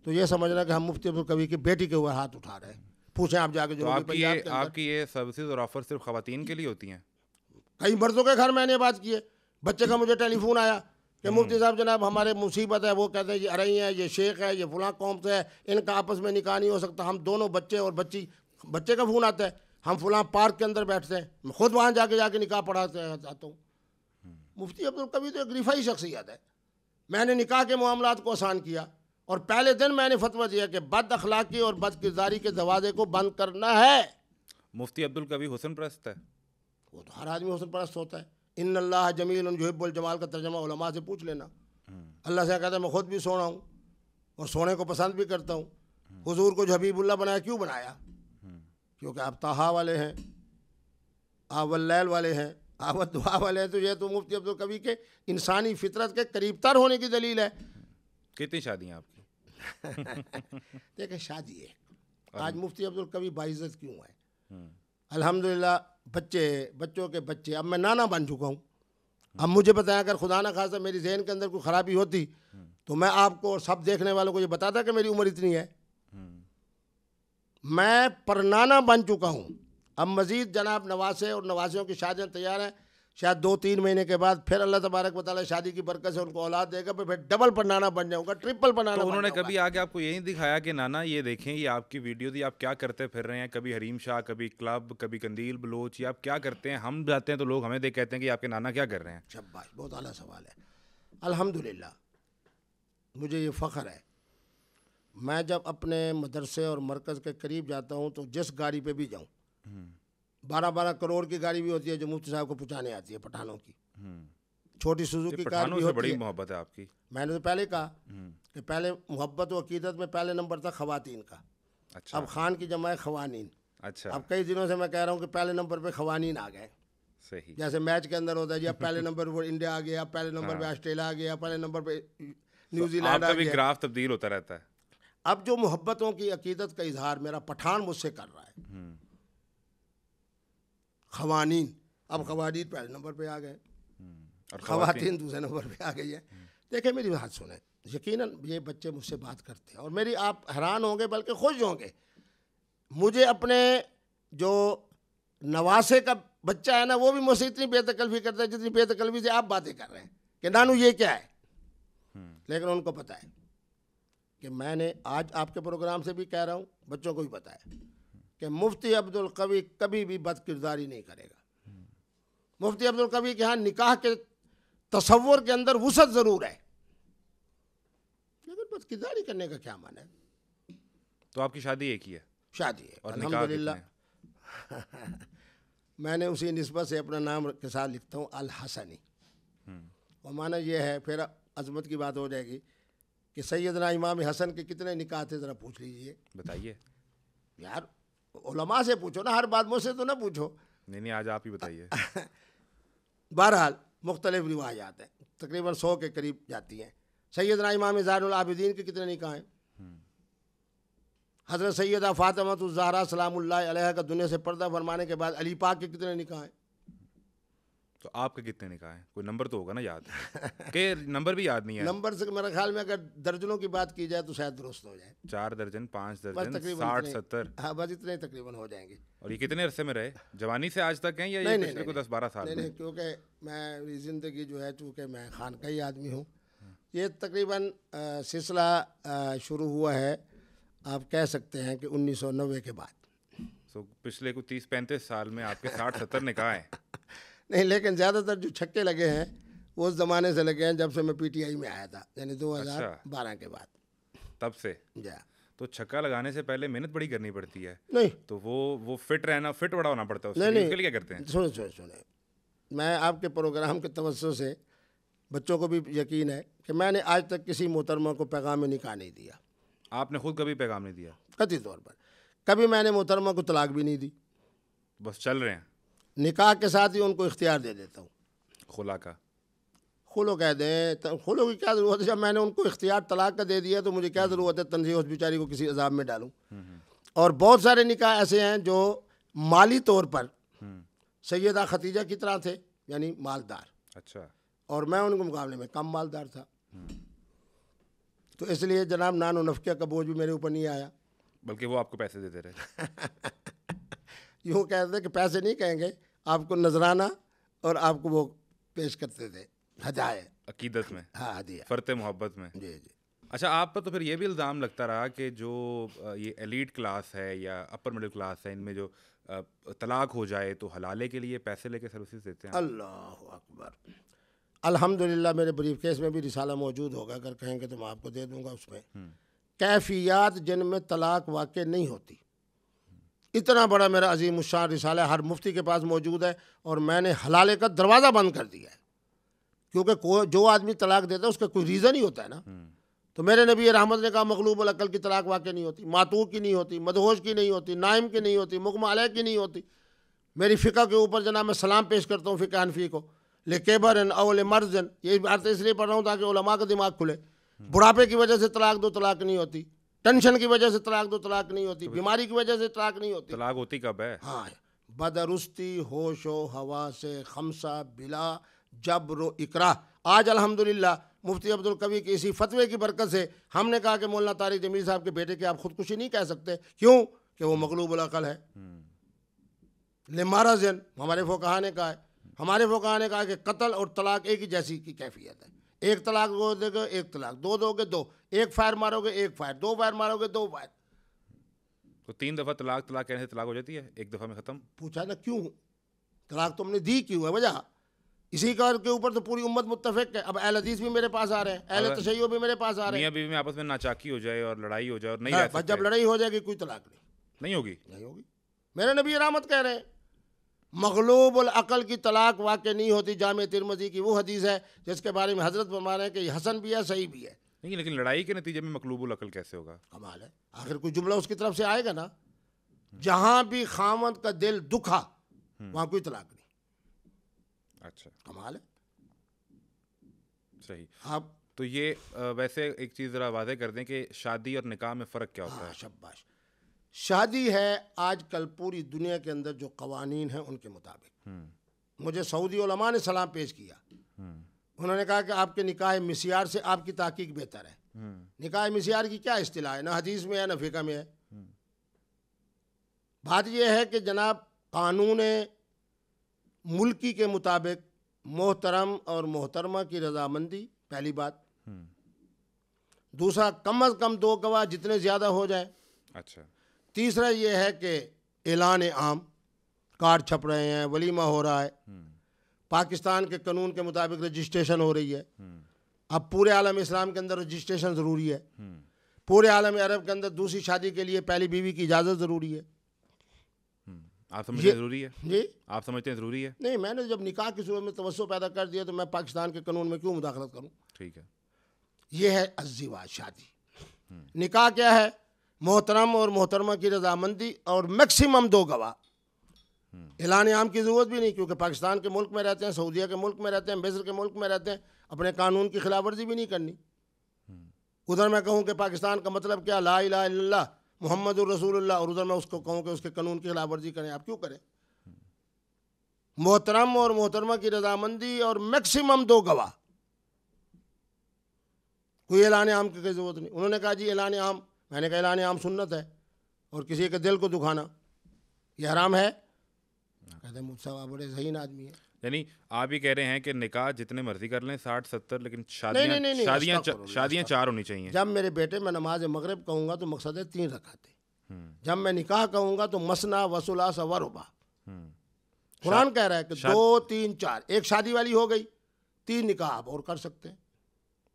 Speaker 2: तो ये समझना कि हम मुफ्ती अब्दुल कवी की बेटी के ऊपर हाथ उठा रहे हैं। पूछें आप जाके जो
Speaker 1: आपकी ये सर्विसेज और ऑफर सिर्फ खवातीन के लिए होती हैं?
Speaker 2: कई मर्दों के घर मैंने बात की है। बच्चे का मुझे टेलीफोन आया कि मुफ्ती साहब जनाब हमारे मुसीबत है, वो कहते हैं ये अरई है, ये शेख है, ये फलां कौम से है, इनका आपस में निकाह नहीं हो सकता। हम दोनों बच्चे और बच्ची, बच्चे का फ़ोन आता है, हम फलां पार्क के अंदर बैठते हैं, मैं खुद वहाँ जाके निकाह पढ़ाते आता हूँ। मुफ्ती अब्दुल कवी तो एक रिफाई शख्सियत है। मैंने निकाह के मामलात को आसान किया और पहले दिन मैंने फतवा दिया कि बद अखलाकी और बद किरदारी के दरवाजे को बंद करना है।
Speaker 1: मुफ्ती अब्दुल कवी हुस्न परस्त है?
Speaker 2: वो तो हर आदमी हुस्न परस्त होता है। इन्नल्लाह जमील युहिब्बुल जमाल का तर्जमा उलमा से पूछ लेना। अल्लाह से कहता है मैं खुद भी सोना हूँ और सोने को पसंद भी करता हूँ। हुजूर को जो हबीबुल्लाह बनाया, क्यों बनाया? क्योंकि आप ताहा वाले हैं, आप वल्लैल वाले हैं, आप दुआ वाले हैं। तो ये तो मुफ्ती अब्दुल कवी के इंसानी फितरत के करीबतर होने की दलील है।
Speaker 1: कितनी शादियाँ आपकी?
Speaker 2: देखिए, शादी है, आज मुफ्ती अब्दुल कवी बाइज्जत क्यों है? अल्हम्दुलिल्लाह, बच्चों के बच्चे, अब मैं नाना बन चुका हूँ। अब मुझे बताया, अगर खुदा ना खासा मेरी जहन के अंदर कोई ख़राबी होती तो मैं आपको और सब देखने वालों को ये बताता कि मेरी उम्र इतनी है। मैं परनाना बन चुका हूँ। अब मज़ीद जनाब नवासे और नवासियों की शादियाँ तैयार हैं। शायद 2-3 महीने के बाद फिर अल्लाह तबारक व तआला शादी की बरकत से उनको औलाद देगा, फिर डबल परनाना बन जाऊँगा, ट्रिपल परनाना।
Speaker 1: तो उन्होंने कभी आके आपको यही दिखाया कि नाना ये देखें, ये आपकी वीडियो थी, आप क्या करते फिर रहे हैं? कभी हरीम शाह, कभी क्लब, कभी कंदील बलोच, या आप क्या करते हैं? हम जाते हैं तो लोग हमें देख कहते हैं कि आपके नाना क्या कर रहे हैं?
Speaker 2: शाबाश, बहुत आला सवाल है। अल्हम्दुलिल्लाह, मुझे ये फ़ख्र है, मैं जब अपने मदरसे और मरकज़ के करीब जाता हूँ तो जिस गाड़ी पे भी जाऊँ, 12-12 करोड़ की गाड़ी भी होती है जो मुफ्ती साहब को पहुँचाने आती है, पठानों की, छोटी सुजुकी कार भी होती
Speaker 1: बड़ी
Speaker 2: है।
Speaker 1: मोहब्बत है आपकी।
Speaker 2: मैंने तो पहले कहा कि पहले मोहब्बत व अकीदत में पहले नंबर था ख़वातीन का।
Speaker 1: अच्छा।
Speaker 2: अब खान की जमा है ख़वानीन।
Speaker 1: अच्छा।
Speaker 2: अब कई दिनों से मैं कह रहा हूँ कि पहले नंबर पे ख़वानीन आ गए।
Speaker 1: सही।
Speaker 2: जैसे मैच के अंदर होता है जी, अब पहले नंबर पर इंडिया आ गया, अब पहले नंबर पे ऑस्ट्रेलिया आ गया, पहले नंबर पे न्यूजीलैंड आ
Speaker 1: आपका भी
Speaker 2: गया।
Speaker 1: ग्राफ तब्दील होता रहता है।
Speaker 2: अब जो मोहब्बतों की अकीदत का इजहार मेरा पठान मुझसे कर रहा है, ख़वानीन, अब ख़वानीन पहले नंबर पे आ गए
Speaker 1: और
Speaker 2: ख़वातीन दूसरे नंबर पे आ गई है। देखिए, मेरी बात सुने, यकीनन ये बच्चे मुझसे बात करते हैं और मेरी, आप हैरान होंगे बल्कि खुश होंगे, मुझे अपने जो नवासे का बच्चा है ना, वो भी मुझसे इतनी बेतकल्फ़ी करता है जितनी बेतकल्फ़ी से आप बातें कर रहे हैं कि नानू ये क्या है। लेकिन उनको पता है कि मैंने आज आपके प्रोग्राम से भी कह रहा हूँ, बच्चों को भी पता है कि मुफ्ती अब्दुल कवी कभी भी बदकिरदारी नहीं करेगा। मुफ्ती अब्दुल कवी के यहाँ निकाह के तसव्वुर के अंदर वुसअत ज़रूर है, लेकिन बदकिरदारी करने का क्या माना है?
Speaker 1: तो आपकी शादी एक ही है?
Speaker 2: शादी है,
Speaker 1: और अल्हम्दुलिल्लाह।
Speaker 2: मैंने उसी निस्बत से अपना नाम के साथ लिखता हूँ अल हसनी, और माना ये है, फिर अजमत की बात हो जाएगी कि सैयदना इमाम हसन के कितने निकाह थे, ज़रा पूछ लीजिए।
Speaker 1: बताइए
Speaker 2: यार, उलमा से पूछो ना, हर बात मुझसे तो ना पूछो।
Speaker 1: नहीं, आज आप ही बताइए।
Speaker 2: बहरहाल मुख्तलिफ रिवायात हैं, तकरीबन 100 के करीब जाती हैं। सैयदना इमाम ज़ैनुल आबिदीन के कितने निकाह हैं? हज़रत सैयदा फ़ातिमा ज़हरा सलामुल्लाह अलैहा का दुनिया से पर्दा फरमाने के बाद अली पाक के कितने निकाह हैं?
Speaker 1: तो आपके कितने निकाह हैं? कोई नंबर तो होगा ना याद? के नंबर भी याद नहीं है?
Speaker 2: नंबर से मेरे ख्याल में अगर दर्जनों की बात की जाए तो शायद दुरुस्त हो जाए।
Speaker 1: 4 दर्जन, 5
Speaker 2: बस
Speaker 1: दर्जन,
Speaker 2: तकरीबन
Speaker 1: 60-70?
Speaker 2: हाँ, बस इतने तकरीबन हो जाएंगे।
Speaker 1: और ये कितने अरसे में रहे? जवानी से आज तक हैं या ये पिछले को 10-12 साल में?
Speaker 2: नहीं, क्योंकि मेरी ज़िंदगी जो है, चूँकि मैं खानकाही आदमी हूँ, ये तकरीबन सिलसिला शुरू हुआ है, आप कह सकते हैं कि 1990 के बाद।
Speaker 1: तो पिछले को 30-35 साल में आपके 60-70 निकाह हैं?
Speaker 2: नहीं, लेकिन ज़्यादातर जो छक्के लगे हैं वो उस ज़माने से लगे हैं जब से मैं पीटीआई में आया था, यानी 2012 के बाद।
Speaker 1: तब से?
Speaker 2: जा
Speaker 1: तो छक्का लगाने से पहले मेहनत बड़ी करनी पड़ती है।
Speaker 2: नहीं,
Speaker 1: तो वो फिट रहना, फिट बड़ा होना पड़ता है उसके
Speaker 2: नहीं,
Speaker 1: उसके लिए क्या करते हैं?
Speaker 2: सुने, मैं आपके प्रोग्राम के तवज्जो से, बच्चों को भी यकीन है कि मैंने आज तक किसी मोहतरमा को पैगाम निकाह नहीं दिया।
Speaker 1: आपने खुद कभी पैगाम नहीं दिया?
Speaker 2: कतई तौर पर कभी मैंने मोहतरमा को तलाक भी नहीं दी,
Speaker 1: बस चल रहे हैं?
Speaker 2: निकाह के साथ ही उनको इख्तियार दे देता हूँ।
Speaker 1: खुला का?
Speaker 2: खुलो कह दें, खुलो की क्या ज़रूरत है? जब मैंने उनको इख्तियार तलाक का दे दिया तो मुझे क्या ज़रूरत है तंजीह उस बेचारी को किसी अजाब में डालूँ। और बहुत सारे निकाह ऐसे हैं जो माली तौर पर सैयदा खतीजा की तरह थे, यानी मालदार।
Speaker 1: अच्छा। और
Speaker 2: मैं उनके मुकाबले में कम मालदार था, तो इसलिए जनाब नानो नफ़क़े का बोझ भी मेरे ऊपर नहीं आया,
Speaker 1: बल्कि वो आपको पैसे देते रहे।
Speaker 2: यूँ कहते कि पैसे नहीं कहेंगे, आपको नजराना और आपको वो पेश करते थे हदायत,
Speaker 1: अकीदत में।
Speaker 2: हाँ, हदिया,
Speaker 1: फ़र्ते मोहब्बत में।
Speaker 2: जी।
Speaker 1: अच्छा, आप पर तो फिर ये भी इल्ज़ाम लगता रहा कि जो ये एलीट क्लास है या अपर मिडिल क्लास है, इनमें जो तलाक हो जाए तो हलाले के लिए पैसे लेके सर्विसेज देते हैं।
Speaker 2: अल्लाहु अकबर। अल्हम्दुलिल्लाह, मेरे ब्रीफकेस में भी रिसाला मौजूद होगा, अगर कहेंगे तो मैं आपको दे दूंगा। उसमें कैफियत जिनमें तलाक वाक़ई नहीं होती, इतना बड़ा मेरा अजीम उशान रिसाला हर मुफ्ती के पास मौजूद है, और मैंने हलाले का दरवाज़ा बंद कर दिया है, क्योंकि जो आदमी तलाक देता है उसका कोई रीज़न ही होता है ना। तो मेरे नबी रहमत ने कहा मगलूबुल अकल की तलाक वाक़ई नहीं होती, मातूक की नहीं होती, मदहोश की नहीं होती, नाइम की नहीं होती, मुग़मा अलैह की नहीं होती। मेरी फ़िक़्ह के ऊपर जनाब मैं सलाम पेश करता हूँ फ़िक़्ह हनफ़ी को, ले केबरन औ ले मर्जन, ये बात इसलिए पढ़ रहा हूँ ताकि उलमा का दिमाग खुले। बुढ़ापे की वजह से तलाक दो तलाक नहीं होती, टेंशन की वजह से तलाक दो तलाक नहीं होती, बीमारी की वजह से तलाक नहीं होती।
Speaker 1: तलाक होती कब है?
Speaker 2: हाँ, बदरुस्ती होशो हवा से खमसा बिला जब्र इकरा। आज अल्हम्दुलिल्लाह मुफ्ती अब्दुल कवी के इसी फतवे की बरकत से हमने कहा कि मौलाना तारिक जमील साहब के बेटे की आप खुदकुशी नहीं कह सकते। क्यों? कि वो मगलूबुल अकल है। लिमाराजन हमारे फ़ुक़हा ने कहा है, हमारे फ़ुक़हा ने कहा कि कत्ल और तलाक एक ही जैसी की कैफियत है। एक तलाक दोगे एक तलाक, दो दोगे दो, एक फायर मारोगे एक फायर, दो फायर मारोगे दो फायर।
Speaker 1: तो 3 दफ़ा तलाक तलाक कहने से तलाक हो जाती है, एक दफ़ा में ख़त्म?
Speaker 2: पूछा ना क्यों तलाक तुमने दी, क्यों है वजह? इसी का के ऊपर तो पूरी उम्मत मुत्तफ़िक़ है। अब अहल हदीस भी मेरे पास आ रहे हैं, अहल तशय्युअ भी मेरे पास आ रहे हैं।
Speaker 1: मियाँ बीवी में आपस में नाचाकी हो जाए और लड़ाई हो जाए और नहीं
Speaker 2: हाँ,
Speaker 1: रह सकते,
Speaker 2: जब लड़ाई हो जाएगी कोई तलाक
Speaker 1: नहीं होगी।
Speaker 2: नहीं होगी। मेरे नबी रहमत कह रहे हैं मगलूबुल अकल की तलाक वाक़ई नहीं होती। जामे तिरमिज़ी की वो हदीस है जिसके बारे में हज़रत फरमा रहे हैं कि हसन भी है सही भी है।
Speaker 1: नहीं, लेकिन लड़ाई के नतीजे में मकलूबुल अकल कैसे होगा?
Speaker 2: कमाल है, आखिर कोई जुमला उसकी तरफ से आएगा ना। जहाँ भी खामद का दिल दुखा वहाँ कोई तलाक नहीं।
Speaker 1: अच्छा,
Speaker 2: कमाल है।
Speaker 1: सही।
Speaker 2: आप
Speaker 1: तो ये वैसे एक चीज़ ज़रा वाज़ेह कर दें कि शादी और निकाह में फ़र्क क्या होता है?
Speaker 2: शाबाश। शादी है आजकल पूरी दुनिया के अंदर जो कवानीन हैं उनके मुताबिक। मुझे सऊदी उलमा ने सलाम पेश किया, उन्होंने कहा कि आपके निकाह मिसियार से आपकी ताकीक बेहतर है। निकाह मिसियार की क्या इस्तिलाह है? ना हदीस में है ना फ़िक़्ह में है। बात यह है कि जनाब कानून मुल्की के मुताबिक मोहतरम और मोहतरमा की रजामंदी पहली बात। दूसरा कम अज़ कम 2 गवाह जितने ज़्यादा हो जाए।
Speaker 1: अच्छा।
Speaker 2: तीसरा ये है कि ऐलान आम, कार्ड छप रहे हैं, वलीमा हो रहा है, पाकिस्तान के कानून के मुताबिक रजिस्ट्रेशन हो रही है। अब पूरे आलम इस्लाम के अंदर रजिस्ट्रेशन ज़रूरी है। पूरे आलम अरब के अंदर दूसरी शादी के लिए पहली बीवी की इजाज़त ज़रूरी है।
Speaker 1: आप समझते हैं ज़रूरी है?
Speaker 2: जी,
Speaker 1: आप समझते हैं ज़रूरी है?
Speaker 2: नहीं, मैंने जब निकाह की सूरत में तवज्जो पैदा कर दिया तो मैं पाकिस्तान के कानून में क्यों मुदाखलत करूं? ठीक है। ये है अज़्ज़िवाज, शादी। निकाह क्या है? मोहतरम और मोहतरमा की रजामंदी और मैक्सिमम 2 गवाह। ऐलान आम की ज़रूरत भी नहीं, क्योंकि पाकिस्तान के मुल्क में रहते हैं, सऊदीया के मुल्क में रहते हैं, मिस्र के मुल्क में रहते हैं, अपने कानून की खिलाफ वर्जी भी नहीं करनी। उधर मैं कहूँ कि पाकिस्तान का मतलब क्या, ला इलाहा इल्लल्लाह मुहम्मदुर रसूलुल्लाह, और उधर मैं उसको कहूँ कि उसके कानून की खिलाफ वर्जी करें, आप क्यों करें? मोहतरम और मोहतरमा की रजामंदी और मैक्सिमम 2 गवाह, कोई ऐलान आम की ज़रूरत नहीं। उन्होंने कहा जी ऐलान आम, मैंने कहा ऐलान आम सुन्नत है और किसी के दिल को दुखाना ये हराम है। कहते हैं मुझसे आप बड़े ज़हीन आदमी हैं।
Speaker 1: यानी आप ही कह रहे हैं कि निकाह जितने मर्जी कर लें 60-70, लेकिन
Speaker 2: नहीं,
Speaker 1: शादियाँ 4 होनी चाहिए।
Speaker 2: जब मेरे बेटे मैं नमाज मगरिब कहूँगा तो मकसद है 3 रकातें। जब मैं निकाह कहूँगा तो मसना वसुला सवरुबा। कुरान कह रहा है कि 2 3 4, एक शादी वाली हो गई, 3 निकाह आप और कर सकते हैं।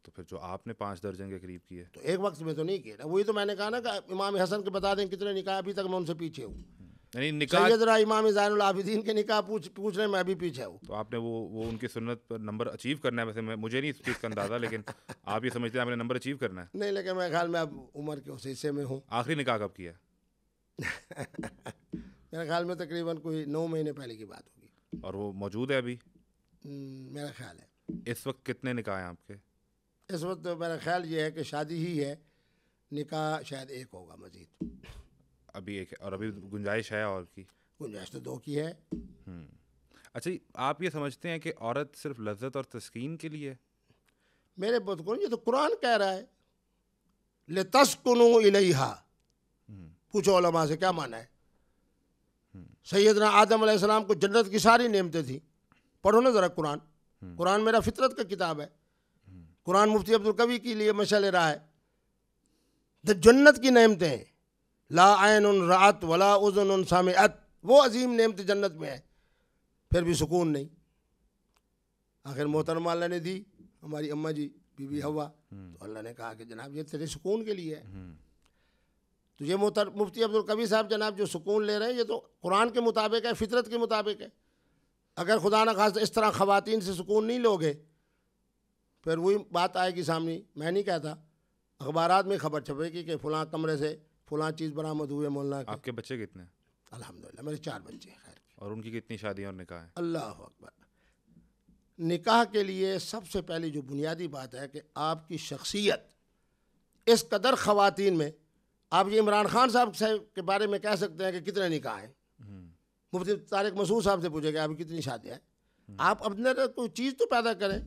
Speaker 1: तो फिर जो आपने 5 दर्जन के करीब किए
Speaker 2: तो एक वक्त में तो नहीं किए ना। वही तो मैंने कहा ना कि इमाम हसन के बता दें कितने निकाह, अभी तक मैं उनसे पीछे हूँ।
Speaker 1: यानी निकाह
Speaker 2: सैयदना इमाम ज़ैनुल आबिदीन के निकाह पूछ रहे, मैं अभी पीछे हूँ।
Speaker 1: तो आपने वो उनकी सुन्नत पर नंबर अचीव करना है। वैसे मुझे नहीं इस चीज़ का अंदाज़ा, लेकिन आप ये समझते हैं आपने नंबर अचीव करना है?
Speaker 2: नहीं, लेकिन मैं ख्याल में अब उम्र के उस हिस्से में हूँ।
Speaker 1: आखिरी निकाह कब किया?
Speaker 2: मेरे ख्याल में तकरीबन कोई 9 महीने पहले की बात होगी।
Speaker 1: और वो मौजूद है अभी?
Speaker 2: मेरा ख्याल है।
Speaker 1: इस वक्त कितने निकाह हैं आपके?
Speaker 2: इस वक्त तो मेरा ख्याल ये है कि शादी ही है, निकाह शायद 1 होगा मजीद।
Speaker 1: अभी 1 है और अभी गुंजाइश है और की?
Speaker 2: गुंजाइश तो 2 की है।
Speaker 1: अच्छा, आप ये समझते हैं कि औरत सिर्फ लज्जत और तस्कीन के लिए?
Speaker 2: मेरे बुजुर्ग, ये तो कुरान कह रहा है लितस्कुनु इलैहा। पूछो उलमा से क्या माना है। सैयदना आदम अलैहिस्सलाम को जन्नत की सारी नेमतें थी। पढ़ो ना ज़रा कुरान। कुरान मेरा फितरत का किताब है। कुरान मुफ्ती अब्दुल कवी के लिए मशा ले रहा है। द जन्नत की नेमतें, ला ऐनुन रात वला उज़ुनुन सामिअत, वो अजीम नेमत जन्नत में है, फिर भी सुकून नहीं। आखिर मोहतरमा अल्लाह ने दी, हमारी अम्मा जी बीबी हवा, तो अल्लाह ने कहा कि जनाब ये तेरे सुकून के लिए है। तो ये मुफ्ती अब्दुल कवी साहब जनाब जो सुकून ले रहे हैं, ये तो कुरान के मुताबिक है, फितरत के मुताबिक है। अगर खुदा न खास्ता इस तरह ख़वातीन से सुकून नहीं लोगे फिर वही बात आएगी सामने, मैं नहीं कहता, अखबारात में खबर छपेगी कि फ़लाँ कमरे से फ़लाँ चीज़ बरामद हुई है मौलाना के।
Speaker 1: आपके बच्चे कितने?
Speaker 2: अल्हम्दुलिल्लाह मेरे 4 बच्चे हैं। खैर,
Speaker 1: और उनकी कितनी शादियाँ और निकाह हैं?
Speaker 2: अल्लाह अकबर। निकाह के लिए सबसे पहली जो बुनियादी बात है कि आपकी शख्सियत इस कदर ख़वातीन में, आप ये इमरान खान साहब के बारे में कह सकते हैं कि कितने निकाह हैं, मुफ्ती तारिक मसूद साहब से पूछेगा आपकी कितनी शादियाँ हैं। आप अपने कोई चीज़ तो पैदा करें।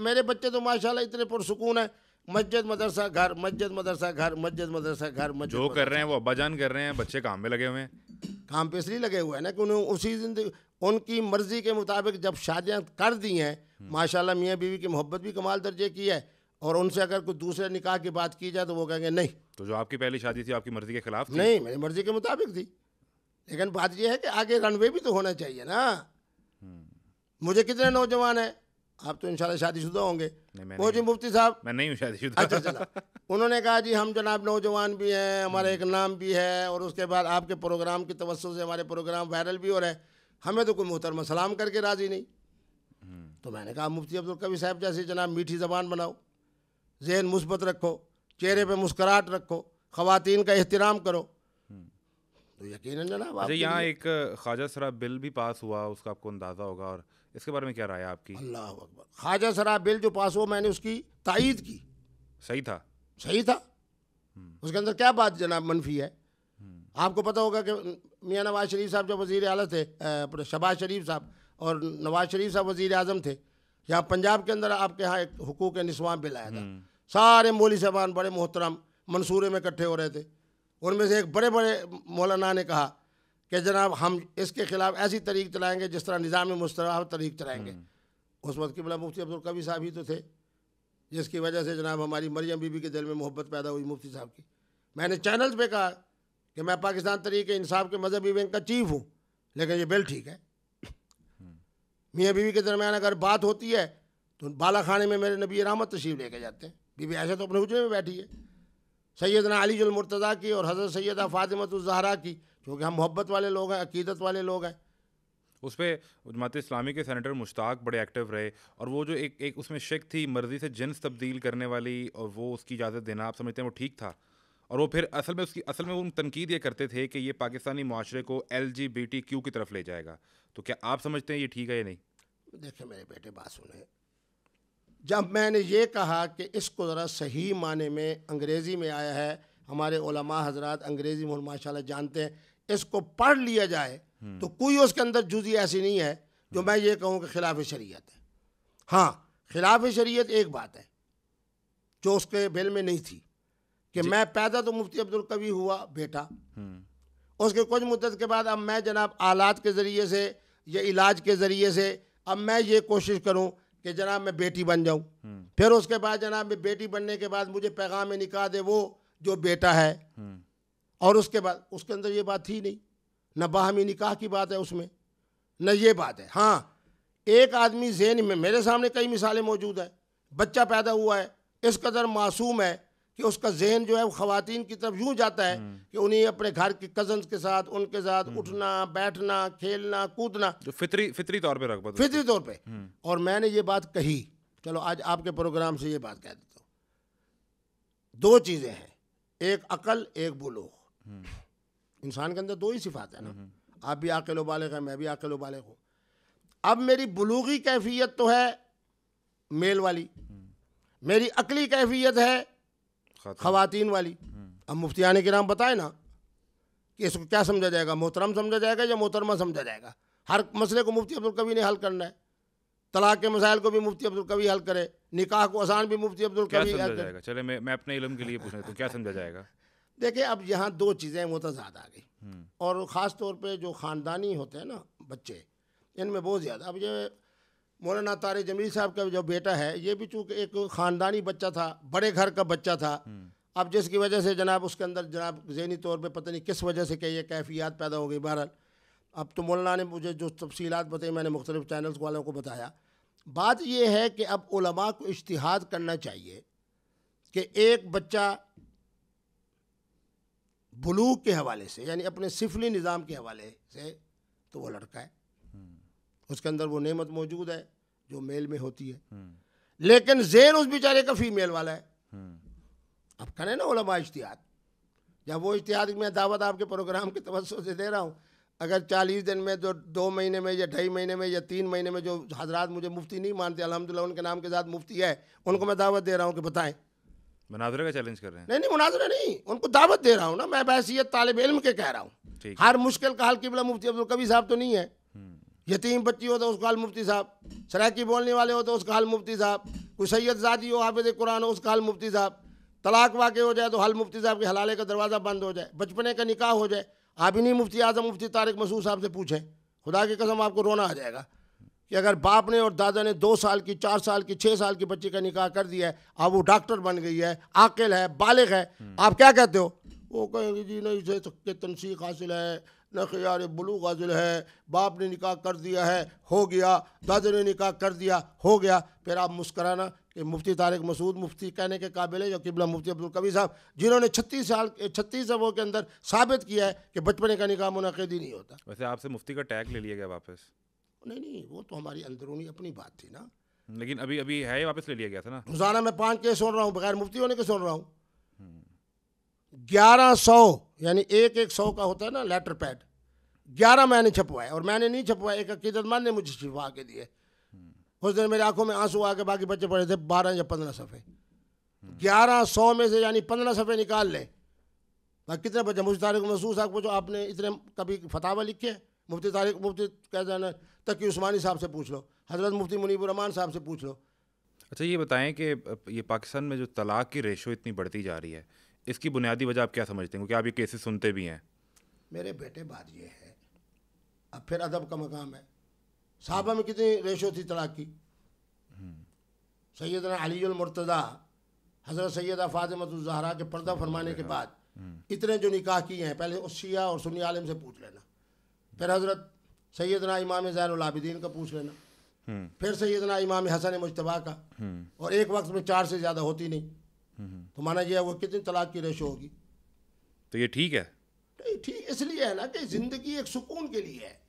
Speaker 2: मेरे बच्चे तो माशाल्लाह इतने पुरसुकून है, मस्जिद मदरसा घर, मस्जिद मदरसा घर, मस्जिद मदरसा घर, मस्जिद
Speaker 1: जो कर रहे हैं वो अब्बाजान कर रहे हैं, बच्चे काम में लगे हुए हैं।
Speaker 2: काम पे इसलिए लगे हुए हैं ना कि उन्हें उसी जिंदगी उनकी मर्ज़ी के मुताबिक जब शादियाँ कर दी हैं, माशाल्लाह मियाँ बीवी की मोहब्बत भी कमाल दर्जे की है, और उनसे अगर कोई दूसरे निकाह की बात की जाए तो वो कहेंगे नहीं।
Speaker 1: तो जो आपकी पहली शादी थी आपकी मर्जी के खिलाफ थी?
Speaker 2: नहीं, मेरी मर्ज़ी के मुताबिक थी, लेकिन बात यह है कि आगे रनवे भी तो होना चाहिए ना। मुझे कितने नौजवान हैं, आप तो इंशाल्लाह शादीशुदा होंगे। वो जी मुफ्ती साहब,
Speaker 1: मैं नहीं हूँ शादीशुदा।
Speaker 2: अच्छा चला, उन्होंने कहा जी हम जनाब नौजवान भी हैं, हमारा एक नाम भी है, और उसके बाद आपके प्रोग्राम की तवज्जो से हमारे प्रोग्राम वायरल भी हो रहे हैं, हमें तो कोई मोहतरमा सलाम करके राज़ी नहीं। तो मैंने कहा मुफ्ती अब्दुल कवी साहब जैसे जनाब मीठी ज़बान बनाओ, जहन मुस्बत रखो, चेहरे पे मुस्कुराहट रखो, ख़वातीन का एहतराम करो, तो यकीनन जनाब।
Speaker 1: अच्छा, यहाँ एक ख्वाजा सरा बिल भी पास हुआ, उसका आपको अंदाज़ा होगा, और इसके बारे में क्या राय है आपकी?
Speaker 2: अल्लाह अकबर। ख्वाजा सरा बिल जो पास हुआ मैंने उसकी तायीद की।
Speaker 1: सही था?
Speaker 2: सही था। उसके अंदर क्या बात जनाब मनफी है? आपको पता होगा कि मियाँ नवाज शरीफ साहब जब वज़ीर आला थे, शहबाज शरीफ साहब और नवाज शरीफ साहब वज़ीर आज़म थे, यहाँ पंजाब के अंदर आपके यहाँ एक हुकूक निस्वां बिल आया था। सारे मौलवी साहबान बड़े मोहतरम मंसूरे में इकट्ठे हो रहे थे, उनमें से एक बड़े बड़े मौलाना ने कहा कि जनाब हम इसके ख़िलाफ़ ऐसी तरीक़ चलाएँगे जिस तरह निज़ाम मुस्तरह तरीक़ चलाएँगे। उस वक्त किबला मुफ्ती अब्दुल कवी साहब ही तो थे, जिसकी वजह से जनाब हमारी मरियम बीबी के दिल में मोहब्बत पैदा हुई मुफ्ती साहब की। मैंने चैनल्स पे कहा कि मैं पाकिस्तान तरीक़े इंसाफ के मजहबी विंग का चीफ हूँ, लेकिन ये बिल ठीक है। मियाँ बीवी के दरमियान अगर बात होती है तो बाला खाने में मेरे नबी रहमत तशरीफ़ लेके जाते हैं। बीबी आयशा तो अपने हुजरे में बैठी है, सैयदना अली जुल मुर्तज़ा की और हज़रत सैयदा फ़ातिमतुज़ ज़हरा की, क्योंकि हम मोहब्बत वाले लोग हैं, अकीदत वाले लोग हैं।
Speaker 1: उस पर जमात इस्लामी के सेनेटर मुश्ताक बड़े एक्टिव रहे, और वो जो एक उसमें शिक थी मर्ज़ी से जिन्स तब्दील करने वाली, और वो उसकी इजाज़त देना, आप समझते हैं वो ठीक था? और वो फिर असल में वो तनकीद ये करते थे कि ये पाकिस्तानी माशरे को LGBTQ की तरफ ले जाएगा। तो क्या आप समझते हैं ये ठीक है या नहीं?
Speaker 2: देखिए मेरे बेटे, बात सुने, जब मैंने ये कहा कि इसको ज़रा सही माने में अंग्रेज़ी में आया है, हमारे उलमा हजरात अंग्रेज़ी में माशाल्लाह जानते हैं, इसको पढ़ लिया जाए तो कोई उसके अंदर जुज़ी ऐसी नहीं है जो मैं ये कहूँ कि खिलाफ शरीयत है। हाँ, खिलाफ शरीयत एक बात है जो उसके बिल में नहीं थी कि मैं पैदा तो मुफ्ती अब्दुल कवी हुआ बेटा, उसके कुछ मुद्दत के बाद अब मैं जनाब आलात के ज़रिए से या इलाज के ज़रिए से अब मैं ये कोशिश करूं कि जनाब मैं बेटी बन जाऊं, फिर उसके बाद जनाब मैं बेटी बनने के बाद मुझे पैगाम निकाह दे वो जो बेटा है, और उसके बाद उसके अंदर ये बात थी नहीं, न बाहमी निकाह की बात है उसमें, न ये बात है। हाँ, एक आदमी ज़हन में, मेरे सामने कई मिसालें मौजूद है, बच्चा पैदा हुआ है, इस कदर मासूम है कि उसका जहन जो है वो ख़वातीन की तरफ यूँ जाता है कि उन्हें अपने घर के कज़न्स के साथ, उनके साथ उठना बैठना खेलना कूदना, जो
Speaker 1: फितरी तौर पे रगबत,
Speaker 2: फितरी तौर पे। और मैंने ये बात कही, चलो आज आपके प्रोग्राम से ये बात कह देता हूँ, दो चीज़ें हैं, एक अकल एक बुलूग। इंसान के अंदर दो ही सिफात है ना, आप भी आक़िल व बालिग़ हैं, मैं भी आक़िल व बालिग़ हूँ। अब मेरी बुलूगी कैफियत तो है मेल वाली, मेरी अकली कैफियत है ख़वातीन वाली। अब मुफ्तियान किराम बताए ना कि इसको क्या समझा जाएगा, मोहतरम समझा जाएगा या मोहतरमा समझा जाएगा। हर मसले को मुफ्ती अब्दुल कवी ने हल करना है, तलाक के मसाइल को भी मुफ्ती अब्दुल कवी हल करे, निकाह को आसान भी मुफ्ती अब्दुल कवी हल करे।
Speaker 1: चले मैं अपने इल्म के लिए पूछना तो क्या समझा जाएगा?
Speaker 2: देखिए, अब यहाँ दो चीज़ें मुतज़ाद आ गई, और ख़ास तौर पे जो ख़ानदानी होते हैं ना बच्चे, इनमें बहुत ज़्यादा। अब ये मौलाना तारिक जमील साहब का जो बेटा है, ये भी चूँकि एक ख़ानदानी बच्चा था, बड़े घर का बच्चा था, अब जिसकी वजह से जनाब उसके अंदर जनाब ज़हनी तौर पे पता नहीं किस वजह से कि ये कैफियत पैदा हो गई। बहरहाल अब तो मौलाना ने मुझे जो तफसीलात बताई मैंने मुख्तलिफ चैनल्स वालों को बताया। बात ये है कि अब उलमा को इज्तिहाद करना चाहिए कि एक बच्चा बुलूग के हवाले से, यानी अपने सिफली निज़ाम के हवाले से, तो वो लड़का है, उसके अंदर वो नेमत मौजूद है जो मेल में होती है, लेकिन ज़हन उस बेचारे का फीमेल वाला है। अब करें ना उलमा इज्तिहाद, जब वो इज्तिहाद मैं दावत आपके प्रोग्राम के तवज्जो से दे रहा हूँ, अगर 40 दिन में जो 2 महीने में या 2.5 महीने में या 3 महीने में जो हजरात मुझे मुफ्ती नहीं मानते, अल्हम्दुलिल्लाह उनके नाम के साथ मुफ्ती है, उनको मैं दावत दे रहा हूँ कि बताएं।
Speaker 1: मुनाज़रे का चैलेंज कर रहे हैं?
Speaker 2: नहीं, मुनाज़रा नहीं, उनको दावत दे रहा हूँ ना, मैं बहैसियत तालिब इल्म के कह रहा हूँ। हर मुश्किल का हल किबला मुफ्ती अब्दुल कवी साहब तो नहीं है। यतीम बच्ची हो तो उसका हल मुफ्ती साहब, सराकी बोलने वाले हो तो उसका हल मुफ्ती साहब, कोई सैयद ज़ादी हो हाफिज़ कुरान हो उसका हल मुफ्ती साहब, तलाक वाक़ हो जाए तो हल मुफ्ती साहब के हलाले का दरवाज़ा बंद हो जाए, बचपने का निकाह हो जाए, आप ही नहीं मुफ्ती आज़म मुफ्ती तारिक मसूद साहब से पूछें, खुदा की कसम आपको रोना आ जाएगा कि अगर बाप ने और दादा ने 2 साल की, 4 साल की, 6 साल की बच्ची का निकाह कर दिया है, अब वो डॉक्टर बन गई है, आकिल है, बालिग है, आप क्या कहते हो? वो कहेंगे जी नहीं इसे तनसीख हासिल है, न ख़ियार बुलूग हासिल है, बाप ने निकाह कर दिया है, हो गया, दादा ने निकाह कर दिया, हो गया। फिर आप मुस्कराना कि मुफ्ती तारिक मसूद मुफ्ती कहने के काबिल है, या किबला मुफ्ती अब्दुल कवी साहब जिन्होंने 36 सालों के अंदर साबित किया है कि बचपने का निकाह मुनक़िद ही नहीं होता।
Speaker 1: वैसे आपसे मुफ्ती का टैग ले लिया गया वापस?
Speaker 2: नहीं, वो तो हमारी अंदरूनी अपनी बात थी ना।
Speaker 1: लेकिन अभी है वापस ले लिया गया था ना?
Speaker 2: रोज़ाना मैं 5 केस सुन रहा हूँ, बगैर मुफ्ती होने के सुन रहा हूँ। 1100 यानी एक 100 का होता है ना लेटर पैड, 11 मैंने छपवाए, और मैंने नहीं छपवाए, एक अकीदतमंद ने मुझे छपवा के दिए। उस दिन मेरी आंखों में आंसू आ के बाकी बच्चे पढ़े थे 12 या 15 सफ़े, 1100 में से यानी 15 सफ़े निकाल लें, कितने बच्चे? मुफ्ती तारिक मसूद साहब को जो आपने इतने कभी फतावा लिखे, मुफ्ती तारिक मुफ्ती कह जाना तकी उस्मानी साहब से पूछ लो, हज़रत मुफ्ती मुनीबुर रहमान साहब से पूछ लो।
Speaker 1: अच्छा ये बताएं कि ये पाकिस्तान में जो तलाक की रेशो इतनी बढ़ती जा रही है, इसकी बुनियादी वजह आप क्या समझते हैं? क्योंकि आप ये केसेस सुनते भी हैं।
Speaker 2: मेरे बेटे बात ये है, अब फिर अदब का मकाम है, साहबा में कितनी रेशो थी तलाक की? सैयदना अलीउल मुर्तज़ा, हज़रत सैयदा फ़ातिमतुज़ ज़हरा के पर्दा फरमाने के बाद इतने जो निकाह किए हैं, पहले उस शिया और सुन्नी आलिम से पूछ लेना, फिर हज़रत सैयदना इमाम ज़ैनुल आबिदीन का पूछ लेना, फिर सैयदना इमाम हसन मुज्तबा का, और एक वक्त में 4 से ज़्यादा होती नहीं, तो माना यह वो कितनी तलाक की रेशो होगी?
Speaker 1: तो ये ठीक है?
Speaker 2: नहीं ठीक इसलिए है ना कि ज़िंदगी एक सुकून के लिए है।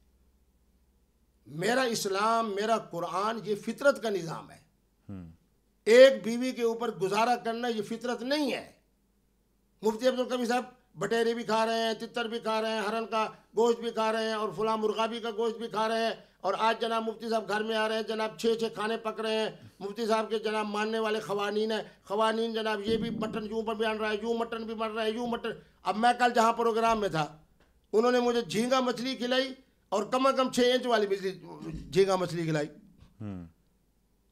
Speaker 2: मेरा इस्लाम, मेरा कुरान ये फितरत का निज़ाम है। एक बीवी के ऊपर गुजारा करना ये फितरत नहीं है। मुफ्ती अब्दुल कवी साहब बटेरे भी खा रहे हैं, तितर भी खा रहे हैं, हरन का गोश्त भी खा रहे हैं, और फुला मुर्गाबी का गोश्त भी खा रहे हैं, और आज जनाब मुफ्ती साहब घर में आ रहे हैं, जनाब 6 खाने पक रहे हैं। मुफ्ती साहब के जनाब मानने वाले ख़वानीन है, ख़वानीन जनाब ये भी मटन यूँ पर बन रहा है, यूँ मटन भी बन रहा है, यूँ मटन। अब मैं कल जहाँ प्रोग्राम में था, उन्होंने मुझे झींगा मछली खिलाई, और कम से कम 6 इंच वाली झींगा मछली खिलाई।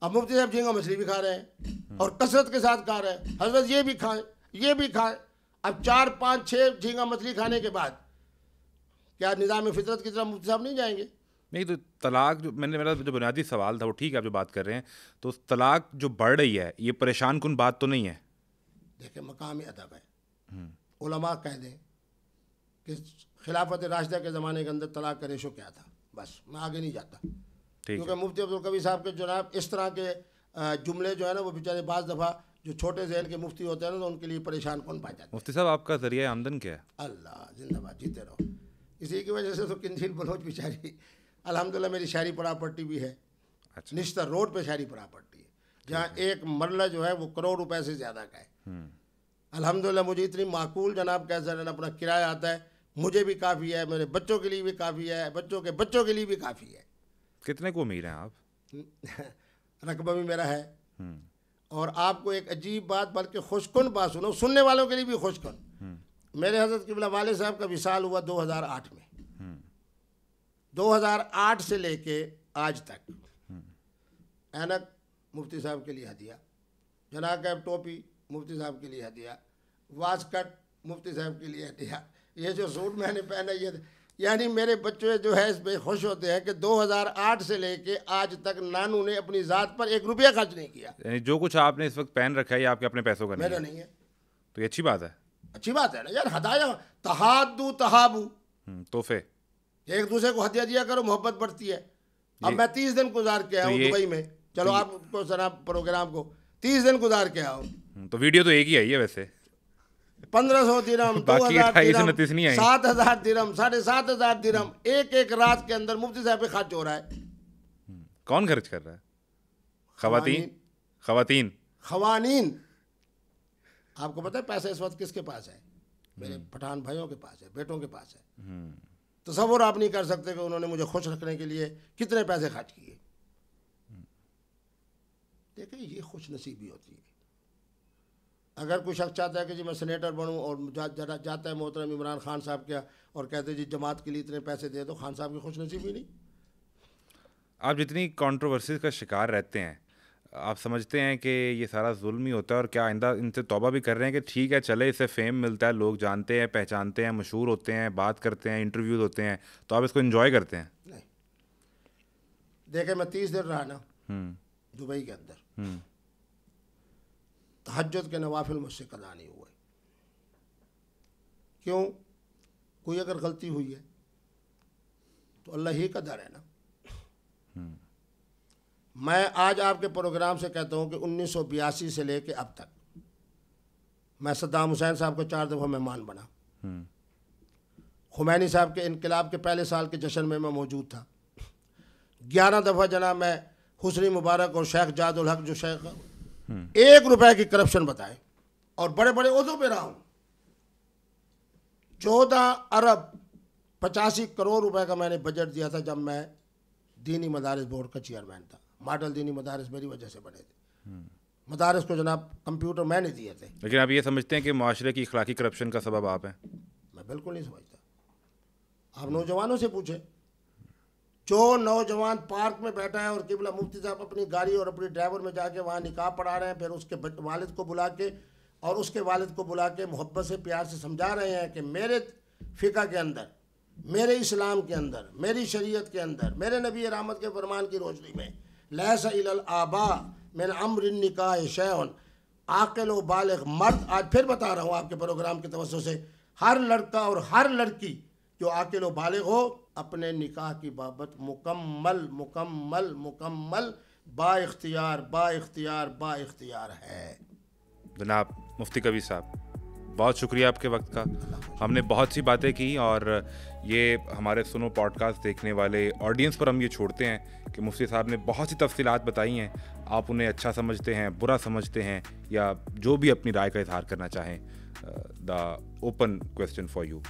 Speaker 2: अब मुफ्ती साहब झींगा मछली भी खा रहे हैं और कसरत के साथ खा रहे हैं, हजरत ये भी खाएं, ये भी खाएं। अब 4, 5, 6 झींगा मछली खाने के बाद क्या निज़ाम फितरत की तरह मुफ्ती साहब नहीं जाएंगे?
Speaker 1: नहीं, तो तलाक जो मेरा जो बुनियादी सवाल था वो ठीक है, आप जो बात कर रहे हैं, तो तलाक जो बढ़ रही है ये परेशान कुन बात तो नहीं है?
Speaker 2: देखिए मकाम अदब है, उलमा कह दें कि खिलाफत राशिदा के ज़माने के अंदर तलाक का रेशो क्या था, बस मैं आगे नहीं जाता, क्योंकि मुफ्ती अब्दुल कवी साहब के जनाब इस तरह के जुमले जो है ना वो बेचारे बाज़ दफ़ा जो छोटे जहन के मुफ्ती होते हैं ना तो उनके लिए परेशान कौन पा जाते हैं।
Speaker 1: मुफ्ती साहब आपका ज़रिया आमदन क्या है?
Speaker 2: अल्लाह जिंदाबाद, जीते रहो। इसी की वजह से तो किंजील बलोच बेचारी, अल्हम्दुलिल्लाह मेरी शहरी प्रॉपर्टी भी है। अच्छा। निश्तर रोड पे शहरी प्रॉपर्टी है, जहाँ एक मरला जो है वो करोड़ रुपए से ज़्यादा का है। अल्हम्दुलिल्लाह मुझे इतनी माकूल जनाब कैसे रहना, अपना किराया आता है, मुझे भी काफ़ी है, मेरे बच्चों के लिए भी काफ़ी है, बच्चों के बच्चों के लिए भी काफ़ी है।
Speaker 1: कितने को उम्मीद हैं आप?
Speaker 2: रकबा भी मेरा है। और आपको एक अजीब बात, बल्कि खुशकुन बात सुनो, सुनने वालों के लिए भी खुशकुन, मेरे हज़रत क़िबला वाले साहब का विसाल हुआ 2008 में। 2008 से लेके आज तक ऐनक मुफ्ती साहब के लिए हदिया, जनाब कैब टोपी मुफ्ती साहब के लिए हदिया, वास्कट मुफ्ती साहब के लिए हदिया, ये जो सूट मैंने पहना ये, यानी मेरे बच्चे जो है इस पर खुश होते हैं कि 2008 से लेके आज तक नानू ने अपनी ज़ात पर 1 रुपया खर्च नहीं किया।
Speaker 1: यानी जो कुछ आपने इस वक्त पहन रखा है ये आपके अपने पैसों का
Speaker 2: मेरा नहीं है।
Speaker 1: तो ये अच्छी बात है।
Speaker 2: अच्छी बात है ना यार, हदाया तहादू तहाबू,
Speaker 1: तोहफे
Speaker 2: एक दूसरे को हदिया दिया करो, मोहब्बत बढ़ती है। अब मैं 30 दिन गुजार के आया हूँ दुबई में, चलो आपको जनाब प्रोग्राम को 30 दिन गुजार के आया हूँ।
Speaker 1: तो वीडियो तो एक ही आई है वैसे।
Speaker 2: 1500 दिरहम, 2000 दिरहम, 7000 दिरहम, 7500 दिरहम, एक रात के अंदर मुफ्ती साहब पे खर्च हो रहा है।
Speaker 1: कौन खर्च कर रहा है? खवातीन,
Speaker 2: आपको पता है पैसा इस वक्त किसके पास है? मेरे पठान भाइयों के पास है, बेटों के पास है। तसव्वुर आप नहीं कर सकते कि उन्होंने मुझे खुश रखने के लिए कितने पैसे खर्च किए। देखिए, ये खुश नसीबी होती है। अगर कोई शख्स चाहता है कि जी मैं सेनेटर बनूं और जाता है मोहतरम इमरान खान साहब क्या और कहते हैं जी जमात के लिए इतने पैसे दे दो, खान साहब की खुश नसीबी नहीं।
Speaker 1: आप जितनी कंट्रोवर्सीज का शिकार रहते हैं, आप समझते हैं कि ये सारा जुल्म ही होता है, और क्या आइंदा इनसे तौबा भी कर रहे हैं कि ठीक है चले, इससे फेम मिलता है, लोग जानते हैं, पहचानते हैं, मशहूर होते हैं, बात करते हैं, इंटरव्यूज होते हैं, तो आप इसको एंजॉय करते हैं?
Speaker 2: नहीं, देखे मैं 30 दिन रहा ना दुबई के अंदर, तहज्जुद के नवाफिल मुझसे कदा नहीं हुए। क्यों? कोई अगर गलती हुई है तो अल्लाह ही का दर है ना। मैं आज आपके प्रोग्राम से कहता हूं कि 1982 से लेके अब तक मैं सद्दाम हुसैन साहब को 4 दफ़ा मेहमान बना। खुमैनी साहब के इनकलाब के पहले साल के जश्न में मैं मौजूद था। 11 दफ़ा जनाब मैं हुस्नी मुबारक और शेख जादुल हक, जो शेख 1 रुपए की करप्शन बताए, और बड़े बड़े ओहदों पे रहा हूँ। 14 अरब 85 करोड़ रुपए का मैंने बजट दिया था जब मैं दीनी मदारिस बोर्ड का चेयरमैन था। मॉडल दीनी मदारिस मेरी वजह से बने थे। मदारिस को जनाब कंप्यूटर मैंने दिए थे।
Speaker 1: लेकिन आप ये समझते हैं कि माशरे की इखलाकी करप्शन का सबब आप हैं?
Speaker 2: मैं बिल्कुल नहीं समझता। आप नौजवानों से पूछे, जो नौजवान पार्क में बैठा है और किबला मुफ्ती साहब अपनी गाड़ी और अपनी ड्राइवर में जाके वहाँ निकाह पढ़ा रहे हैं, फिर उसके वालिद को बुला के और उसके वालिद को बुला के मोहब्बत से प्यार से समझा रहे हैं कि मेरे फ़िक़ा के अंदर, मेरे इस्लाम के अंदर, मेरी शरीयत के अंदर, मेरे नबी रहमत के फरमान की रोशनी में लैसा इलल आबा मिन अम्रिन निकाह शैउन, आकिल व बालिग मर्द, आज फिर बता रहा हूँ आपके प्रोग्राम के तवज्जो से, हर लड़का और हर लड़की जो आकिल व बालिग हो अपने निकाह की बाबत मुकम्मल मुकम्मल मुकम्मल बा इख्तियार है।
Speaker 1: जनाब मुफ्ती कबीर साहब, बहुत शुक्रिया आपके वक्त का। हमने बहुत सी बातें की, और ये हमारे सुनो पॉडकास्ट देखने वाले ऑडियंस पर हम ये छोड़ते हैं कि मुफ्ती साहब ने बहुत सी तफसीलात बताई हैं। आप उन्हें अच्छा समझते हैं, बुरा समझते हैं, या जो भी अपनी राय का इजहार करना चाहें, the open question for you.